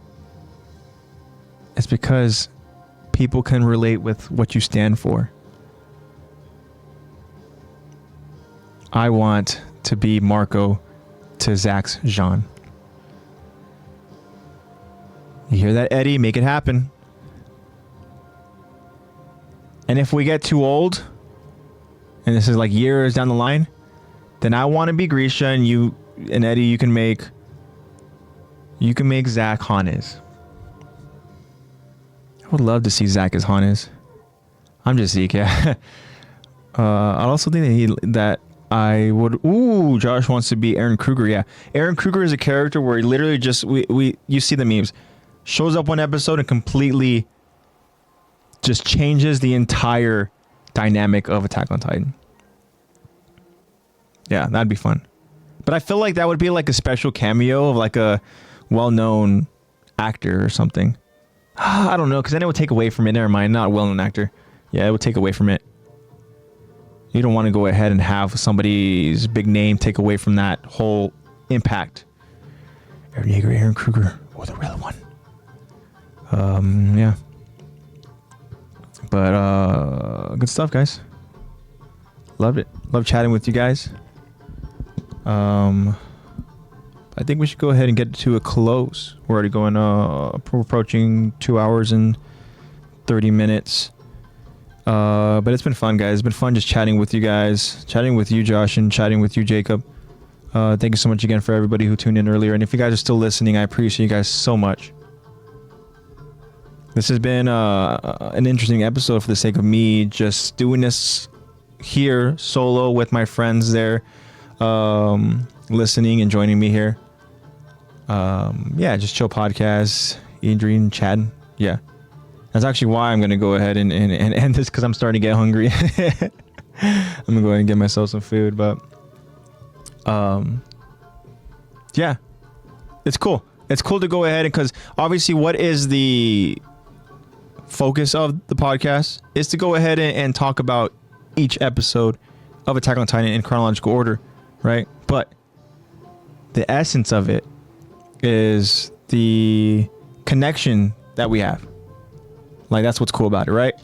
It's because people can relate with what you stand for. I want to be Marco to Zach's Jean. You hear that, Eddie? Make it happen. And if we get too old, and this is like years down the line, then I want to be Grisha, and you and Eddie, you can make Zach Hannes. I would love to see Zach as Hannes. I'm just Zeke, yeah. I also think that I would. Ooh, Josh wants to be Eren Kruger. Yeah, Eren Kruger is a character where he literally just you see the memes, shows up one episode and completely just changes the entire dynamic of Attack on Titan. Yeah, that'd be fun. But I feel like that would be like a special cameo of like a well-known actor or something. I don't know, because then it would take away from it. Never mind, not a well-known actor. Yeah, it would take away from it. You don't want to go ahead and have somebody's big name take away from that whole impact. Eren Yeager, Eren Kruger, or the real one. Yeah. But good stuff, guys. Loved it. Love chatting with you guys. I think we should go ahead and get to a close. We're already going approaching 2 hours and 30 minutes. But it's been fun, guys. It's been fun just chatting with you guys, chatting with you, Josh, and chatting with you, Jacob. Thank you so much again for everybody who tuned in earlier. And if you guys are still listening, I appreciate you guys so much. This has been an interesting episode for the sake of me just doing this here solo with my friends there, listening and joining me here. Yeah, just chill podcasts, Adrian, chatting. Yeah. That's actually why I'm going to go ahead and end this, because I'm starting to get hungry. I'm going to go ahead and get myself some food. But yeah, it's cool. It's cool to go ahead, because obviously what is the focus of the podcast is to go ahead and talk about each episode of Attack on Titan in chronological order, right? But the essence of it is the connection that we have. Like, that's what's cool about it, right?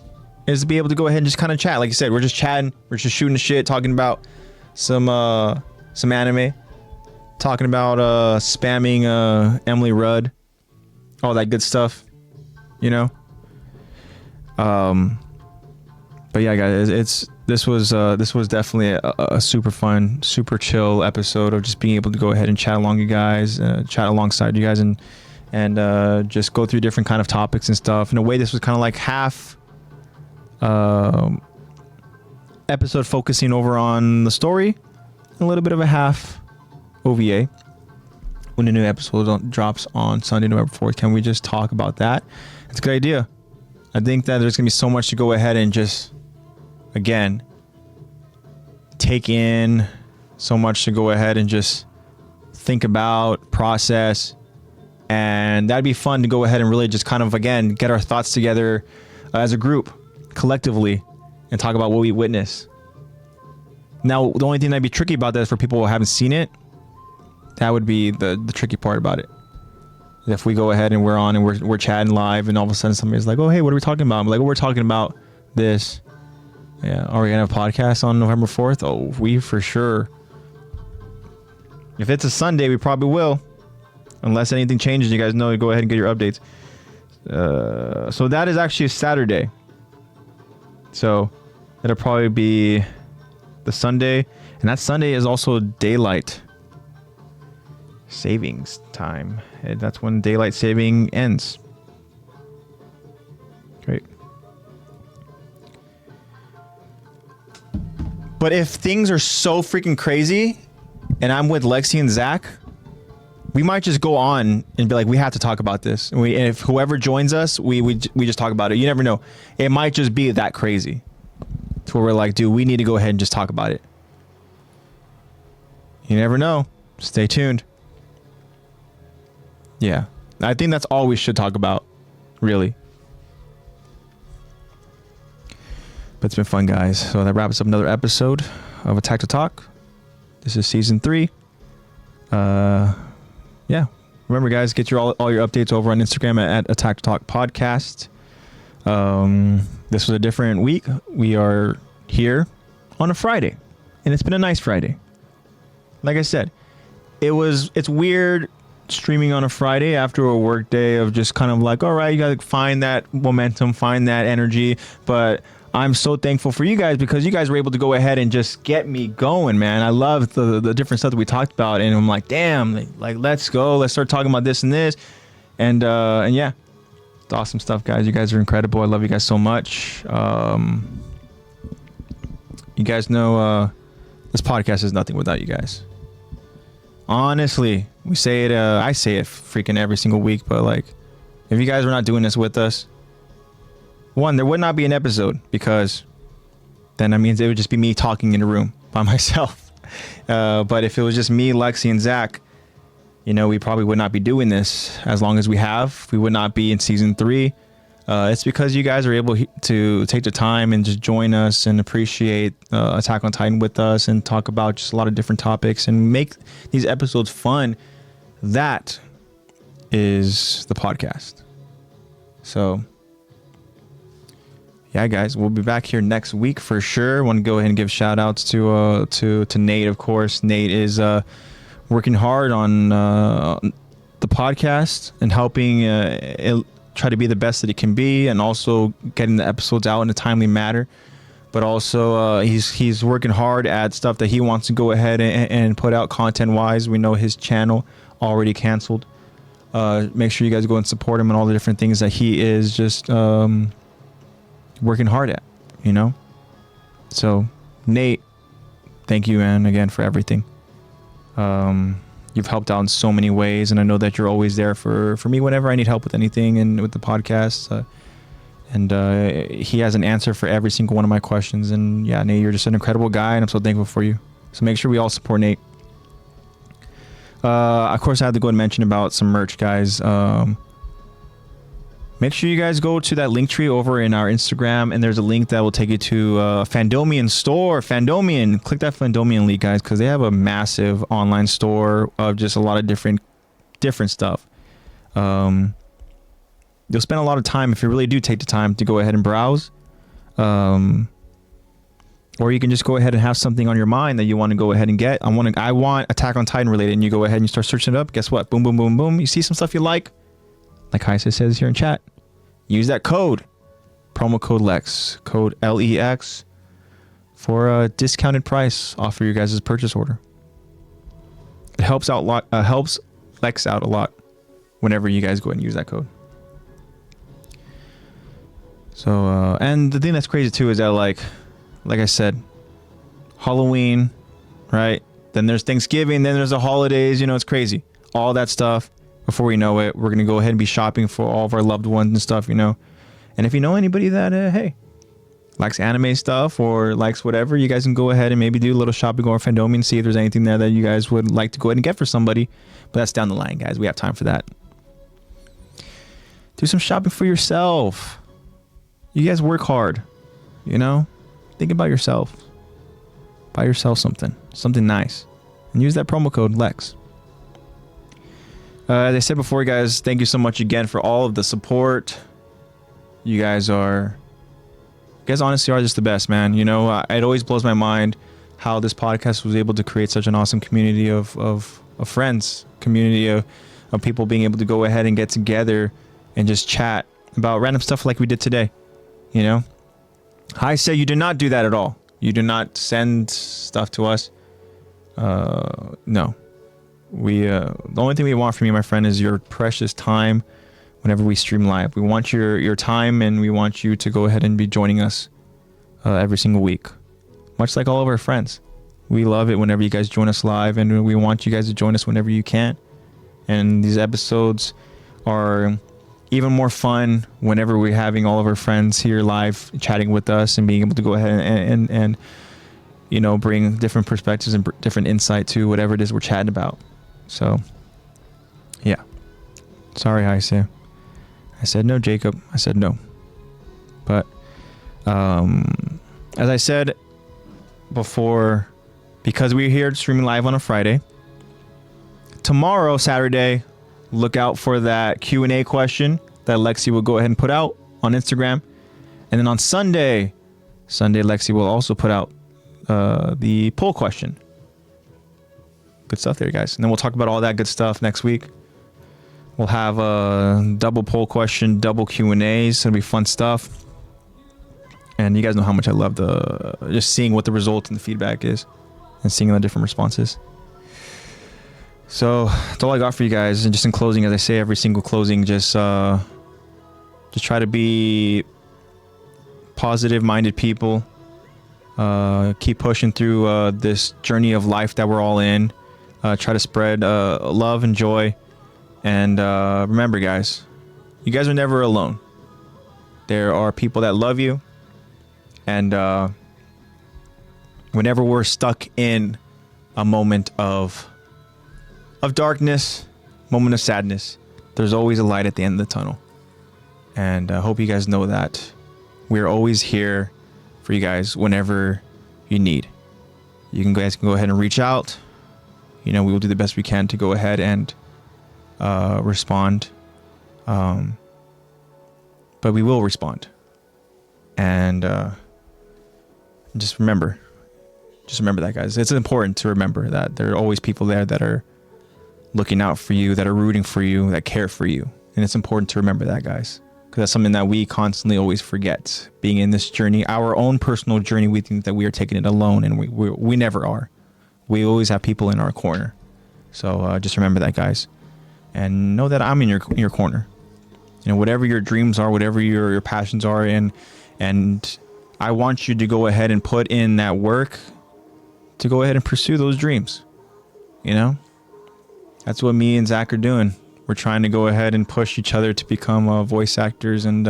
Is to be able to go ahead and just kind of chat. Like you said, we're just chatting, we're just shooting the shit, talking about some anime, talking about spamming Emily Rudd, all that good stuff, you know. But yeah, guys, this was definitely a super fun, super chill episode of just being able to go ahead and chat along you guys, chat alongside you guys, and just go through different kind of topics and stuff. In a way, this was kind of like half episode focusing over on the story, and a little bit of a half OVA. When the new episode drops on Sunday, November 4th, can we just talk about that? It's a good idea. I think that there's going to be so much to go ahead and just, again, take in, so much to go ahead and just think about, process, and that'd be fun to go ahead and really just kind of, again, get our thoughts together as a group, collectively, and talk about what we witness. Now, the only thing that'd be tricky about that is for people who haven't seen it. That would be the tricky part about it. If we go ahead and we're on and we're chatting live, and all of a sudden somebody's like, "Oh, hey, what are we talking about?" I'm like, "Oh, we're talking about this." Yeah, are we gonna have a podcast on November 4th? Oh, we for sure. If it's a Sunday, we probably will. Unless anything changes, you guys know, go ahead and get your updates. So that is actually a Saturday. So it'll probably be the Sunday. And that Sunday is also daylight savings time. And that's when daylight saving ends. Great. But if things are so freaking crazy and I'm with Lexi and Zach, we might just go on and be like, we have to talk about this. And if whoever joins us, we just talk about it. You never know. It might just be that crazy to where we're like, dude, we need to go ahead and just talk about it. You never know. Stay tuned. Yeah. I think that's all we should talk about, really. But it's been fun, guys. So that wraps up another episode of Attack to Talk. This is season 3. Yeah. Remember, guys, get all your updates over on Instagram at Attack to Talk Podcast. This was a different week. We are here on a Friday, and it's been a nice Friday. Like I said, it's weird streaming on a Friday after a work day of just kind of like, all right, you gotta find that momentum, find that energy. But I'm so thankful for you guys because you guys were able to go ahead and just get me going, man. I love the different stuff that we talked about, and I'm like, damn, like let's go, let's start talking about this and this, and yeah, it's awesome stuff, guys. You guys are incredible. I love you guys so much. You guys know this podcast is nothing without you guys. Honestly, we say it. I say it freaking every single week, but like, if you guys were not doing this with us, one, there would not be an episode because then that means it would just be me talking in a room by myself. But if it was just me, Lexi, and Zach, you know, we probably would not be doing this as long as we have. We would not be in season 3. It's because you guys are able to take the time and just join us and appreciate Attack on Titan with us and talk about just a lot of different topics and make these episodes fun. That is the podcast. So yeah, guys, we'll be back here next week for sure. I want to go ahead and give shout outs to Nate, of course. Nate is working hard on the podcast and helping try to be the best that he can be, and also getting the episodes out in a timely manner. But also he's working hard at stuff that he wants to go ahead and put out content wise. We know his channel already canceled. Make sure you guys go and support him and all the different things that he is just working hard at, you know. So Nate, thank you, man, again for everything. You've helped out in so many ways, and I know that you're always there for me whenever I need help with anything and with the podcast. And he has an answer for every single one of my questions. And yeah, Nate, you're just an incredible guy, and I'm so thankful for you. So make sure we all support Nate. Of course, I have to go and mention about some merch, guys. Make sure you guys go to that link tree over in our Instagram, and there's a link that will take you to Fandomion store. Fandomion, click that Fandomion link, guys, because they have a massive online store of just a lot of different stuff. You'll spend a lot of time if you really do take the time to go ahead and browse. Or you can just go ahead and have something on your mind that you want to go ahead and get. I want Attack on Titan related, and you go ahead and you start searching it up. Guess what? Boom, boom, boom, boom. You see some stuff you like Kaisa says here in chat. Use that code, promo code LEX, code LEX, for a discounted price off for your guys' purchase order. It helps Lex out a lot whenever you guys go ahead and use that code. So, and the thing that's crazy too is that like I said, Halloween, right? Then there's Thanksgiving, then there's the holidays, you know, it's crazy. All that stuff. Before we know it, we're going to go ahead and be shopping for all of our loved ones and stuff, you know. And if you know anybody that, hey, likes anime stuff or likes whatever, you guys can go ahead and maybe do a little shopping or Fandomion, see if there's anything there that you guys would like to go ahead and get for somebody. But that's down the line, guys. We have time for that. Do some shopping for yourself. You guys work hard, you know? Think about yourself. Buy yourself something nice, and use that promo code LEX. As I said before, guys, thank you so much again for all of the support. You guys honestly are just the best, man. You know, it always blows my mind how this podcast was able to create such an awesome community of friends, community of people being able to go ahead and get together and just chat about random stuff like we did today. You know, I say you did not do that at all. You do not send stuff to us. No. The only thing we want from you, my friend, is your precious time whenever we stream live. We want your time, and we want you to go ahead and be joining us every single week. Much like all of our friends. We love it whenever you guys join us live, and we want you guys to join us whenever you can. And these episodes are even more fun whenever we're having all of our friends here live chatting with us and being able to go ahead and you know, bring different perspectives and different insight to whatever it is we're chatting about. So, yeah. Sorry, I said no, Jacob. I said no. But, as I said before, because we're here streaming live on a Friday, tomorrow, Saturday, look out for that Q&A question that Lexi will go ahead and put out on Instagram. And then on Sunday, Lexi will also put out the poll question. Good stuff there, guys. And then we'll talk about all that good stuff next week. We'll have a double poll question, double Q&As. It'll be fun stuff. And you guys know how much I love just seeing what the result and the feedback is and seeing the different responses. So that's all I got for you guys. And just in closing, as I say every single closing, just try to be positive-minded people. Keep pushing through this journey of life that we're all in. Try to spread love and joy. And remember, guys, you guys are never alone. There are people that love you. And whenever we're stuck in a moment of darkness, moment of sadness, there's always a light at the end of the tunnel. And I hope you guys know that we're always here for you guys whenever you need. You guys can go ahead and reach out. You know, we will do the best we can to go ahead and respond. But we will respond. And just remember that, guys. It's important to remember that there are always people there that are looking out for you, that are rooting for you, that care for you. And it's important to remember that, guys, because that's something that we constantly always forget. Being in this journey, our own personal journey, we think that we are taking it alone, and we never are. We always have people in our corner. So just remember that, guys, and know that I'm in your corner. You know, whatever your dreams are, whatever your passions are, and I want you to go ahead and put in that work to go ahead and pursue those dreams. You know, that's what me and Zach are doing. We're trying to go ahead and push each other to become voice actors, and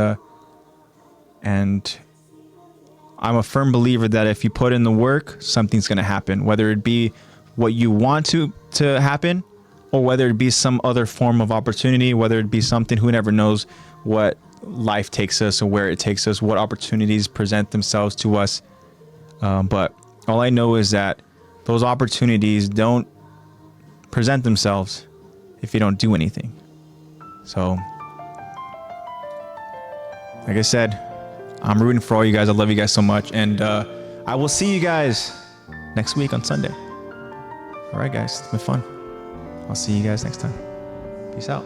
I'm a firm believer that if you put in the work, something's going to happen, whether it be what you want to happen, or whether it be some other form of opportunity, whether it be something, who never knows what life takes us or where it takes us, what opportunities present themselves to us. But all I know is that those opportunities don't present themselves if you don't do anything. So, like I said, I'm rooting for all you guys. I love you guys so much. And I will see you guys next week on Sunday. All right, guys. It's been fun. I'll see you guys next time. Peace out.